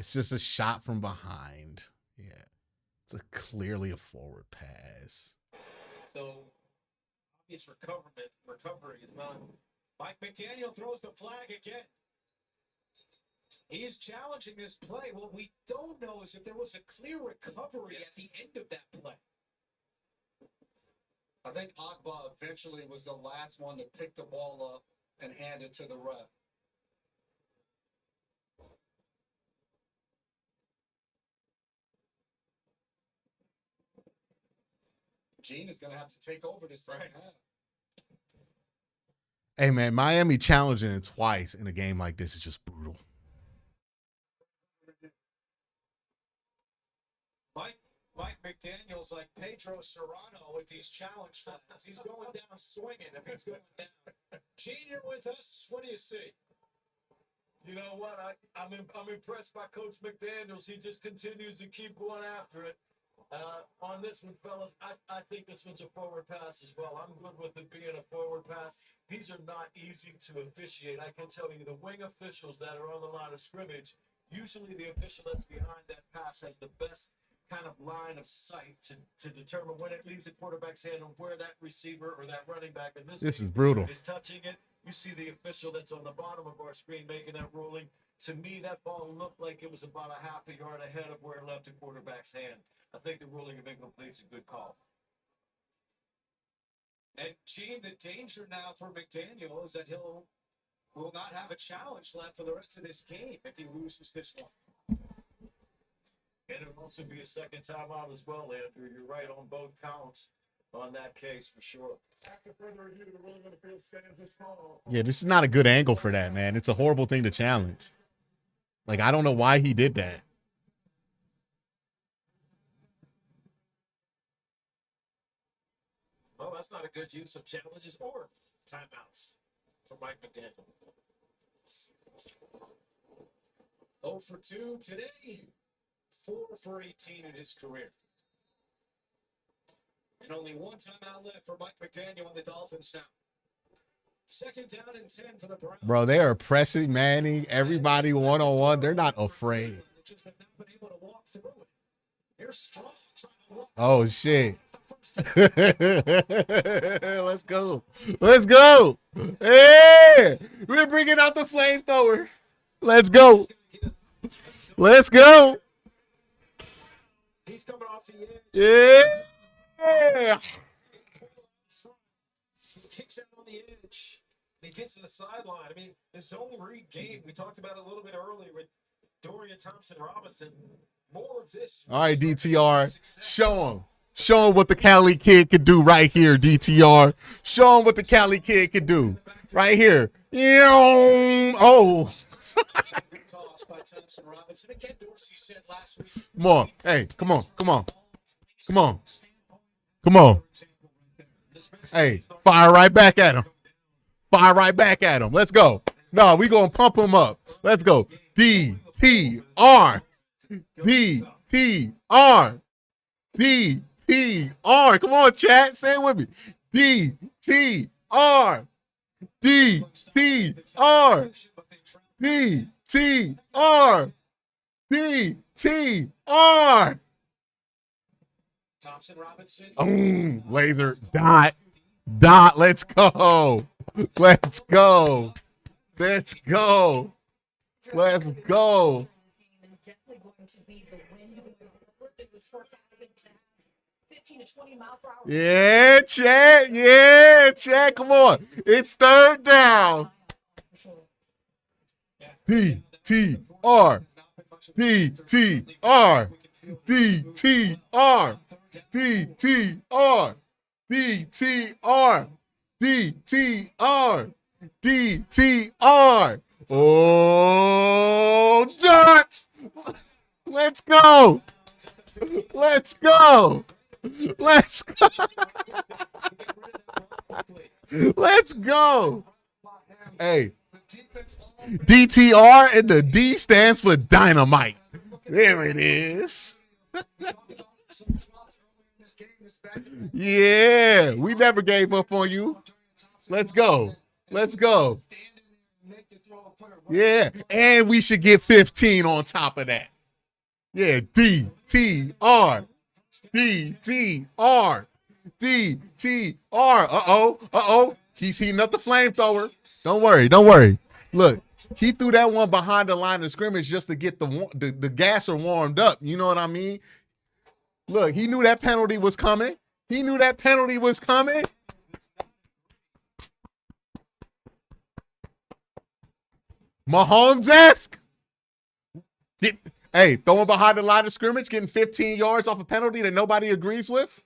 It's just a shot from behind. Yeah. It's clearly a forward pass. So, obvious recovery is not. Mike McDaniel throws the flag again. He is challenging this play. What we don't know is if there was a clear recovery at the end of that play. I think Agba eventually was the last one to pick the ball up and hand it to the ref. Gene is going to have to take over this second half. Hey man, Miami challenging it twice in a game like this is just brutal. Mike McDaniel's like Pedro Serrano with these challenge flags. He's going down swinging if he's going down. Gene, you're with us. What do you see? You know what? I'm impressed by Coach McDaniels. He just continues to keep going after it. On this one, fellas, I think this one's a forward pass as well. I'm good with it being a forward pass. These are not easy to officiate. I can tell you the wing officials that are on the line of scrimmage, usually the official that's behind that pass has the best kind of line of sight to determine when it leaves the quarterback's hand and where that receiver or that running back in this This case is brutal. is touching it. You see the official that's on the bottom of our screen making that ruling. To me, that ball looked like it was about a half a yard ahead of where it left the quarterback's hand. I think the ruling of incomplete's a good call. And Gene, the danger now for McDaniel is that will not have a challenge left for the rest of this game if he loses this one. And it'll also be a second timeout as well, Andrew. You're right on both counts on that case for sure. After further review, the ruling on the field stands as follows. Yeah, this is not a good angle for that, man. It's a horrible thing to challenge. Like, I don't know why he did that. Well, that's not a good use of challenges or timeouts for Mike McDaniel. 0 for 2 today, 4 for 18 in his career. And only one timeout left for Mike McDaniel and the Dolphins now. Second down and 10 for the Browns. Bro, they are pressing Manning, everybody one-on-one. They're not afraid. They just have not been able to walk through it. They're strong trying to walk. Oh, shit. Let's go. Let's go. Hey, we're bringing out the flamethrower. Let's go. Let's go. He's coming off the edge. Yeah. He kicks out on the edge. And he gets to the sideline. I mean, the zone read game, we talked about it a little bit earlier with Dorian Thompson-Robinson. More of this. All right, DTR. Show him. Show him what the Cali kid could do right here, DTR. Show him what the Cali kid could do right here. Oh. Toss by Thompson-Robinson. Again, Dorsey said last week. Come on. Hey, come on. Come on. Come on. Come on. Hey, fire right back at him. Fire right back at him. Let's go. No, we going to pump him up. Let's go. DTR. DTR. DTR. Come on, chat. Say it with me. DTR. DTR. DTR. DTR. Thompson-Robinson. Laser. Dot. Let's go. Let's go. Let's go. Let's go. Definitely going to be the wind that was forecasted to have 15 to 20 mile per hour. Yeah, chat. Yeah, chat. Come on. It's third down. DTR. DTR. DTR. DTR. DTR. DTR. DTR. Oh, dot. Let's go. Let's go. Let's go. Let's go. Hey, DTR and the D stands for dynamite. There it is. Yeah, we never gave up on you. Let's go. Let's go. Yeah, and we should get 15 on top of that. Yeah, DTR. DTR. DTR. Uh-oh. He's heating up the flamethrower. Don't worry. Look, he threw that one behind the line of scrimmage just to get the gasser warmed up. You know what I mean? Look, he knew that penalty was coming. Mahomes-esque. Hey, throwing behind the line of scrimmage, getting 15 yards off a penalty that nobody agrees with.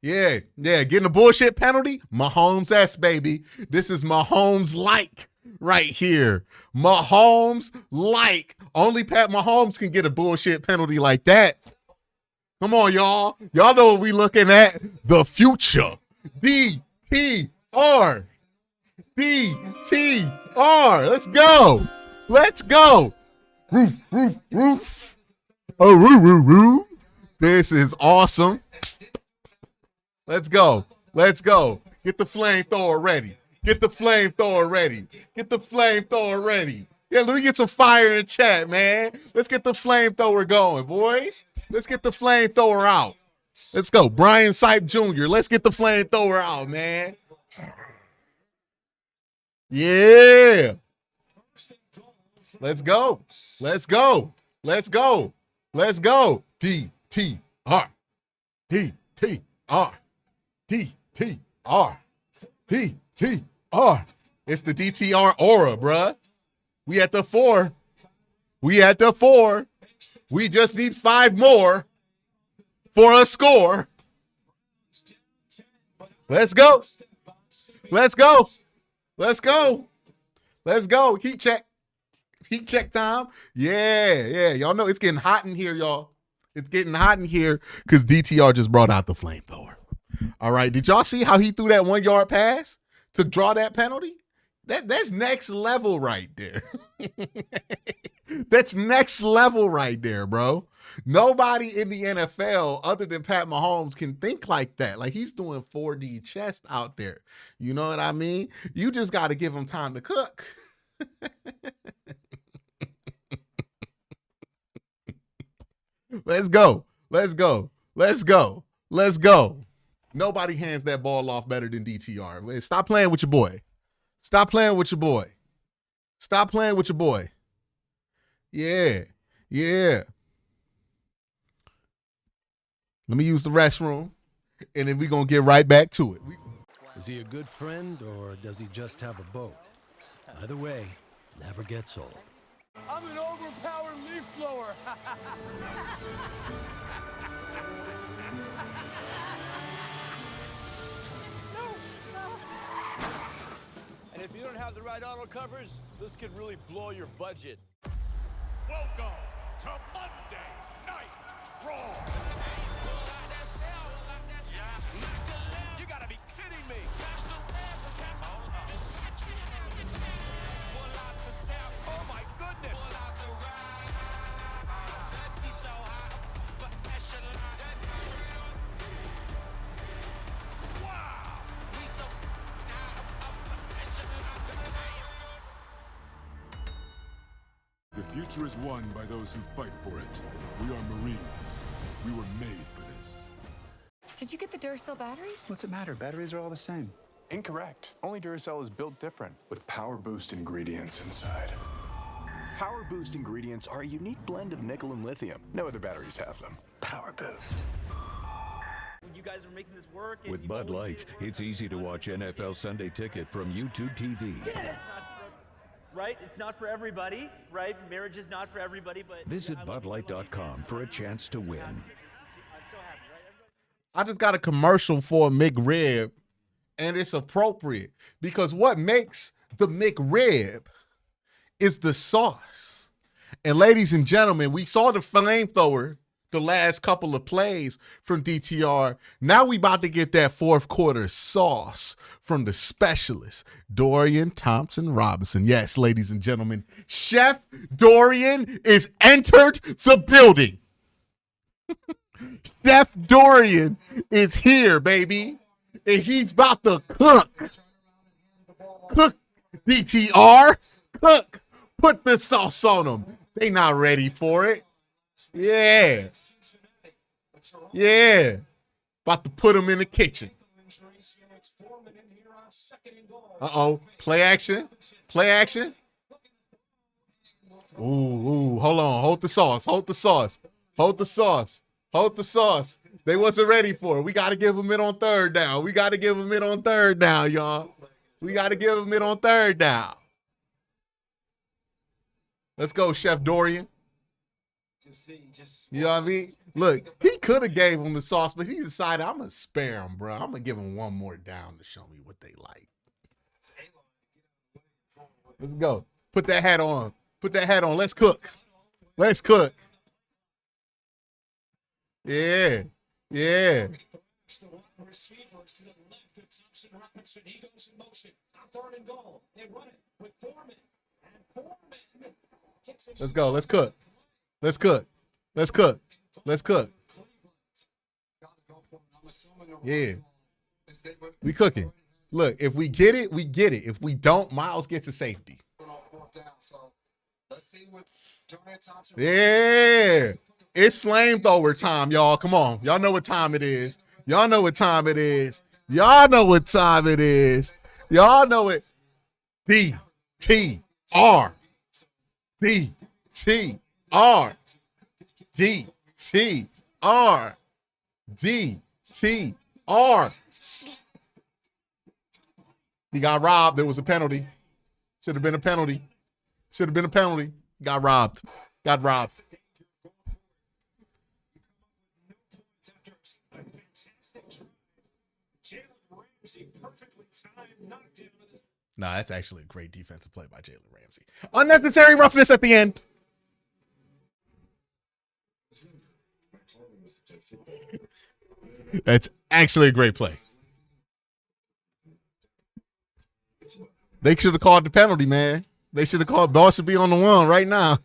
Yeah, getting a bullshit penalty. Mahomes-esque, baby. This is Mahomes-like right here. Mahomes-like. Only Pat Mahomes can get a bullshit penalty like that. Come on, y'all. Y'all know what we looking at. The future. DTR. DTR. Let's go. Roof. Oh, roof. This is awesome. Let's go. Get the flamethrower ready. Yeah, let me get some fire in chat, man. Let's get the flamethrower going, boys. Let's get the flamethrower out. Let's go. Brian Sipe Jr., let's get the flamethrower out, man. Yeah. Let's go. Let's go. Let's go. Let's go. DTR. DTR. DTR. DTR. It's the DTR aura, bruh. We at the 4. We at the 4. We just need 5 more for a score. Let's go. Let's go. Let's go. Let's go. Heat check. Heat check time. Yeah. Y'all know it's getting hot in here, y'all. It's getting hot in here because DTR just brought out the flamethrower. All right. Did y'all see how he threw that 1-yard pass to draw that penalty? That's next level right there. That's next level right there, bro. Nobody in the NFL other than Pat Mahomes can think like that. Like, he's doing 4D chess out there. You know what I mean? You just got to give him time to cook. Let's go. Let's go. Let's go. Let's go. Nobody hands that ball off better than DTR. Stop playing with your boy. Stop playing with your boy. Stop playing with your boy. Yeah. Yeah. Let me use the restroom, and then we're going to get right back to it. Is he a good friend, or does he just have a boat? Either way, never gets old. I'm an overpowered leaf blower. And if you don't have the right auto covers, this could really blow your budget. Welcome to Monday Night Raw. You gotta be kidding me. Oh my goodness. The future is won by those who fight for it. We are Marines. We were made for this. Did you get the Duracell batteries? What's it matter? Batteries are all the same. Incorrect. Only Duracell is built different, with Power Boost ingredients inside. Power Boost ingredients are a unique blend of nickel and lithium. No other batteries have them. Power Boost. You guys are making this work. With Bud Light, it's easy to watch NFL Sunday Ticket from YouTube TV. Yes! Right? It's not for everybody, right? Marriage is not for everybody, but... Visit BudLight.com for a chance to win. I'm so happy, right? I just got a commercial for a McRib, and it's appropriate because what makes the McRib is the sauce. And ladies and gentlemen, we saw the flamethrower the last couple of plays from DTR. Now we about to get that fourth quarter sauce from the specialist, Dorian Thompson-Robinson. Yes, ladies and gentlemen, Chef Dorian is entered the building. Chef Dorian is here, baby. And he's about to cook. Cook, DTR. Cook. Put the sauce on them. They not ready for it. Yeah. Yeah. About to put them in the kitchen. Uh-oh. Play action. Play action. Ooh, hold on. Hold the sauce. Hold the sauce. Hold the sauce. Hold the sauce. They wasn't ready for it. We got to give them it on third down. We got to give them it on third down, y'all. We got to give them it on third down. Let's go, Chef Dorian. You know what I mean? Look, he could have gave him the sauce, but he decided, I'm going to spare him, bro. I'm going to give him one more down to show me what they like. Let's go. Put that hat on. Put that hat on. Let's cook. Let's cook. Yeah. Yeah. He goes in motion. Third and goal. They run it with Foreman. And Foreman kicks it. Let's go. Let's cook. Let's cook. Let's cook. Let's cook. Yeah. We cooking. Look, if we get it, we get it. If we don't, Miles gets a safety. Let's see what Dorian Thompson. Yeah. It's flamethrower time, y'all. Come on. Y'all know what time it is. Y'all know what time it is. Y'all know what time it is. Y'all know it. D-T-R. D-T-R. D-T-R. D-T-R. He got robbed. There was a penalty. Should have been a penalty. Should have been a penalty. Got robbed. Got robbed. Nah, that's actually a great defensive play by Jalen Ramsey. Unnecessary roughness at the end. That's actually a great play. They should have called the penalty, man. They should have called. Ball should be on the one right now.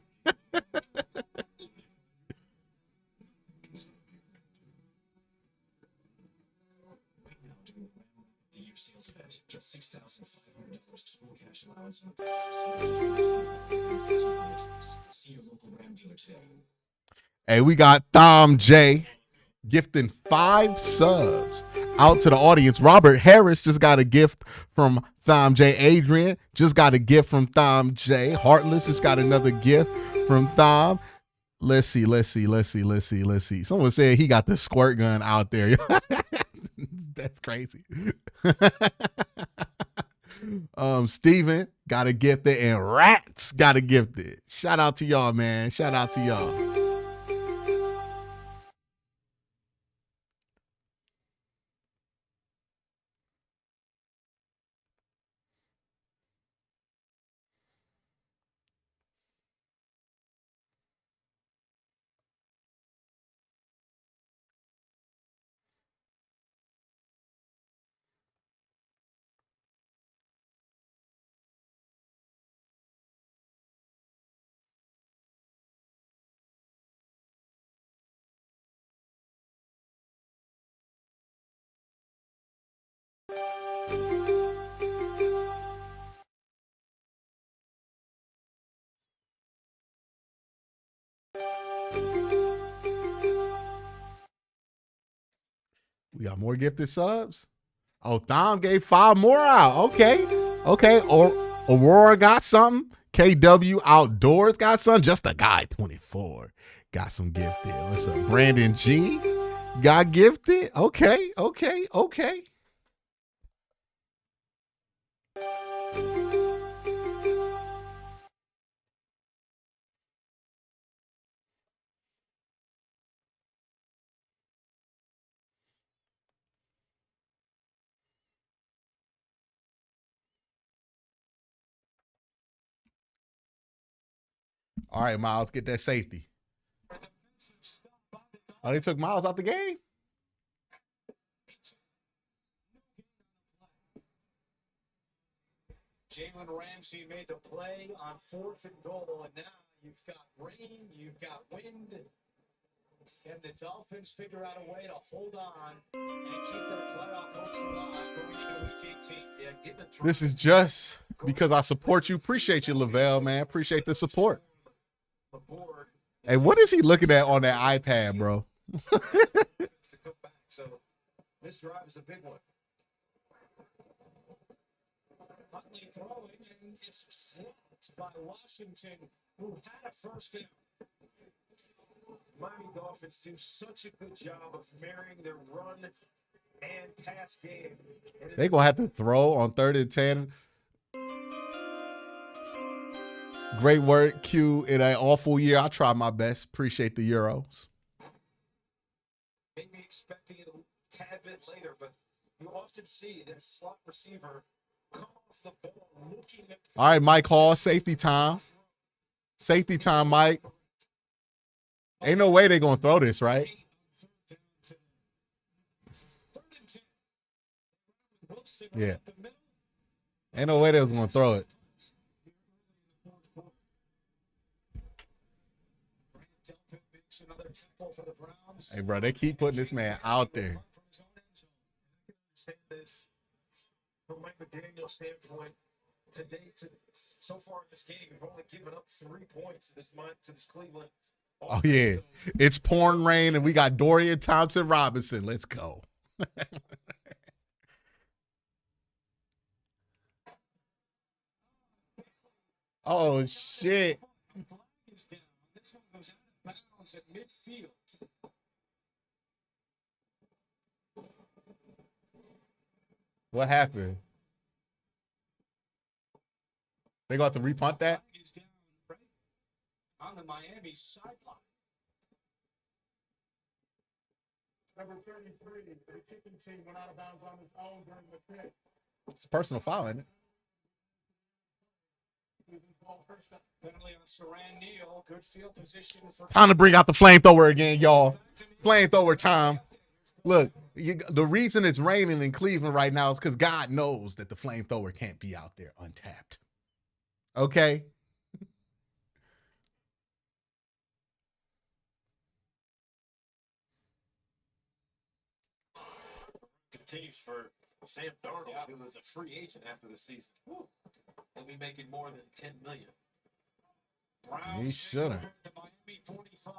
Hey, we got Thom J gifting 5 subs out to the audience. Robert Harris just got a gift from Thom J. Adrian just got a gift from Thom J. Heartless just got another gift from Thom. Let's see. Someone said he got the squirt gun out there. That's crazy. Steven got a gifted and Rats got a gifted. Shout out to y'all, man. Shout out to y'all. We got more gifted subs. Oh, Thom gave 5 more out. Okay. Or Aurora got something. KW Outdoors got something. Just a guy 24 got some gifted. What's up? Brandon G got gifted. Okay. All right, Miles, get that safety. Oh, they took Miles out the game? Jalen Ramsey made the play on 4th and goal, and now you've got rain, you've got wind. Can the Dolphins figure out a way to hold on and keep their playoff hopes alive going into week 18? Yeah, get the This is just because I support you. Appreciate you, Lavelle, man. Appreciate the support. Hey, what is he looking at on that iPad, bro? So this drive is a big one. Huntley throwing, and it's dropped by Washington, who had a first down. Miami Dolphins do such a good job of marrying their run and pass game. They're going to have to throw on 3rd and 10. Great work, Q, in an awful year. I try my best. Appreciate the Euros. Maybe expecting it a tad bit later, but you often see that slot receiver come off the ball looking at. All right, Mike Hall, safety time. Safety time, Mike. Ain't no way they're going to throw this, right? Yeah. Ain't no way they was going to throw it. Hey, bro, they keep putting this man out there. From Mike McDaniel's standpoint, So far in this game, we've only given up 3 points to this Cleveland. Oh, yeah. It's pouring rain, and we got Dorian Thompson-Robinson. Let's go. Oh, shit. This one goes out of bounds at midfield. What happened? They got to repunt that? Is down right on the Miami sideline. Number 33, the kicking team went out of bounds on his own during the kick. It's a personal foul, isn't it? Penalty on Saran Neal. Good field position for Time to bring out the flamethrower again, y'all. Flamethrower time. Look, the reason it's raining in Cleveland right now is because God knows that the flamethrower can't be out there untapped. Okay? Continues for Sam Darnold, who was a free agent after the season. He'll be making more than $10 million. He shouldn't. the Miami 45.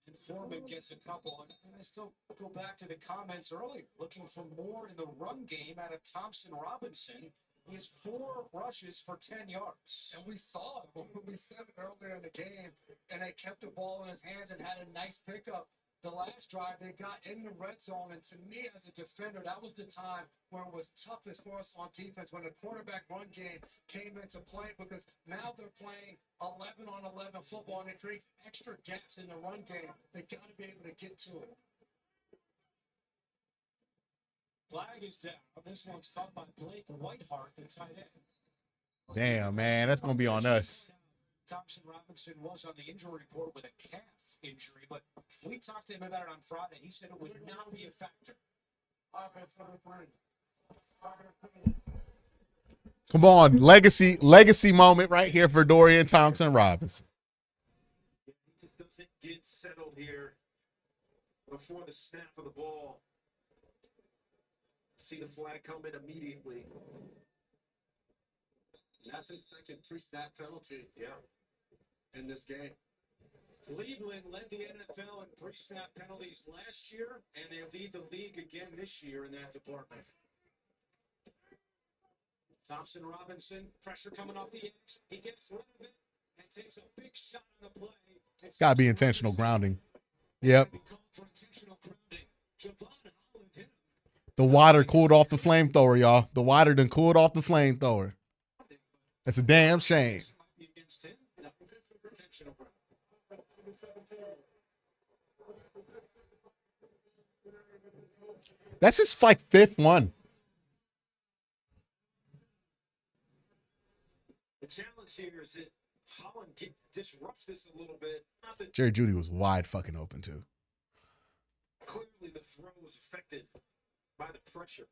And Foreman gets a couple. And I still go back to the comments earlier, looking for more in the run game out of Thompson Robinson. He has 4 rushes for 10 yards. And we saw it when we said it earlier in the game, and they kept the ball in his hands and had a nice pickup. The last drive, they got in the red zone, and to me as a defender, that was the time where it was toughest for us on defense, when the quarterback run game came into play, because now they're playing 11-on-11 football, and it creates extra gaps in the run game. They got to be able to get to it. Flag is down. This one's caught by Blake Whiteheart, the tight end. Damn, man. That's going to be on us. Thompson Robinson was on the injury report with a calf injury, but we talked to him about it on Friday. He said it would not be a factor. Come on. Legacy moment right here for Dorian Thompson-Robinson. He just doesn't get settled here before the snap of the ball. See the flag come in immediately. That's his second pre-snap penalty. In this game. Cleveland led the NFL in pre-snap penalties last year, and they lead the league again this year in that department. Thompson Robinson, pressure coming off the edge. He gets rid of it and takes a big shot on the play. It's got to be intentional grounding. Yep. The water cooled off the flamethrower, y'all. The water done cooled off the flamethrower. That's a damn shame. That's his like 5th one. The challenge here is that Holland disrupts this a little bit. Not that Jerry Jeudy was wide fucking open too. clearly the throw was affected by the pressure.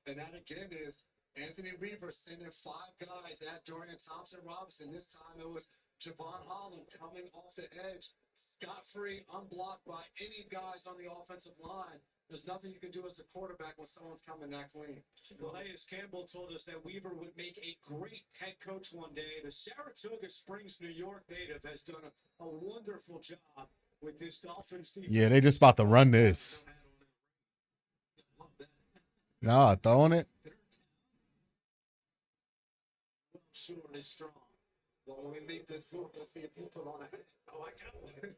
And that again is Anthony Reaver sending 5 guys at Dorian Thompson-Robinson. This time it was Javon Holland coming off the edge, scot-free, unblocked by any guys on the offensive line. There's nothing you can do as a quarterback when someone's coming that clean. Calais Campbell told us that Weaver would make a great head coach one day. The Saratoga Springs, New York native has done a wonderful job with this Dolphins team. Yeah, they just about to run this. Nah, throwing it. Short is strong. Well, when we leave this booth, let's see if you put on a hat. Oh, I got one.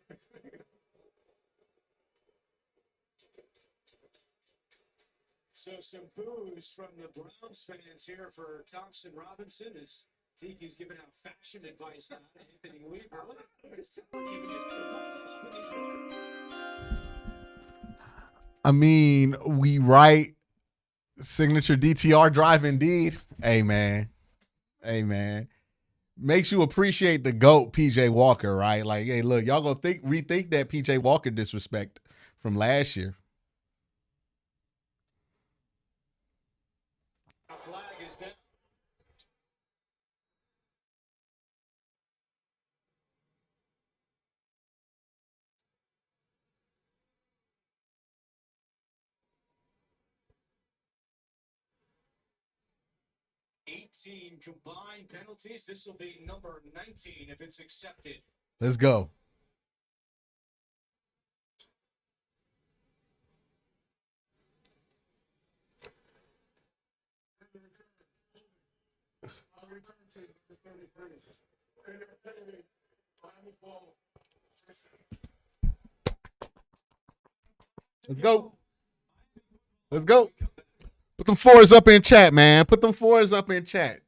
So some boos from the Browns fans here for Thompson Robinson as Tiki's giving out fashion advice on Anthony Weaver. I mean, we write signature DTR drive indeed. Hey man. Makes you appreciate the GOAT PJ Walker, right? Like, hey, look, y'all gonna rethink that PJ Walker disrespect from last year. A flag is down. 18 combined penalties. This will be number 19 if it's accepted. Let's go. Let's go. Let's go. Put them fours up in chat, man. Put them fours up in chat.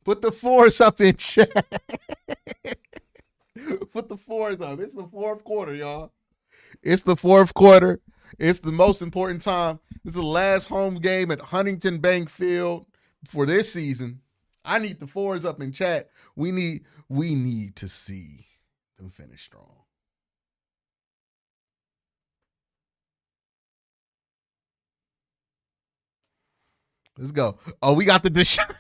Put the fours up in chat. Put the fours up. It's the fourth quarter, y'all. It's the fourth quarter. It's the most important time. This is the last home game at Huntington Bank Field for this season. I need the fours up in chat. We need to see them finish strong. Let's go. Oh, we got the Deshaun.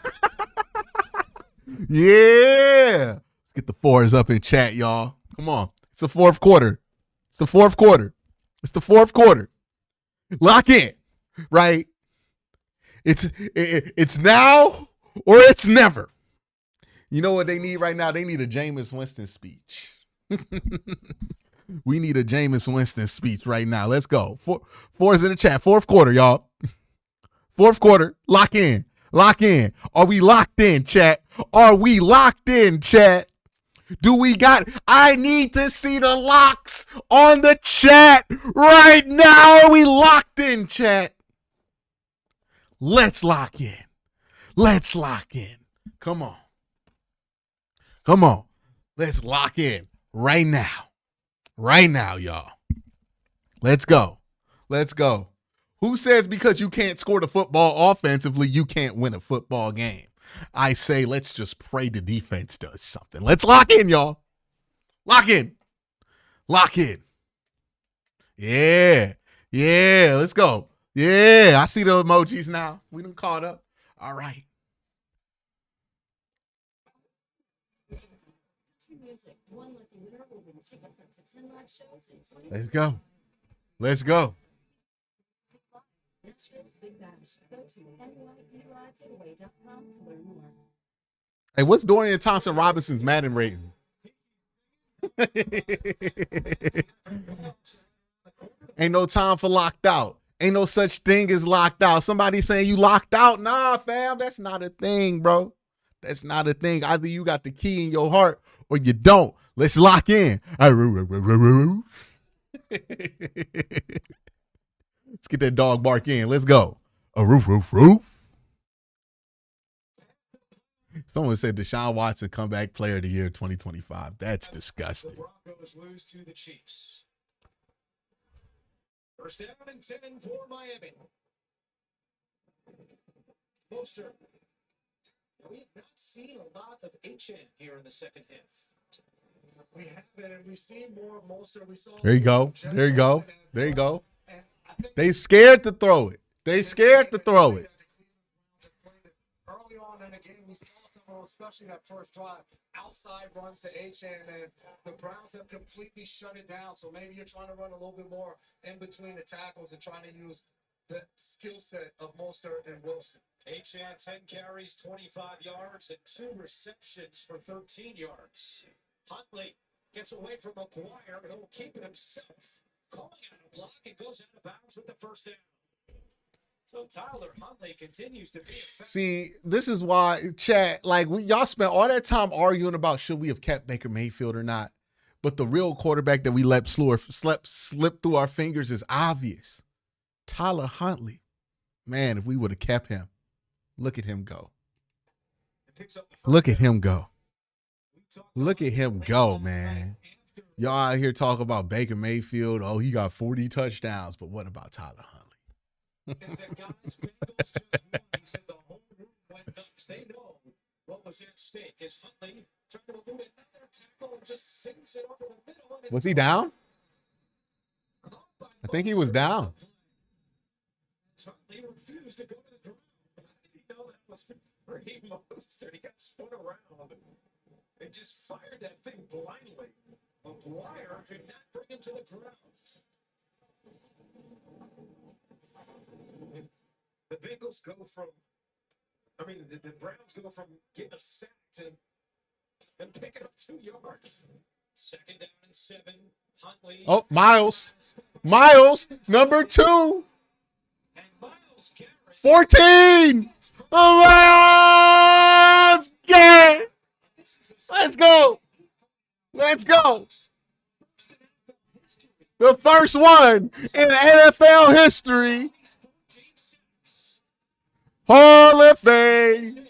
Yeah. Let's get the fours up in chat, y'all. Come on. It's the fourth quarter. It's the fourth quarter. It's the fourth quarter. Lock in, right? It's now or it's never. You know what they need right now? They need a Jameis Winston speech. We need a Jameis Winston speech right now. Let's go. Fours in the chat. Fourth quarter, y'all. Fourth quarter. Lock in. Lock in. Are we locked in, chat? Are we locked in, chat? Do we got? I need to see the locks on the chat right now. Are we locked in, chat? Let's lock in. Let's lock in. Come on. Come on. Let's lock in right now. Right now, y'all. Let's go. Let's go. Who says because you can't score the football offensively, you can't win a football game? I say let's just pray the defense does something. Let's lock in, y'all. Lock in. Lock in. Yeah. Yeah. Let's go. Yeah. I see the emojis now. We done caught up. All right. Let's go. Let's go. Hey, what's Dorian Thompson Robinson's Madden rating? Ain't no time for locked out. Ain't no such thing as locked out. Somebody saying you locked out. Nah, fam, that's not a thing, bro. That's not a thing. Either you got the key in your heart or you don't. Let's lock in. Let's get that dog bark in. Let's go. A roof, roof, roof. Someone said Deshaun Watson comeback player of the year 2025. That's disgusting. The Broncos lose to the Chiefs. First down and 10 for Miami. Poster. We have not seen a lot of HN here in the second half. We haven't, and we've seen more of Mostert. We saw. There you go. There you go. There you go. They scared to throw it. They scared to throw it. Early on in the game, we saw some of those, especially that first drive, outside runs to HN, and the Browns have completely shut it down. So maybe you're trying to run a little bit more in between the tackles and trying to use the skill set of Mostert and Wilson. HN 10 carries, 25 yards, and 2 receptions for 13 yards. Huntley gets away from McGuire, but he'll keep it himself. Calling out a block and goes out of bounds with the first down. So Tyler Huntley continues to be effective. See, this is why, chat, like y'all spent all that time arguing about should we have kept Baker Mayfield or not. But the real quarterback that we let slip through our fingers is obvious. Tyler Huntley. Man, if we would have kept him, look at him go. Look at him go. Look at him go, man. Y'all out here talking about Baker Mayfield. Oh, he got 40 touchdowns. But what about Tyler Huntley? They know what was at stake as Huntley trying to do another tackle and just sings it over the middle. Was he down? I think he was down. Huntley refused to go to the ground. You know that was Raheem Mostert. He got spun around and just fired that thing blindly. McGuire could not bring him to the ground. The Bengals go from I mean, the Browns go from getting a sack to them picking up 2 yards. Second down and 7. Huntley. Oh, Miles. Miles, number 2. 14. Oh, Miles Garrett. Let's go. Let's go. The first one in NFL history. Hall of Fame. You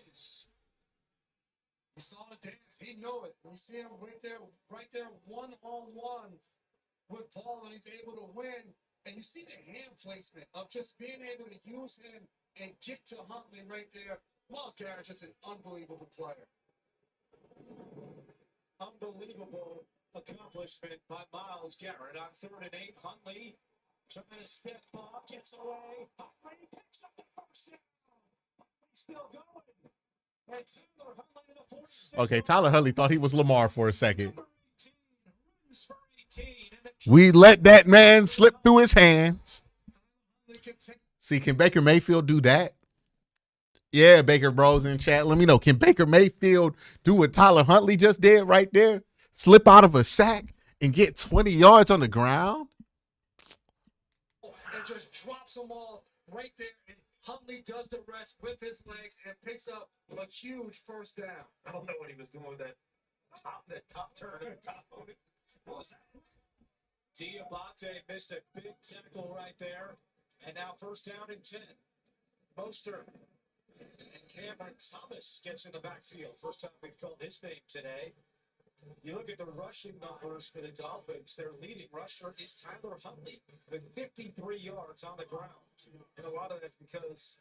saw the dance. He knew it. You see him right there, one-on-one with Paul, and he's able to win. And you see the hand placement of just being able to use him and get to Huntley right there. Miles Garrett, just an unbelievable player. Unbelievable accomplishment by Miles Garrett on 3rd and 8. Huntley trying to step up, gets away. Huntley picks up the first down. Huntley still going. And Taylor Huntley to the 46. Okay, Tyler Huntley thought he was Lamar for a second. Runs for 18. We let that man slip through his hands. See, can Baker Mayfield do that? Yeah, Baker Bros in chat. Let me know. Can Baker Mayfield do what Tyler Huntley just did right there? Slip out of a sack and get 20 yards on the ground? And just drops them all right there. And Huntley does the rest with his legs and picks up a huge first down. I don't know what he was doing with that top turn and top of it. What was that? Diabate missed a big tackle right there. And now first down and 10. Mostert and Cameron Thomas gets in the backfield. First time we've called his name today. You look at the rushing numbers for the Dolphins. Their leading rusher is Tyler Huntley with 53 yards on the ground. And a lot of that's because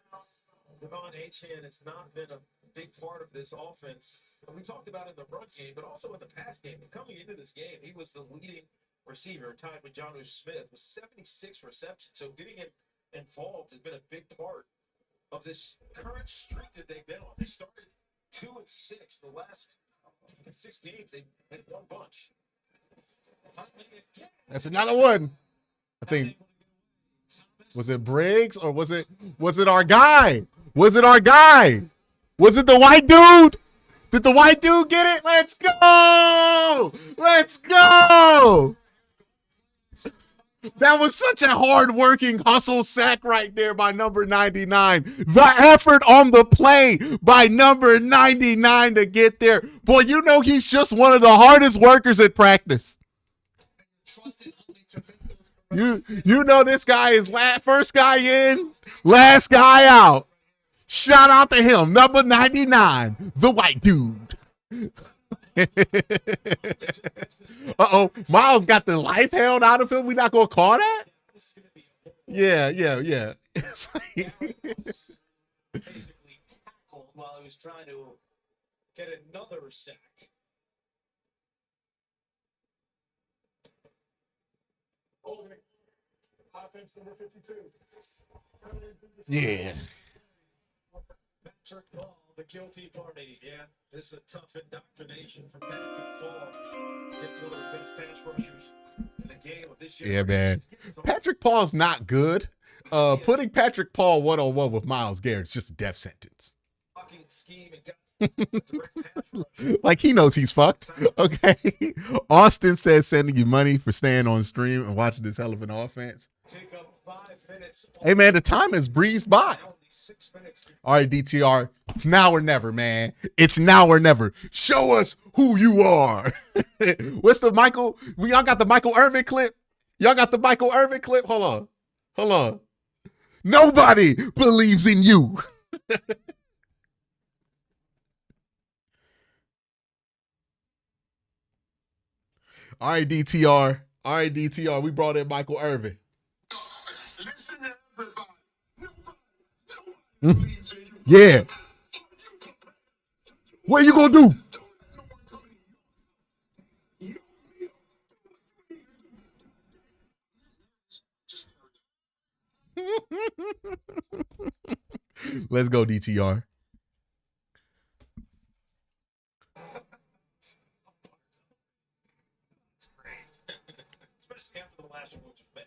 Devon Achane has not been a big part of this offense. And we talked about it in the run game, but also in the pass game. Coming into this game, he was the leading receiver, tied with Jonnu Smith, with 76 receptions. So getting him involved has been a big part of this current streak that they've been on. They started 2-6. The last 6 games, they've won a bunch. That's another one. I think, was it Briggs or was it our guy? Was it our guy? Was it the white dude? Did the white dude get it? Let's go! Let's go! That was such a hard-working hustle sack right there by number 99. The effort on the play by number 99 to get there. Boy, you know he's just one of the hardest workers at practice. You know this guy is first guy in, last guy out. Shout out to him, number 99, the white dude. Uh-oh, Miles got the life held out of him. We not gonna call that? Yeah. Basically tackled while he was trying to get another sack. Offense number 52. Yeah. Patrick Paul, the guilty party. Yeah, this is a tough indoctrination for Patrick Paul. Gets one of the best pass rushers in the game of this year. Yeah, man. Patrick Paul's not good. Putting Patrick Paul one-on-one with Miles Garrett is just a death sentence. Like he knows he's fucked. Okay. Austin says sending you money for staying on stream and watching this hell of an offense. Take up 5 minutes. Hey man, the time has breezed by. All right, DTR. It's now or never, man. It's now or never. Show us who you are. What's the Michael? Y'all got the Michael Irvin clip? Y'all got the Michael Irvin clip? Hold on. Nobody believes in you. All right, DTR. We brought in Michael Irvin. Listen to everybody. Yeah. What are you gonna do? Let's go, DTR. Especially after the last one, which was bad.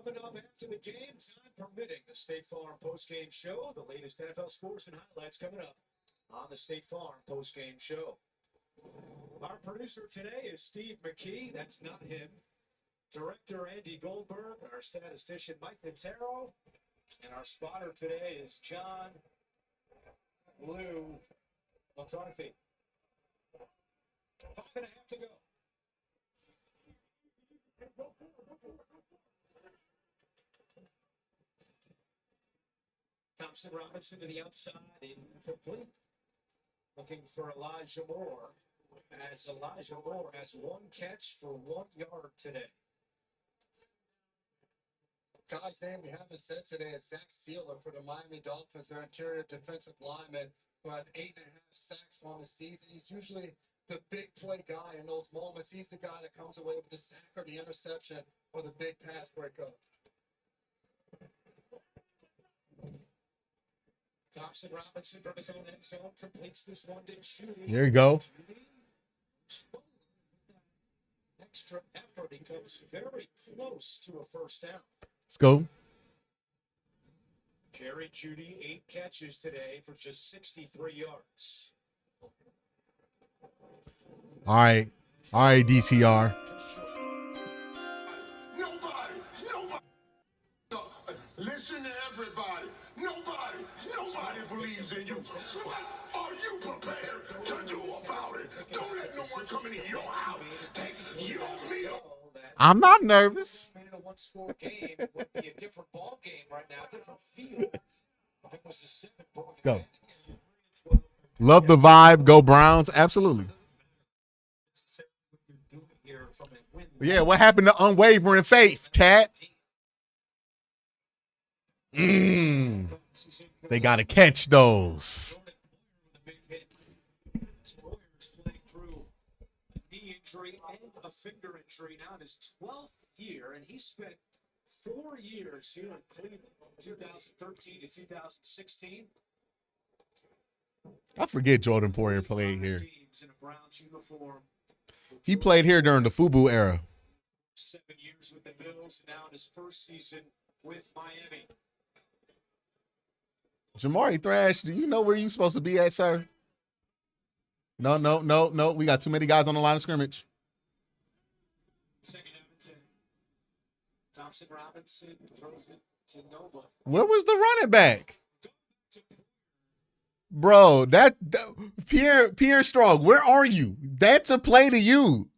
Coming up after the game, time permitting, the State Farm postgame show. The latest NFL scores and highlights coming up on the State Farm postgame show. Our producer today is Steve McKee. That's not him. Director Andy Goldberg, our statistician Mike Notaro, and our spotter today is John Lou McCarthy. 5.5 to go. Thompson Robinson to the outside, incomplete. Looking for Elijah Moore, as Elijah Moore has one catch for 1 yard today. Guy's name we haven't said today is Zach Sealer for the Miami Dolphins, their interior defensive lineman, who has 8.5 sacks on the season. He's usually the big play guy in those moments. He's the guy that comes away with the sack or the interception or the big pass breakup. Thompson Robinson from his own end zone completes this one to Judy. There you go. Extra effort. He comes very close to a first down. Let's go. Jerry Judy, 8 catches today for just 63 yards. All right, DTR. Listen to everybody. Nobody believes in you. What are you prepared to do about it? Don't let no one come into your house. Take your meal. I'm not nervous. In a one-score game would be a different ball game right now, different feel. If it was a 7-point Go. Love the vibe. Go Browns. Absolutely. Yeah, what happened to unwavering faith, Tat? They got to catch those. Playing through a knee injury and a finger injury now in his 12th year, and he spent 4 years here in Cleveland, from 2013 to 2016. I forget Jordan Poyer played here. In a Browns uniform. He played here during the FUBU era. 7 years with the Bills, now in his first season with Miami. Jamari Thrash, do you know where you supposed to be at, sir? No. We got too many guys on the line of scrimmage. Second down and 10. Thompson Robinson throws it to Nova. Where was the running back? Bro, that Pierre Strong, where are you? That's a play to you.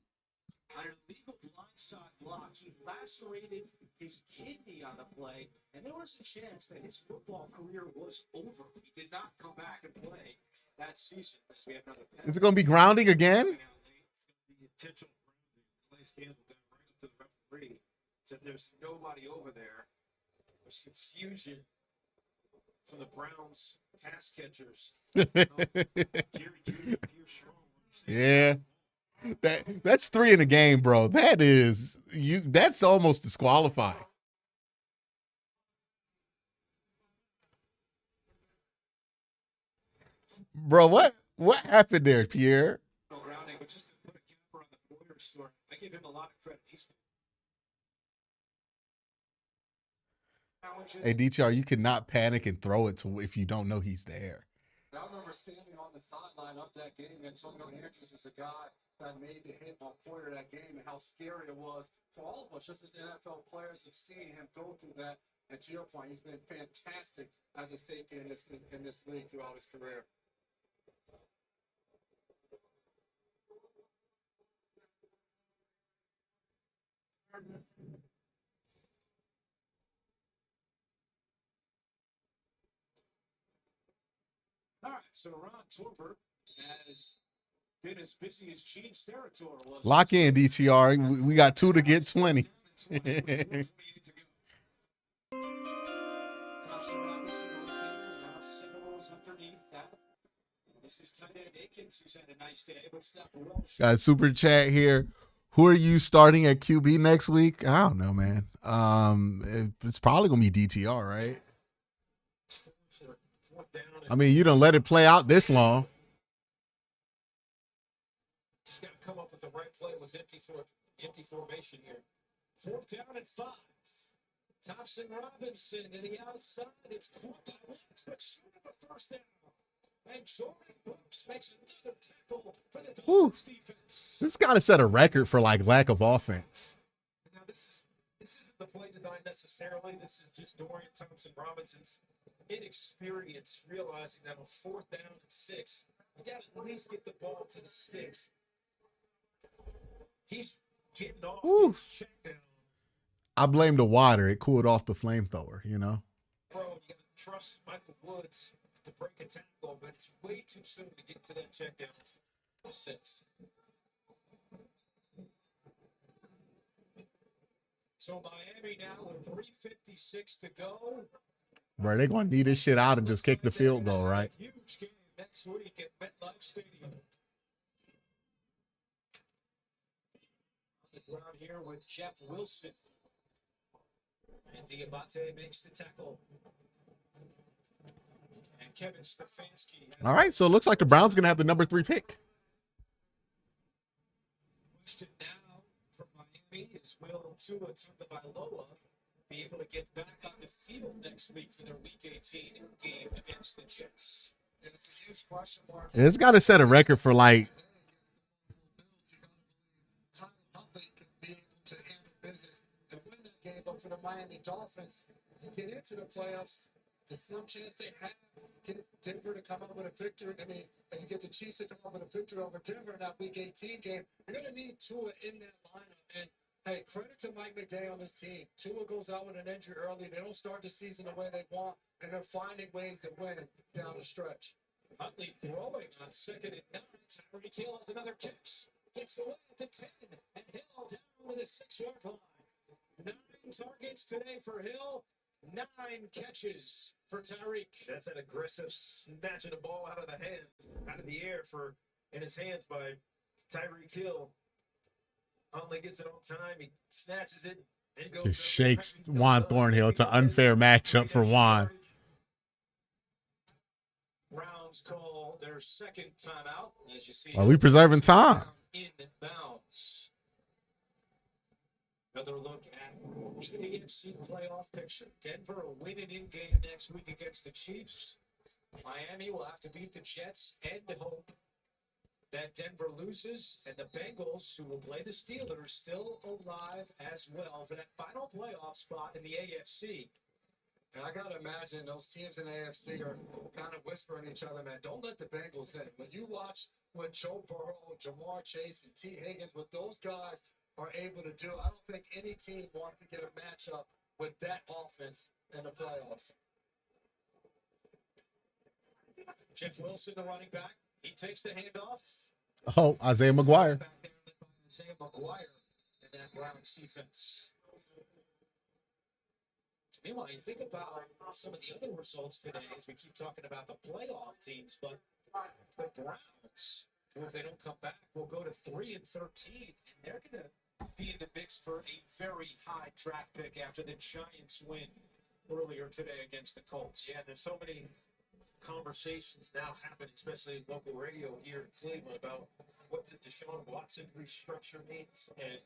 On an illegal blindside block, he lacerated his kidney on the play, and there was a chance that his football career was over. He did not come back and play that season. As we have another penalty. Is it going to be grounding again? Intentional grounding. Clay Scandal got right up to the referee. Said there's nobody over there. There's confusion from the Browns pass catchers. Jerry Judy, Pierre Strong. Yeah. That's 3 in a game, bro. That's almost disqualifying. Bro, what happened there, Pierre? No grounding, but just to put a capper on the Poyer story, I give him a lot of credit. Hey, DTR, you cannot panic and throw it to if you don't know he's there. I remember standing on the sideline of that game. Antonio Andrews was the guy that made the hit on Poyer that game, and how scary it was for all of us, just as NFL players, of seeing him go through that. And to your point, he's been fantastic as a safety in this league throughout his career. All right, so Ron Torbert has been as busy as Gene's territory was. Lock in, DTR. We got 2 to get 20. Got a super chat here. Who are you starting at QB next week? I don't know, man. It's probably gonna be DTR, right? I mean, you don't let it play out this long. Just got to come up with the right play with empty formation here. 4th down and 5. Thompson Robinson to the outside. It's caught by Woods, but short of a first down. And Jordan Brooks makes another tackle for the Dolphins defense. This got to set a record for like lack of offense. Now this isn't the play design necessarily. This is just Dorian Thompson Robinson's inexperience, realizing that on 4th down and 6, you got to at least get the ball to the sticks. He's getting off his check down. I blame the water. It cooled off the flamethrower, you know? Bro, you got to trust Michael Woods to break a tackle, but it's way too soon to get to that check down. 6. So Miami now with 3:56 to go. Bro, they're going to need this shit out and just kick the field goal, right? Huge game next week at MetLife Stadium. On the ground here with Jeff Wilson. And Diabate makes the tackle. And Kevin Stefanski. All right, so it looks like the Browns going to have the number 3 pick. Question now from Miami is will Tua Tagovailoa be able to get back on the field next week for their Week 18 game against the Jets? It's a huge question mark. It's got to set a record for like be able to handle business and win that game. But for the Miami Dolphins, get into the playoffs, the slim chance they have, get Denver to come up with a victory. I mean, if you get the Chiefs to come up with a victory over Denver in that Week 18 game, you're going to need Tua in that lineup. And hey, credit to Mike McDay on this team. Tua goes out with an injury early. They don't start the season the way they want, and they're finding ways to win down the stretch. Huntley throwing on 2nd and 9. Tyreek Hill has another catch. Gets away at the 10, and Hill down to the 6-yard line. 9 targets today for Hill. 9 catches for Tyreek. That's an aggressive snatching the ball out of the air in his hands by Tyreek Hill. Huntley gets it on time. He snatches it and goes. Just shakes Juan Thornhill. It's an unfair matchup for Juan. Browns call their 2nd timeout. As you see, Are we preserving time? Inbounds. Another look at the AFC playoff picture. Denver a winning in game next week against the Chiefs. Miami will have to beat the Jets and hope that Denver loses, and the Bengals, who will play the Steelers, still alive as well for that final playoff spot in the AFC. And I got to imagine those teams in the AFC are kind of whispering each other, man, don't let the Bengals in. When you watch what Joe Burrow, Jamar Chase, and T. Higgins, what those guys are able to do, I don't think any team wants to get a matchup with that offense in the playoffs. Jeff Wilson, the running back. He takes the handoff. Oh, Isaiah McGuire. Isaiah McGuire in that Browns defense. Meanwhile, you think about some of the other results today as we keep talking about the playoff teams, but the Browns, if they don't come back, will go to 3-13, and they're going to be in the mix for a very high draft pick after the Giants win earlier today against the Colts. Yeah, there's so many conversations now happening, especially local radio here in Cleveland, about what the Deshaun Watson restructure means and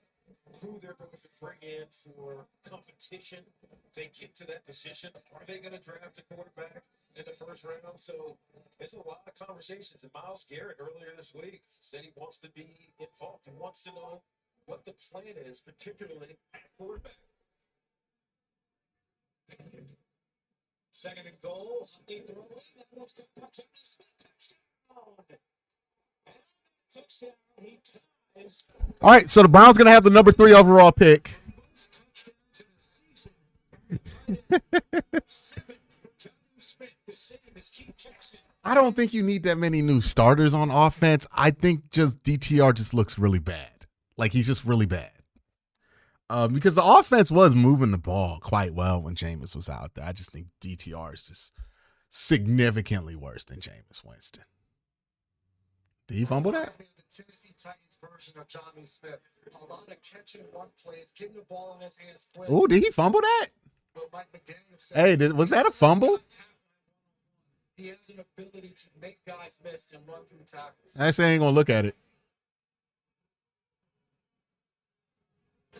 who they're going to bring in for competition. They get to that position. Are they going to draft a quarterback in the 1st round? So there's a lot of conversations. And Myles Garrett earlier this week said he wants to be involved. He wants to know what the plan is, particularly at quarterback. 2nd and goal. Huntley throwing. That one's got touchdown. Touchdown. And touchdown. He ties. All right, so the Browns going to have the number 3 overall pick. I don't think you need that many new starters on offense. I think just DTR just looks really bad. Like, he's just really bad. Because the offense was moving the ball quite well when Jameis was out there. I just think DTR is just significantly worse than Jameis Winston. Did he fumble that? The Tennessee Titans version of Jonnu Smith. A lot of catching one plays, getting the ball in his hands quick. Oh, did he fumble that? Hey, was that a fumble? He has an ability to make guys miss and run through tackles. I say I ain't going to look at it.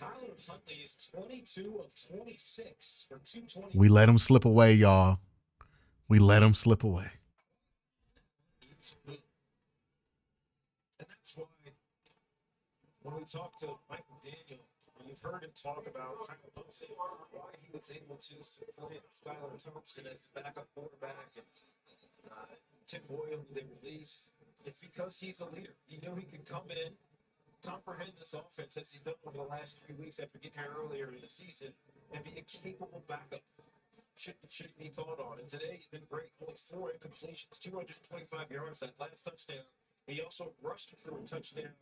Tyler Huntley is 22 of 26 for 220. We let him slip away, y'all. We let him slip away. And that's why when we talk to Mike McDaniel, you've heard him talk about why he was able to supplant Skylar Thompson as the backup quarterback and Tim Boyle, who they released. It's because he's a leader. He knew he could come in, comprehend this offense as he's done over the last 3 weeks after getting here earlier in the season, and be a capable backup. Shouldn't be called on. And today he's been great. Only 4 incompletions, 225 yards. That last touchdown. He also rushed for a touchdown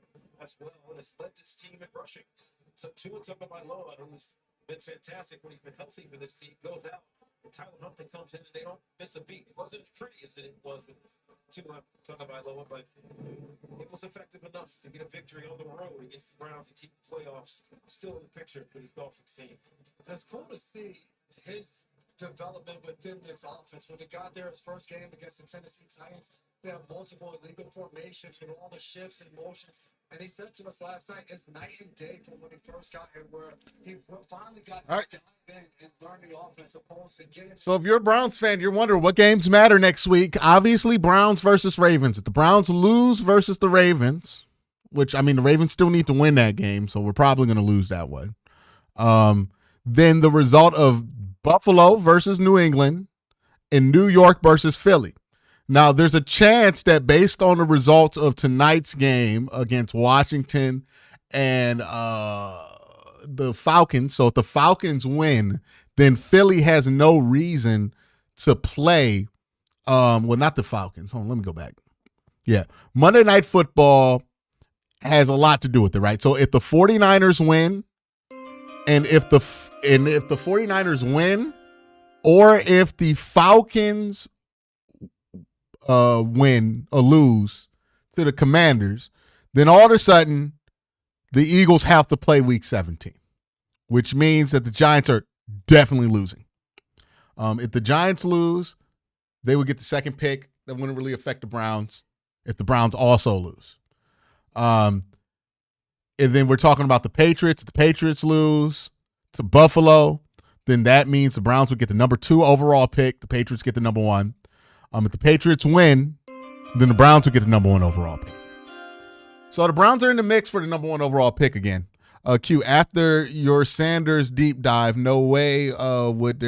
as well, and has led this team in rushing. So Tua Tagovailoa, who's been fantastic when he's been healthy for this team, goes out. And Tyler Huntley comes in, and they don't miss a beat. It wasn't as pretty as it was with Tua Tagovailoa, but it was effective enough to get a victory on the road against the Browns and keep the playoffs still in the picture for this Dolphins team. It's cool to see his development within this offense. When he got there his first game against the Tennessee Titans, they have multiple illegal formations with all the shifts and motions. And he said to us last night, it's night and day from when he first got here, where he finally got to dive in and learn the offense opposed to getting. So if you're a Browns fan, you're wondering what games matter next week. Obviously, Browns versus Ravens. If the Browns lose versus the Ravens, which, I mean, the Ravens still need to win that game, so we're probably going to lose that one. Then the result of Buffalo versus New England and New York versus Philly. Now, there's a chance that based on the results of tonight's game against Washington and the Falcons, so if the Falcons win, then Philly has no reason to play. Well, not the Falcons. Hold on, let me go back. Yeah, Monday Night Football has a lot to do with it, right? So if the 49ers win, and if the 49ers win, or if the Falcons win or lose to the Commanders, then all of a sudden the Eagles have to play Week 17, which means that the Giants are definitely losing. If the Giants lose, they would get the second pick. That wouldn't really affect the Browns if the Browns also lose. And then we're talking about the Patriots. If the Patriots lose to Buffalo, then that means the Browns would get the number 2 overall pick. The Patriots get the number 1. If the Patriots win, then the Browns would get the number 1 overall pick. So the Browns are in the mix for the number 1 overall pick again. Q, after your Sanders deep dive, no way would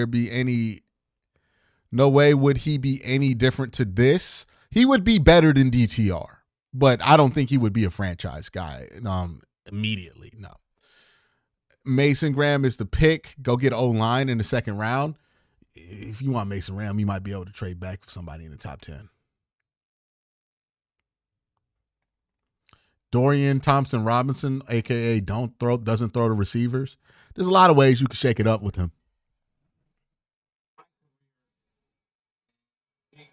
he be any different to this. He would be better than DTR, but I don't think he would be a franchise guy immediately, no. Mason Graham is the pick. Go get O-line in the second round. If you want Mason Graham, you might be able to trade back for somebody in the top 10. Dorian Thompson-Robinson, a.k.a. doesn't throw the receivers. There's a lot of ways you can shake it up with him.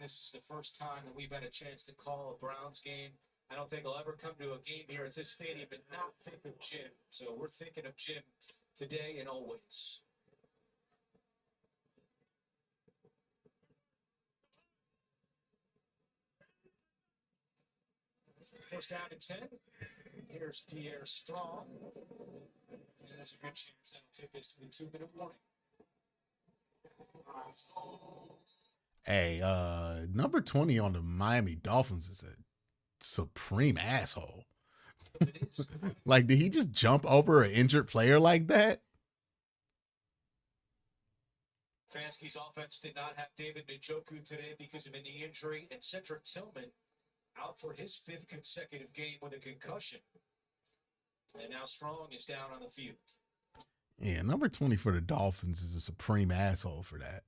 This is the first time that we've had a chance to call a Browns game. I don't think I'll ever come to a game here at this stadium and not think of Jim. So we're thinking of Jim today and always. First down and 10. Here's Pierre Strong. And there's a good chance that'll take us to the 2-minute warning. Hey, number 20 on the Miami Dolphins is a supreme asshole. Like, did he just jump over an injured player like that? Stefanski's offense did not have David Njoku today because of an knee injury, and Cedric Tillman out for his 5th consecutive game with a concussion. And now Strong is down on the field. Yeah, number 20 for the Dolphins is a supreme asshole for that.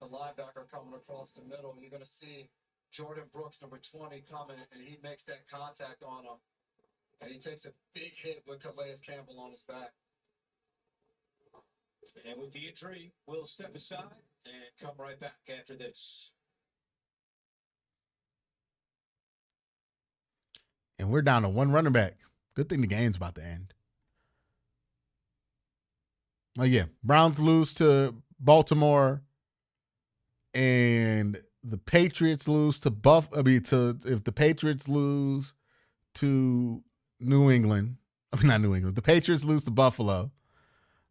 The linebacker coming across the middle, you're going to see Jordan Brooks, number 20, coming, and he makes that contact on him. And he takes a big hit with Calais Campbell on his back. And with the injury, we'll step aside and come right back after this. And we're down to 1 running back. Good thing the game's about to end. Oh, yeah. Browns lose to Baltimore. And the Patriots lose to if the Patriots lose to New England, I mean, not New England. The Patriots lose to Buffalo.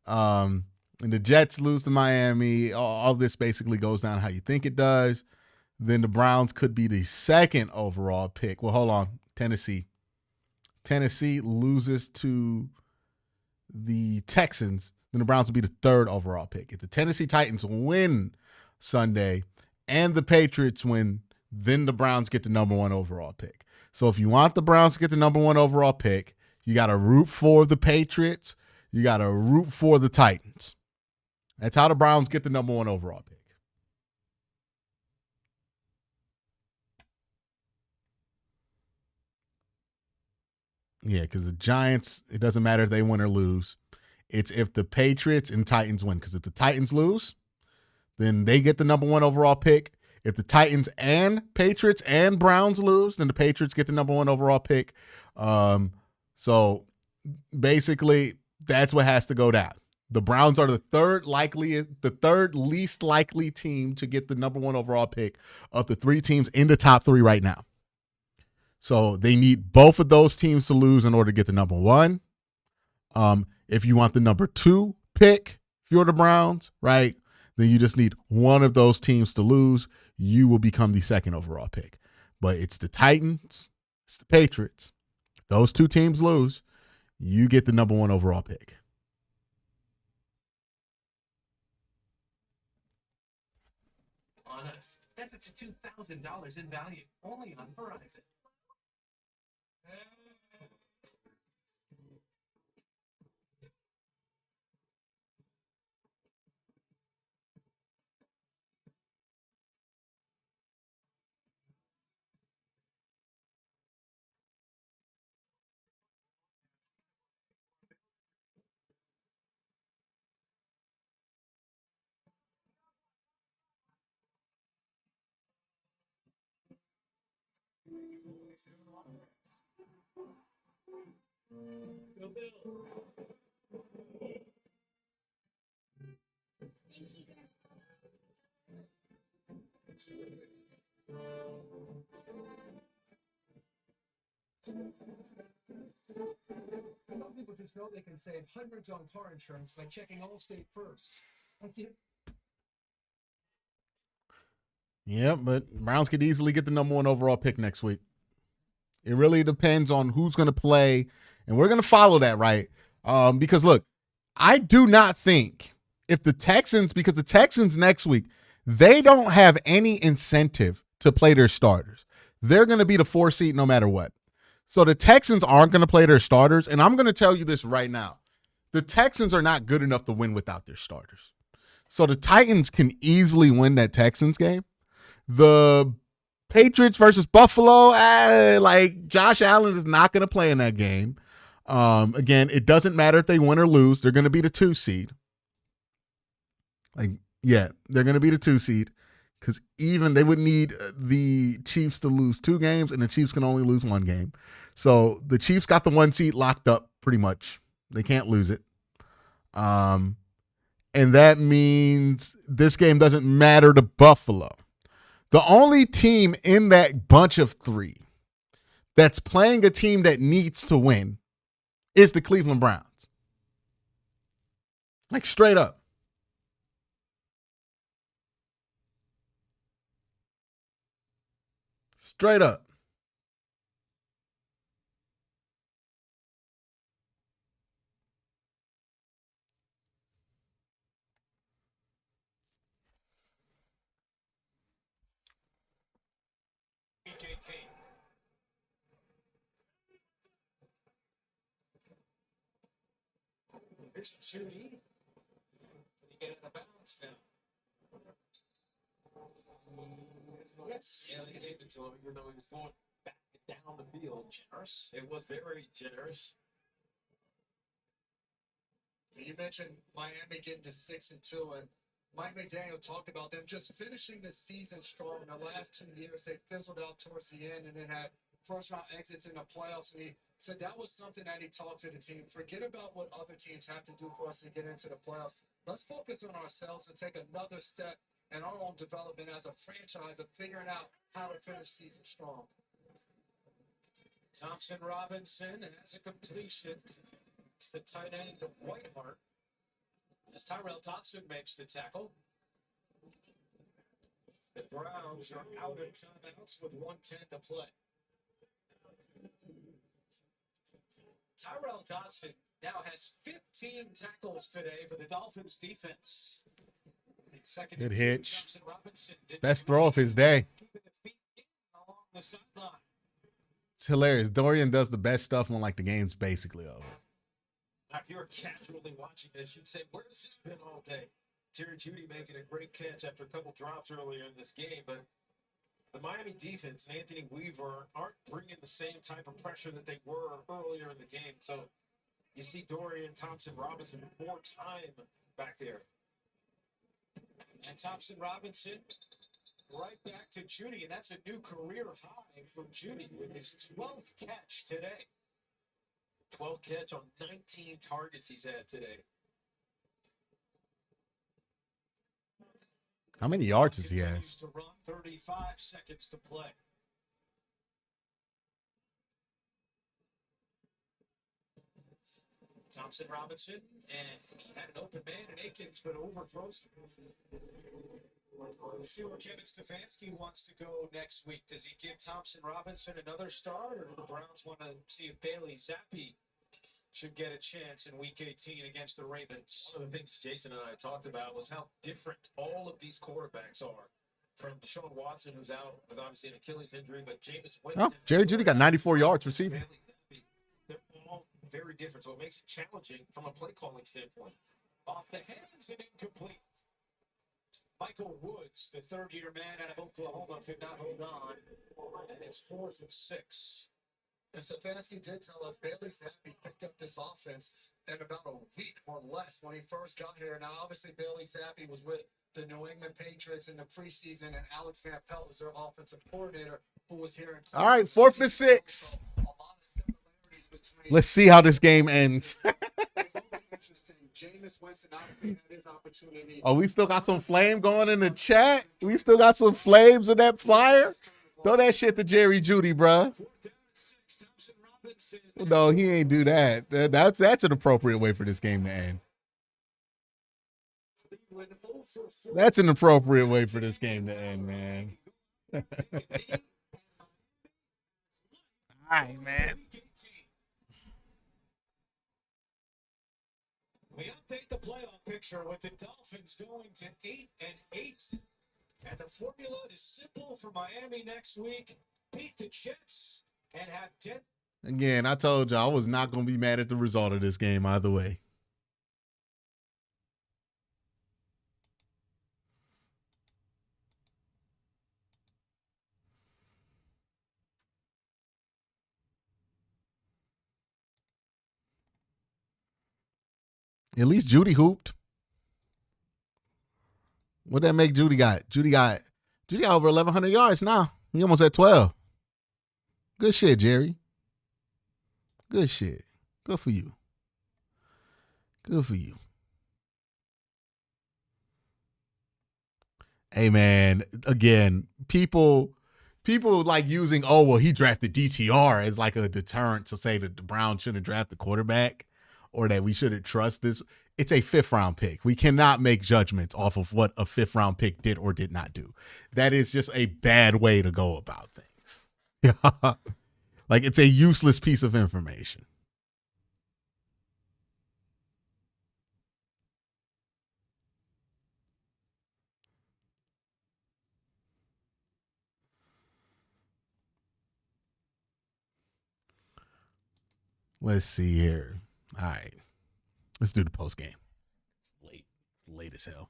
And the Jets lose to Miami. All this basically goes down how you think it does. Then the Browns could be the second overall pick. Well, hold on. Tennessee. Tennessee loses to the Texans. Then the Browns will be the third overall pick. If the Tennessee Titans win Sunday and the Patriots win, then the Browns get the number 1 overall pick. So if you want the Browns to get the number 1 overall pick, you got to root for the Patriots. You got to root for the Titans. That's how the Browns get the number 1 overall pick. Yeah, because the Giants, it doesn't matter if they win or lose. It's if the Patriots and Titans win. Because if the Titans lose, then they get the number 1 overall pick. If the Titans and Patriots and Browns lose, then the Patriots get the number 1 overall pick. So basically, that's what has to go down. The Browns are the third least likely team to get the number 1 overall pick of the 3 teams in the top 3 right now. So they need both of those teams to lose in order to get the number 1. If you want the number 2 pick, if you're the Browns, right, then you just need one of those teams to lose. You will become the second overall pick. But it's the Titans, it's the Patriots. If those 2 teams lose, you get the number 1 overall pick. On us. That's up to $2,000 in value, only on Verizon. People just know they can save hundreds on car insurance by checking Allstate first. Thank you. Yeah, but Browns could easily get the number 1 overall pick next week. It really depends on who's going to play, and we're going to follow that, right? Because, look, I do not think if the Texans, because the Texans next week, they don't have any incentive to play their starters. They're going to be the 4 seed no matter what. So the Texans aren't going to play their starters, and I'm going to tell you this right now. The Texans are not good enough to win without their starters. So the Titans can easily win that Texans game. The Patriots versus Buffalo, like Josh Allen is not going to play in that game. Again, it doesn't matter if they win or lose. They're going to be the 2 seed. They're going to be the 2 seed because even they would need the Chiefs to lose 2 games, and the Chiefs can only lose 1 game. So the Chiefs got the 1 seed locked up pretty much. They can't lose it. And that means this game doesn't matter to Buffalo. The only team in that bunch of 3 that's playing a team that needs to win is the Cleveland Browns. Like straight up. Straight up. Week 18. Here's Judy. Can you get in the balance now? Yes. Yeah, they gave it to him, even though he was going back down the field. Generous. It was very generous. You mentioned Miami getting to 6-2, and Mike McDaniel talked about them just finishing the season strong. In the last 2 years, they fizzled out towards the end and then had first-round exits in the playoffs. And he said that was something that he talked to the team. Forget about what other teams have to do for us to get into the playoffs. Let's focus on ourselves and take another step in our own development as a franchise of figuring out how to finish season strong. Thompson Robinson has a completion. It's the tight end of Whitehart. As Tyrell Dodson makes the tackle. The Browns are out of timeouts with 1:10 to play. Tyrell Dodson now has 15 tackles today for the Dolphins defense. Second Good and two, hitch. Thompson Robinson did Best throw of his day. along the sideline. It's hilarious. Dorian does the best stuff when like the game's basically over. Now, if you're casually watching this, you'd say, where has this been all day? Jerry Jeudy making a great catch after a couple drops earlier in this game, but the Miami defense and Anthony Weaver aren't bringing the same type of pressure that they were earlier in the game. So you see Dorian Thompson-Robinson with more time back there. And Thompson Robinson right back to Jeudy, and that's a new career high for Jeudy with his 12th catch today. 12th catch on 19 targets he's had today. How many yards does he have? Continues to run, 35 seconds to play. Thompson Robinson, and he had an open man in Akins, but overthrows him. Let's see where Kevin Stefanski wants to go next week. Does he give Thompson Robinson another start, or do the Browns want to see if Bailey Zappi should get a chance in Week 18 against the Ravens? One of the things Jason and I talked about was how different all of these quarterbacks are. From Deshaun Watson, who's out with obviously an Achilles injury, but Jameis Winston. Oh, Jerry Jeudy got 94 yards receiving. They're all very different, so it makes it challenging from a play calling standpoint. Off the hands and incomplete. Michael Woods, the third-year man out of Oklahoma, could not hold on, and it's 4th and 6. And Stefanski did tell us Bailey Zappi picked up this offense in about a week or less when he first got here. Now, obviously, Bailey Zappi was with the New England Patriots in the preseason, and Alex Van Pelt was their offensive coordinator, who was here in All right, 4th and 6. Let's see how this game ends. Jameis Winston obviously had his opportunity. Oh, we still got some flame going in the chat. We still got some flames in that flyer. Throw that shit to Jerry Jeudy, bruh. No, he ain't do that. That's an appropriate way for this game to end. That's an appropriate way for this game to end, man. All right, man. We update the playoff picture with the Dolphins going to 8-8. And the formula is simple for Miami next week. Beat the Jets and have 10. Again, I told you I was not going to be mad at the result of this game either way. At least Jeudy hooped. What that make Jeudy got? Jeudy got over 1,100 yards now. He almost at 12. Good shit, Jerry. Good shit. Good for you. Good for you. Hey, man, again, people like using, oh, well, he drafted DTR as like a deterrent to say that the Browns shouldn't draft the quarterback or that we shouldn't trust this. It's a 5th-round pick. We cannot make judgments off of what a 5th-round pick did or did not do. That is just a bad way to go about things. Like, it's a useless piece of information. Let's see here. All right. Let's do the post game. It's late. It's late as hell.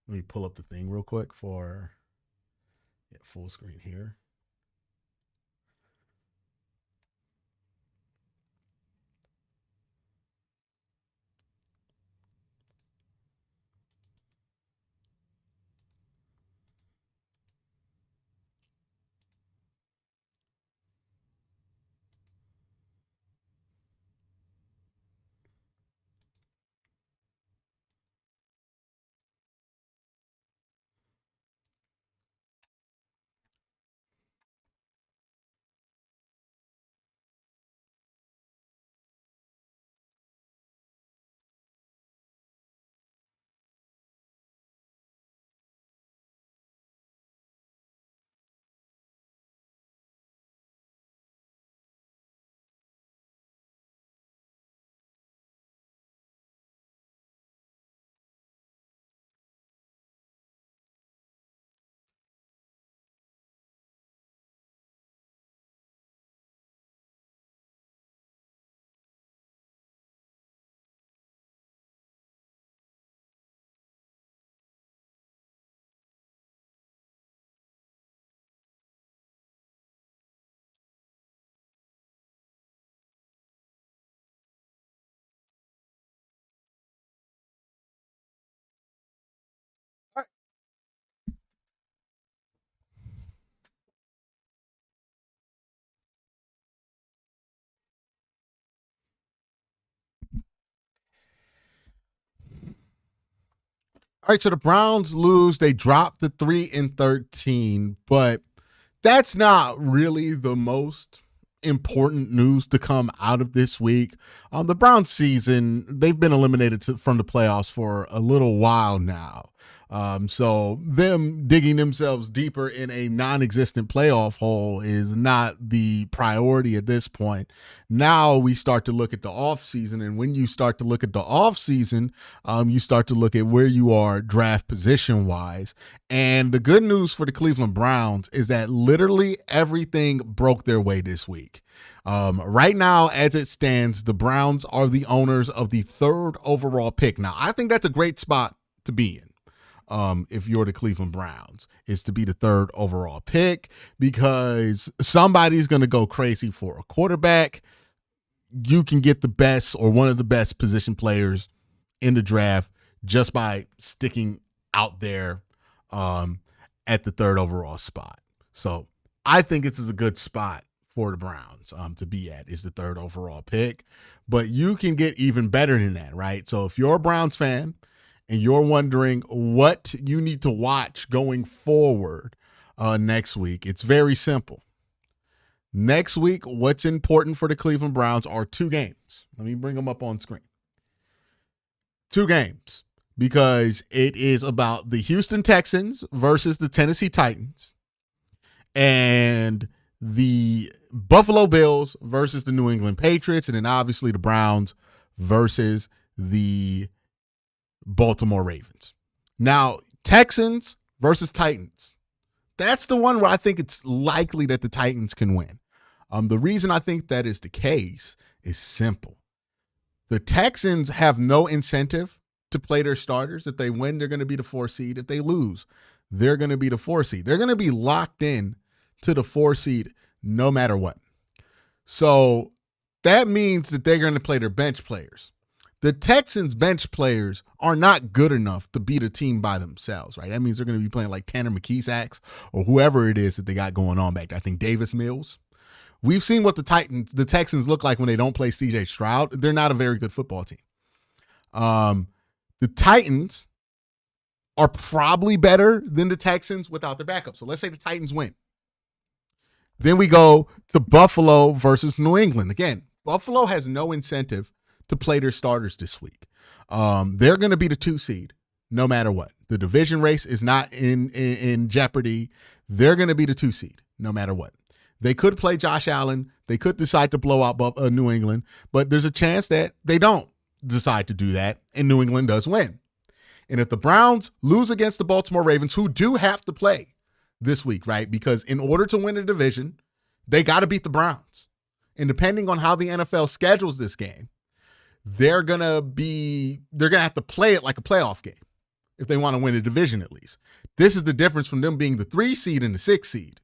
Let me pull up the thing real quick for full screen here. All right, so the Browns lose. They drop to 3-13, but that's not really the most important news to come out of this week. The Browns season, they've been eliminated from the playoffs for a little while now. So them digging themselves deeper in a non-existent playoff hole is not the priority at this point. Now we start to look at the offseason, and when you start to look at the offseason, you start to look at where you are draft position-wise. And the good news for the Cleveland Browns is that literally everything broke their way this week. Right now, as it stands, the Browns are the owners of the 3rd overall pick. Now, I think that's a great spot to be in. If you're the Cleveland Browns, is to be the 3rd overall pick, because somebody's going to go crazy for a quarterback. You can get the best or one of the best position players in the draft just by sticking out there at the 3rd overall spot. So I think this is a good spot for the Browns to be at, is the 3rd overall pick. But you can get even better than that, right? So if you're a Browns fan and you're wondering what you need to watch going forward next week, it's very simple. Next week, what's important for the Cleveland Browns are 2 games. Let me bring them up on screen. 2 games, because it is about the Houston Texans versus the Tennessee Titans and the Buffalo Bills versus the New England Patriots, and then obviously the Browns versus the Baltimore Ravens. Now, Texans versus Titans. That's the one where I think it's likely that the Titans can win. The reason I think that is the case is simple. The Texans have no incentive to play their starters. If they win, they're going to be the 4 seed. If they lose, they're going to be the 4 seed. They're going to be locked in to the 4 seed no matter what. So that means that they're going to play their bench players. The Texans' bench players are not good enough to beat a team by themselves, right? That means they're going to be playing like Tanner McKeesacks or whoever it is that they got going on back there. I think Davis Mills. We've seen what the Texans look like when they don't play C.J. Stroud. They're not a very good football team. The Titans are probably better than the Texans without their backup. So let's say the Titans win. Then we go to Buffalo versus New England. Again, Buffalo has no incentive to play their starters this week. They're going to be the 2 seed no matter what. The division race is not in jeopardy. They're going to be the 2 seed no matter what. They could play Josh Allen. They could decide to blow out New England, but there's a chance that they don't decide to do that, and New England does win. And if the Browns lose against the Baltimore Ravens, who do have to play this week, right? Because in order to win a division, they got to beat the Browns. And depending on how the NFL schedules this game, they're going to have to play it like a playoff game if they want to win a division at least. This is the difference from them being the 3 seed and the 6 seed.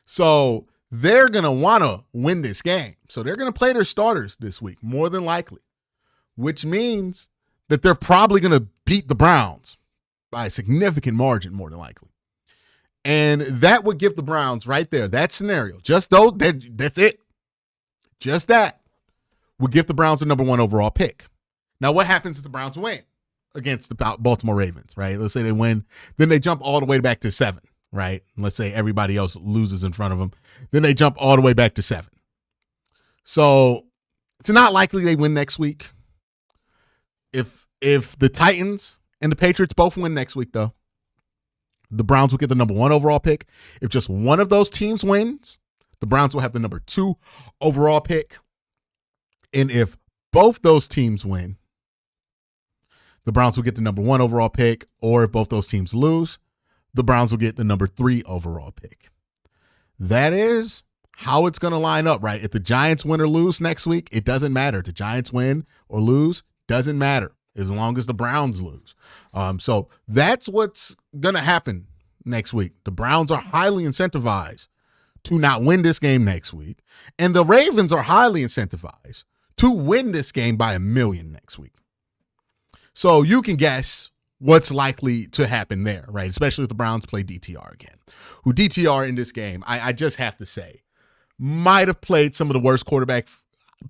So they're going to want to win this game. So they're going to play their starters this week, more than likely, which means that they're probably going to beat the Browns by a significant margin, more than likely. And that would give the Browns right there, that scenario, just those, that's it. Just that would give the Browns the number 1 overall pick. Now, what happens if the Browns win against the Baltimore Ravens, right? Let's say they win, then they jump all the way back to 7, right? Let's say everybody else loses in front of them. Then they jump all the way back to 7. So it's not likely they win next week. If the Titans and the Patriots both win next week, though, the Browns will get the number 1 overall pick. If just one of those teams wins, the Browns will have the number 2 overall pick. And if both those teams win, the Browns will get the number 1 overall pick. Or if both those teams lose, the Browns will get the number 3 overall pick. That is how it's going to line up, right? If the Giants win or lose next week, it doesn't matter. If the Giants win or lose, doesn't matter as long as the Browns lose. So that's what's going to happen next week. The Browns are highly incentivized to not win this game next week. And the Ravens are highly incentivized to win this game by 1 million next week. So you can guess what's likely to happen there, right? Especially if the Browns play DTR again. Who DTR in this game, I just have to say, might have played some of the worst quarterback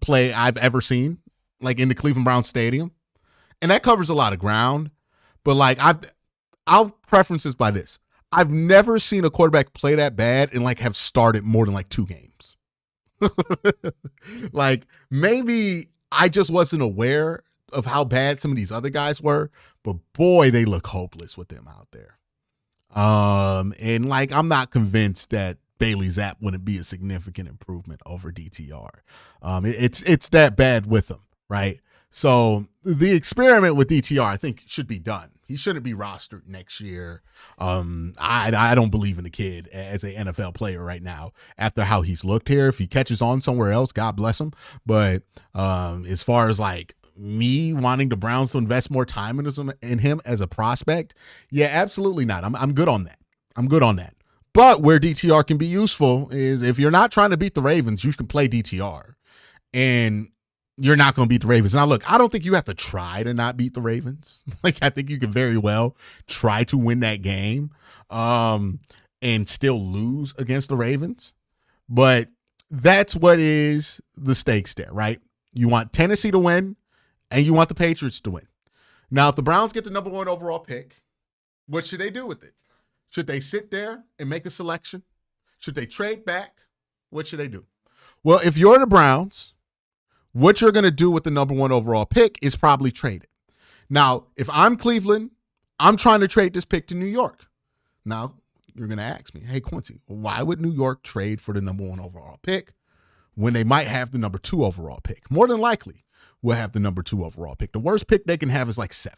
play I've ever seen, like in the Cleveland Browns stadium. And that covers a lot of ground. But like I'll preference this by this. I've never seen a quarterback play that bad and like have started more than like 2 games. Like maybe I just wasn't aware of how bad some of these other guys were, but boy, they look hopeless with them out there. And like I'm not convinced that Bailey Zapp wouldn't be a significant improvement over DTR. It's that bad with them, right? So the experiment with DTR, I think, should be done. He shouldn't be rostered next year. I don't believe in the kid as an NFL player right now after how he's looked here. If he catches on somewhere else, God bless him. But as far as like me wanting the Browns to invest more time in him as a prospect, yeah, absolutely not. I'm good on that. I'm good on that. But where DTR can be useful is if you're not trying to beat the Ravens, you can play DTR. And you're not going to beat the Ravens. Now, look, I don't think you have to try to not beat the Ravens. Like, I think you can very well try to win that game and still lose against the Ravens. But that's what is the stakes there, right? You want Tennessee to win, and you want the Patriots to win. Now, if the Browns get the number 1 overall pick, what should they do with it? Should they sit there and make a selection? Should they trade back? What should they do? Well, if you're the Browns, what you're going to do with the number 1 overall pick is probably trade it. Now, if I'm Cleveland, I'm trying to trade this pick to New York. Now, you're going to ask me, hey, Quincy, why would New York trade for the number 1 overall pick when they might have the number 2 overall pick? More than likely, we'll have the number 2 overall pick. The worst pick they can have is like 7.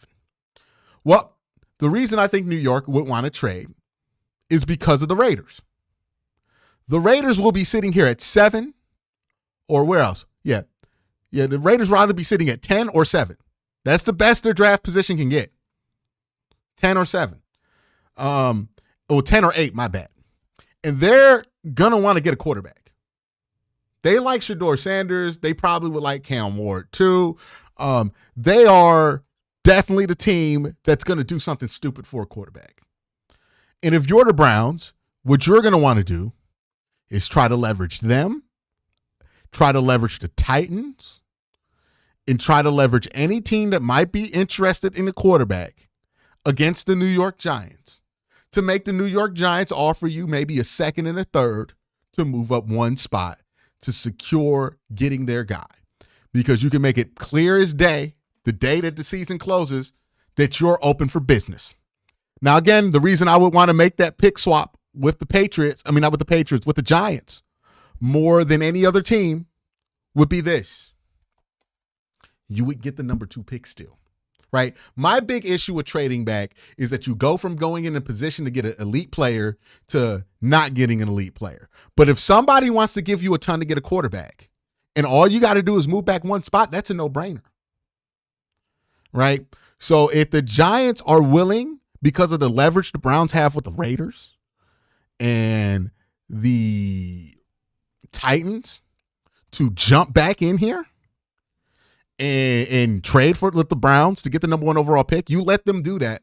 Well, the reason I think New York would want to trade is because of the Raiders. The Raiders will be sitting here at 7 or where else? Yeah, the Raiders will either be sitting at 10 or 7. That's the best their draft position can get. 10 or 7. 10 or 8, my bad. And they're going to want to get a quarterback. They like Shedeur Sanders. They probably would like Cam Ward too. They are definitely the team that's going to do something stupid for a quarterback. And if you're the Browns, what you're going to want to do is try to leverage them, try to leverage the Titans, and try to leverage any team that might be interested in a quarterback against the New York Giants to make the New York Giants offer you maybe a 2nd and a 3rd to move up 1 spot to secure getting their guy. Because you can make it clear as day, the day that the season closes, that you're open for business. Now, again, the reason I would want to make that pick swap with the Patriots, not with the Patriots, with the Giants, more than any other team would be this. You would get the number 2 pick still, right? My big issue with trading back is that you go from going in a position to get an elite player to not getting an elite player. But if somebody wants to give you a ton to get a quarterback and all you got to do is move back 1 spot, that's a no-brainer, right? So if the Giants are willing, because of the leverage the Browns have with the Raiders and the Titans, to jump back in here and trade with the Browns to get the number 1 overall pick, you let them do that.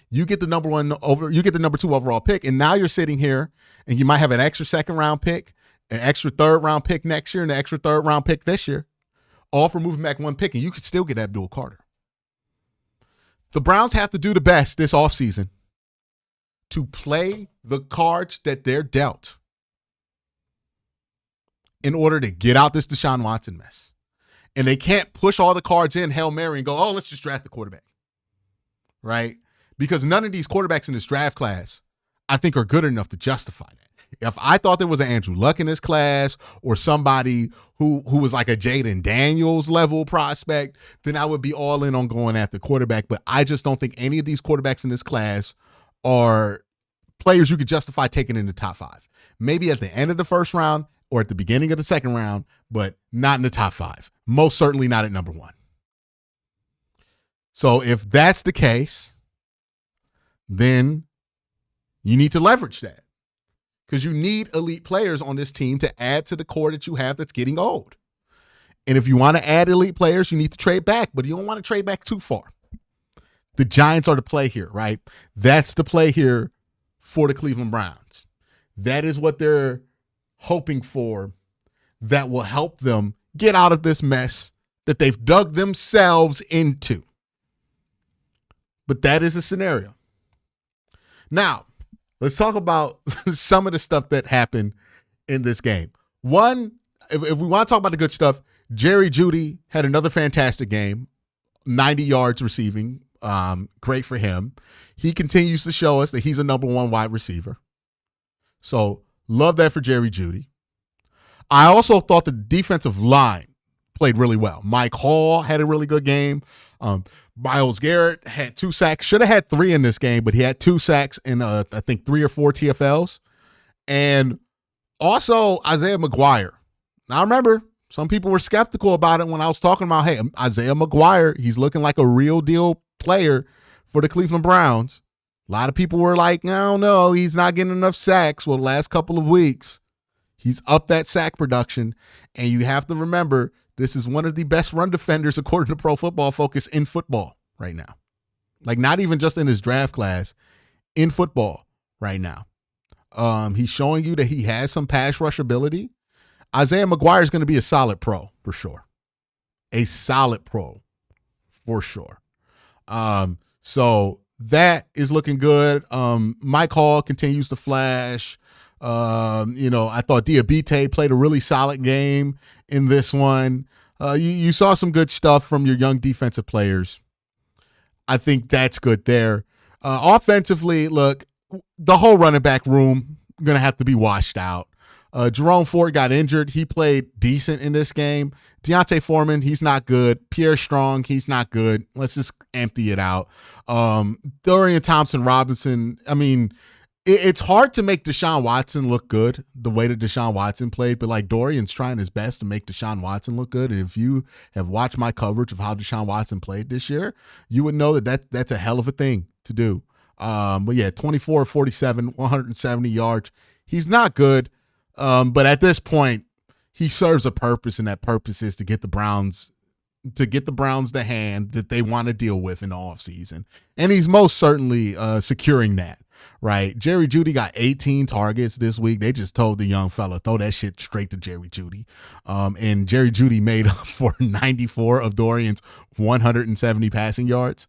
You get the number 2 overall pick, and now you're sitting here and you might have an extra 2nd round pick, an extra 3rd round pick next year, and an extra 3rd round pick this year, all for moving back 1 pick, and you could still get Abdul Carter. The Browns have to do the best this offseason to play the cards that they're dealt in order to get out this Deshaun Watson mess. And they can't push all the cards in, Hail Mary, and go, oh, let's just draft the quarterback, right? Because none of these quarterbacks in this draft class, I think, are good enough to justify that. If I thought there was an Andrew Luck in this class or somebody who was like a Jaden Daniels level prospect, then I would be all in on going after quarterback. But I just don't think any of these quarterbacks in this class are players you could justify taking in the top 5. Maybe at the end of the 1st round or at the beginning of the 2nd round, but not in the top 5. Most certainly not at number 1. So if that's the case, then you need to leverage that. Because you need elite players on this team to add to the core that you have that's getting old. And if you want to add elite players, you need to trade back, but you don't want to trade back too far. The Giants are the play here, right? That's the play here for the Cleveland Browns. That is what they're hoping for that will help them get out of this mess that they've dug themselves into. But that is a scenario. Now, let's talk about some of the stuff that happened in this game. One, if we want to talk about the good stuff, Jerry Jeudy had another fantastic game, 90 yards receiving. Great for him. He continues to show us that he's a number one wide receiver. So love that for Jerry Jeudy. I also thought the defensive line played really well. Mike Hall had a really good game. Myles Garrett had 2 sacks. Should have had 3 in this game, but he had 2 sacks and I think 3 or 4 TFLs. And also Isaiah McGuire. Now remember, some people were skeptical about it when I was talking about, hey, Isaiah McGuire, he's looking like a real deal player for the Cleveland Browns. A lot of people were like, I don't know, he's not getting enough sacks. Well, the last couple of weeks, he's up that sack production. And you have to remember, this is one of the best run defenders, according to Pro Football Focus, in football right now. Like, not even just in his draft class, in football right now. He's showing you that he has some pass rush ability. Isaiah McGuire is going to be a solid pro for sure. A solid pro for sure. So that is looking good. Mike Hall continues to flash. I thought Diabite played a really solid game in this one. You saw some good stuff from your young defensive players. I think that's good there. Offensively, look, the whole running back room going to have to be washed out. Jerome Ford got injured. He played decent in this game. Deontay Foreman, he's not good. Pierre Strong, he's not good. Let's just empty it out. Dorian Thompson-Robinson, I mean, it's hard to make Deshaun Watson look good the way that Deshaun Watson played, but like Dorian's trying his best to make Deshaun Watson look good. And if you have watched my coverage of how Deshaun Watson played this year, you would know that's a hell of a thing to do. But yeah, 24-47, 170 yards. He's not good. But at this point, he serves a purpose, and that purpose is to get the Browns the hand that they want to deal with in the offseason. And he's most certainly securing that, right? Jerry Jeudy got 18 targets this week. They just told the young fella, throw that shit straight to Jerry Jeudy. And Jerry Jeudy made up for 94 of Dorian's 170 passing yards.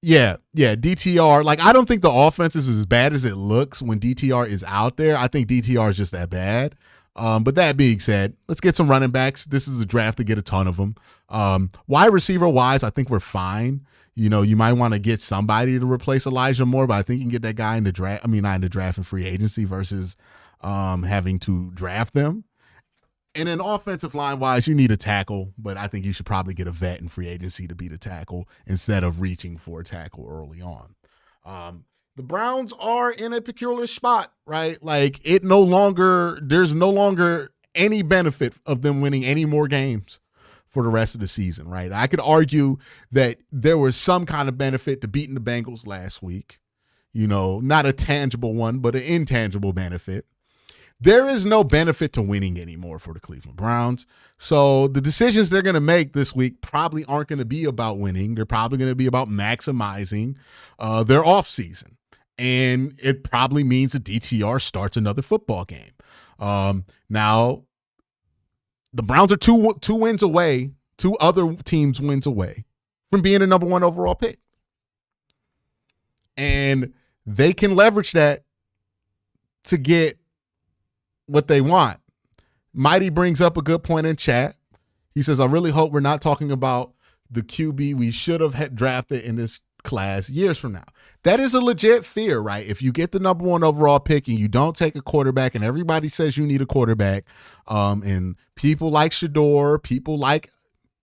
Yeah, DTR. Like, I don't think the offense is as bad as it looks when DTR is out there. I think DTR is just that bad. But that being said, let's get some running backs. This is a draft to get a ton of them. Wide receiver wise, I think we're fine. You might want to get somebody to replace Elijah Moore, but I think you can get that guy in the draft. I mean, not in the draft, in free agency versus having to draft them. And then offensive line wise, you need a tackle, but I think you should probably get a vet in free agency to be the tackle instead of reaching for a tackle early on. The Browns are in a peculiar spot, right? Like, there's no longer any benefit of them winning any more games for the rest of the season, right? I could argue that there was some kind of benefit to beating the Bengals last week, not a tangible one, but an intangible benefit. There is no benefit to winning anymore for the Cleveland Browns. So the decisions they're going to make this week probably aren't going to be about winning. They're probably going to be about maximizing their offseason. And it probably means that DTR starts another football game. Now, the Browns are two wins away, 2 other teams' wins away from being a number 1 overall pick. And they can leverage that to get what they want. Mighty brings up a good point in chat. He says, I really hope we're not talking about the QB we should have had drafted in this class years from now. That is a legit fear, right? If you get the number 1 overall pick and you don't take a quarterback, and everybody says you need a quarterback, and people like Shador, people like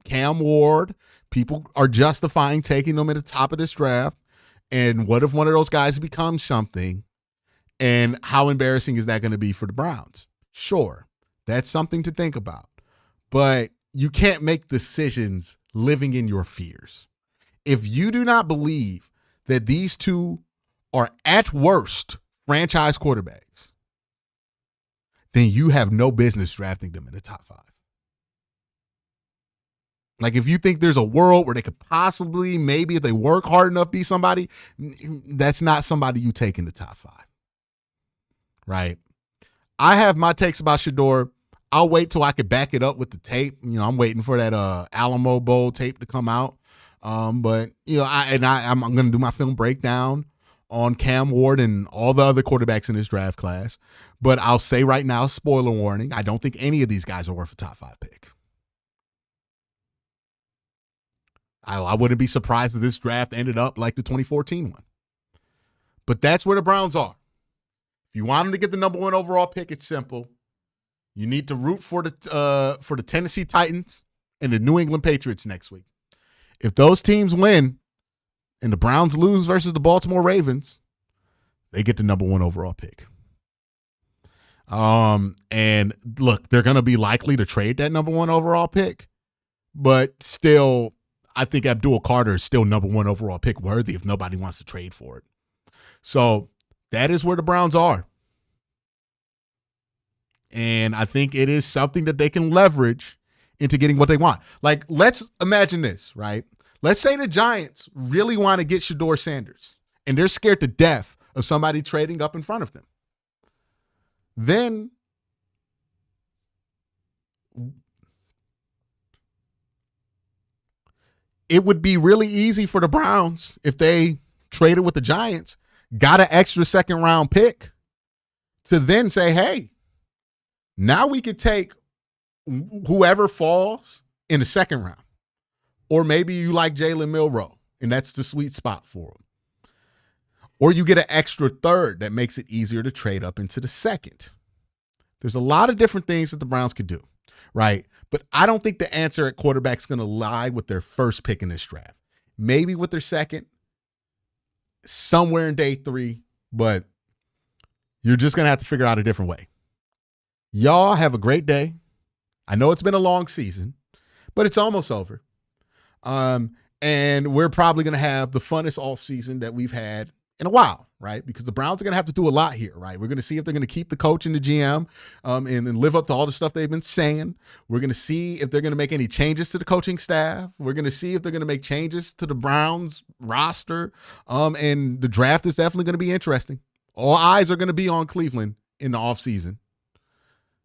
Cam Ward, people are justifying taking them at the top of this draft. And what if one of those guys becomes something? And how embarrassing is that going to be for the Browns? Sure, that's something to think about. But you can't make decisions living in your fears. If you do not believe that these two are at worst franchise quarterbacks, then you have no business drafting them in the top 5. Like, if you think there's a world where they could possibly, maybe if they work hard enough, be somebody, that's not somebody you take in the top 5. Right? I have my takes about Shador. I'll wait till I can back it up with the tape. I'm waiting for that Alamo Bowl tape to come out But I'm going to do my film breakdown on Cam Ward and all the other quarterbacks in this draft class. But I'll say right now, spoiler warning, I don't think any of these guys are worth a top 5 pick. I wouldn't be surprised if this draft ended up like the 2014 one. But that's where the Browns are. If you want them to get the number 1 overall pick, it's simple. You need to root for the Tennessee Titans and the New England Patriots next week. If those teams win and the Browns lose versus the Baltimore Ravens, they get the number 1 overall pick. And look, they're going to be likely to trade that number 1 overall pick, but still, I think Abdul Carter is still number 1 overall pick worthy if nobody wants to trade for it. So that is where the Browns are. And I think it is something that they can leverage into getting what they want. Like, let's imagine this, right? Let's say the Giants really want to get Shedeur Sanders, and they're scared to death of somebody trading up in front of them. Then it would be really easy for the Browns if they traded with the Giants, got an extra second-round pick, to then say, hey, now we could take whoever falls in the second round. Or maybe you like Jalen Milroe, and that's the sweet spot for him. Or you get an extra third that makes it easier to trade up into the second. There's a lot of different things that the Browns could do, right? But I don't think the answer at quarterback is going to lie with their first pick in this draft. Maybe with their second, somewhere in day 3, but you're just going to have to figure out a different way. Y'all have a great day. I know it's been a long season, but it's almost over. And we're probably going to have the funnest offseason that we've had in a while, right? Because the Browns are going to have to do a lot here, right? We're going to see if they're going to keep the coach and the GM and live up to all the stuff they've been saying. We're going to see if they're going to make any changes to the coaching staff. We're going to see if they're going to make changes to the Browns roster. And the draft is definitely going to be interesting. All eyes are going to be on Cleveland in the offseason.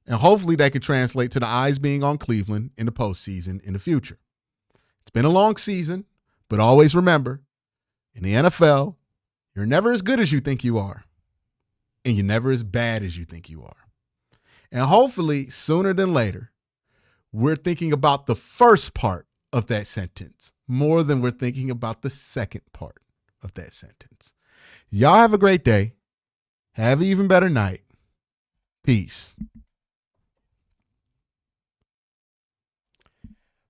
And hopefully that can translate to the eyes being on Cleveland in the postseason in the future. It's been a long season, but always remember, in the NFL, you're never as good as you think you are, and you're never as bad as you think you are. And hopefully, sooner than later, we're thinking about the first part of that sentence more than we're thinking about the second part of that sentence. Y'all have a great day. Have an even better night. Peace.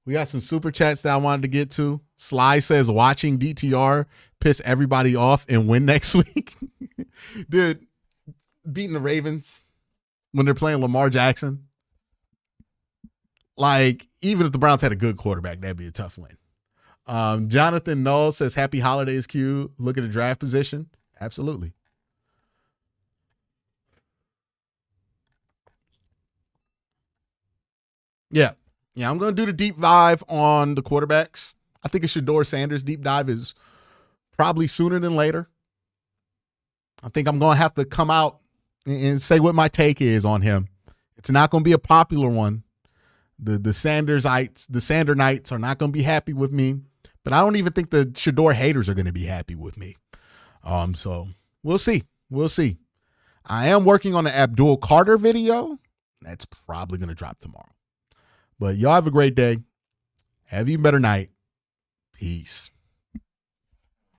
We got some super chats that I wanted to get to. Sly says, watching DTR piss everybody off and win next week. Dude, beating the Ravens when they're playing Lamar Jackson. Like, even if the Browns had a good quarterback, that'd be a tough win. Jonathan Null says, happy holidays, Q. Look at the draft position. Absolutely. Yeah. Yeah, I'm going to do the deep dive on the quarterbacks. I think a Shedeur Sanders deep dive is probably sooner than later. I think I'm going to have to come out and say what my take is on him. It's not going to be a popular one. The Sanderites are not going to be happy with me, but I don't even think the Shedeur haters are going to be happy with me. So we'll see. We'll see. I am working on the Abdul Carter video. That's probably going to drop tomorrow. But y'all have a great day. Have you a better night. Peace.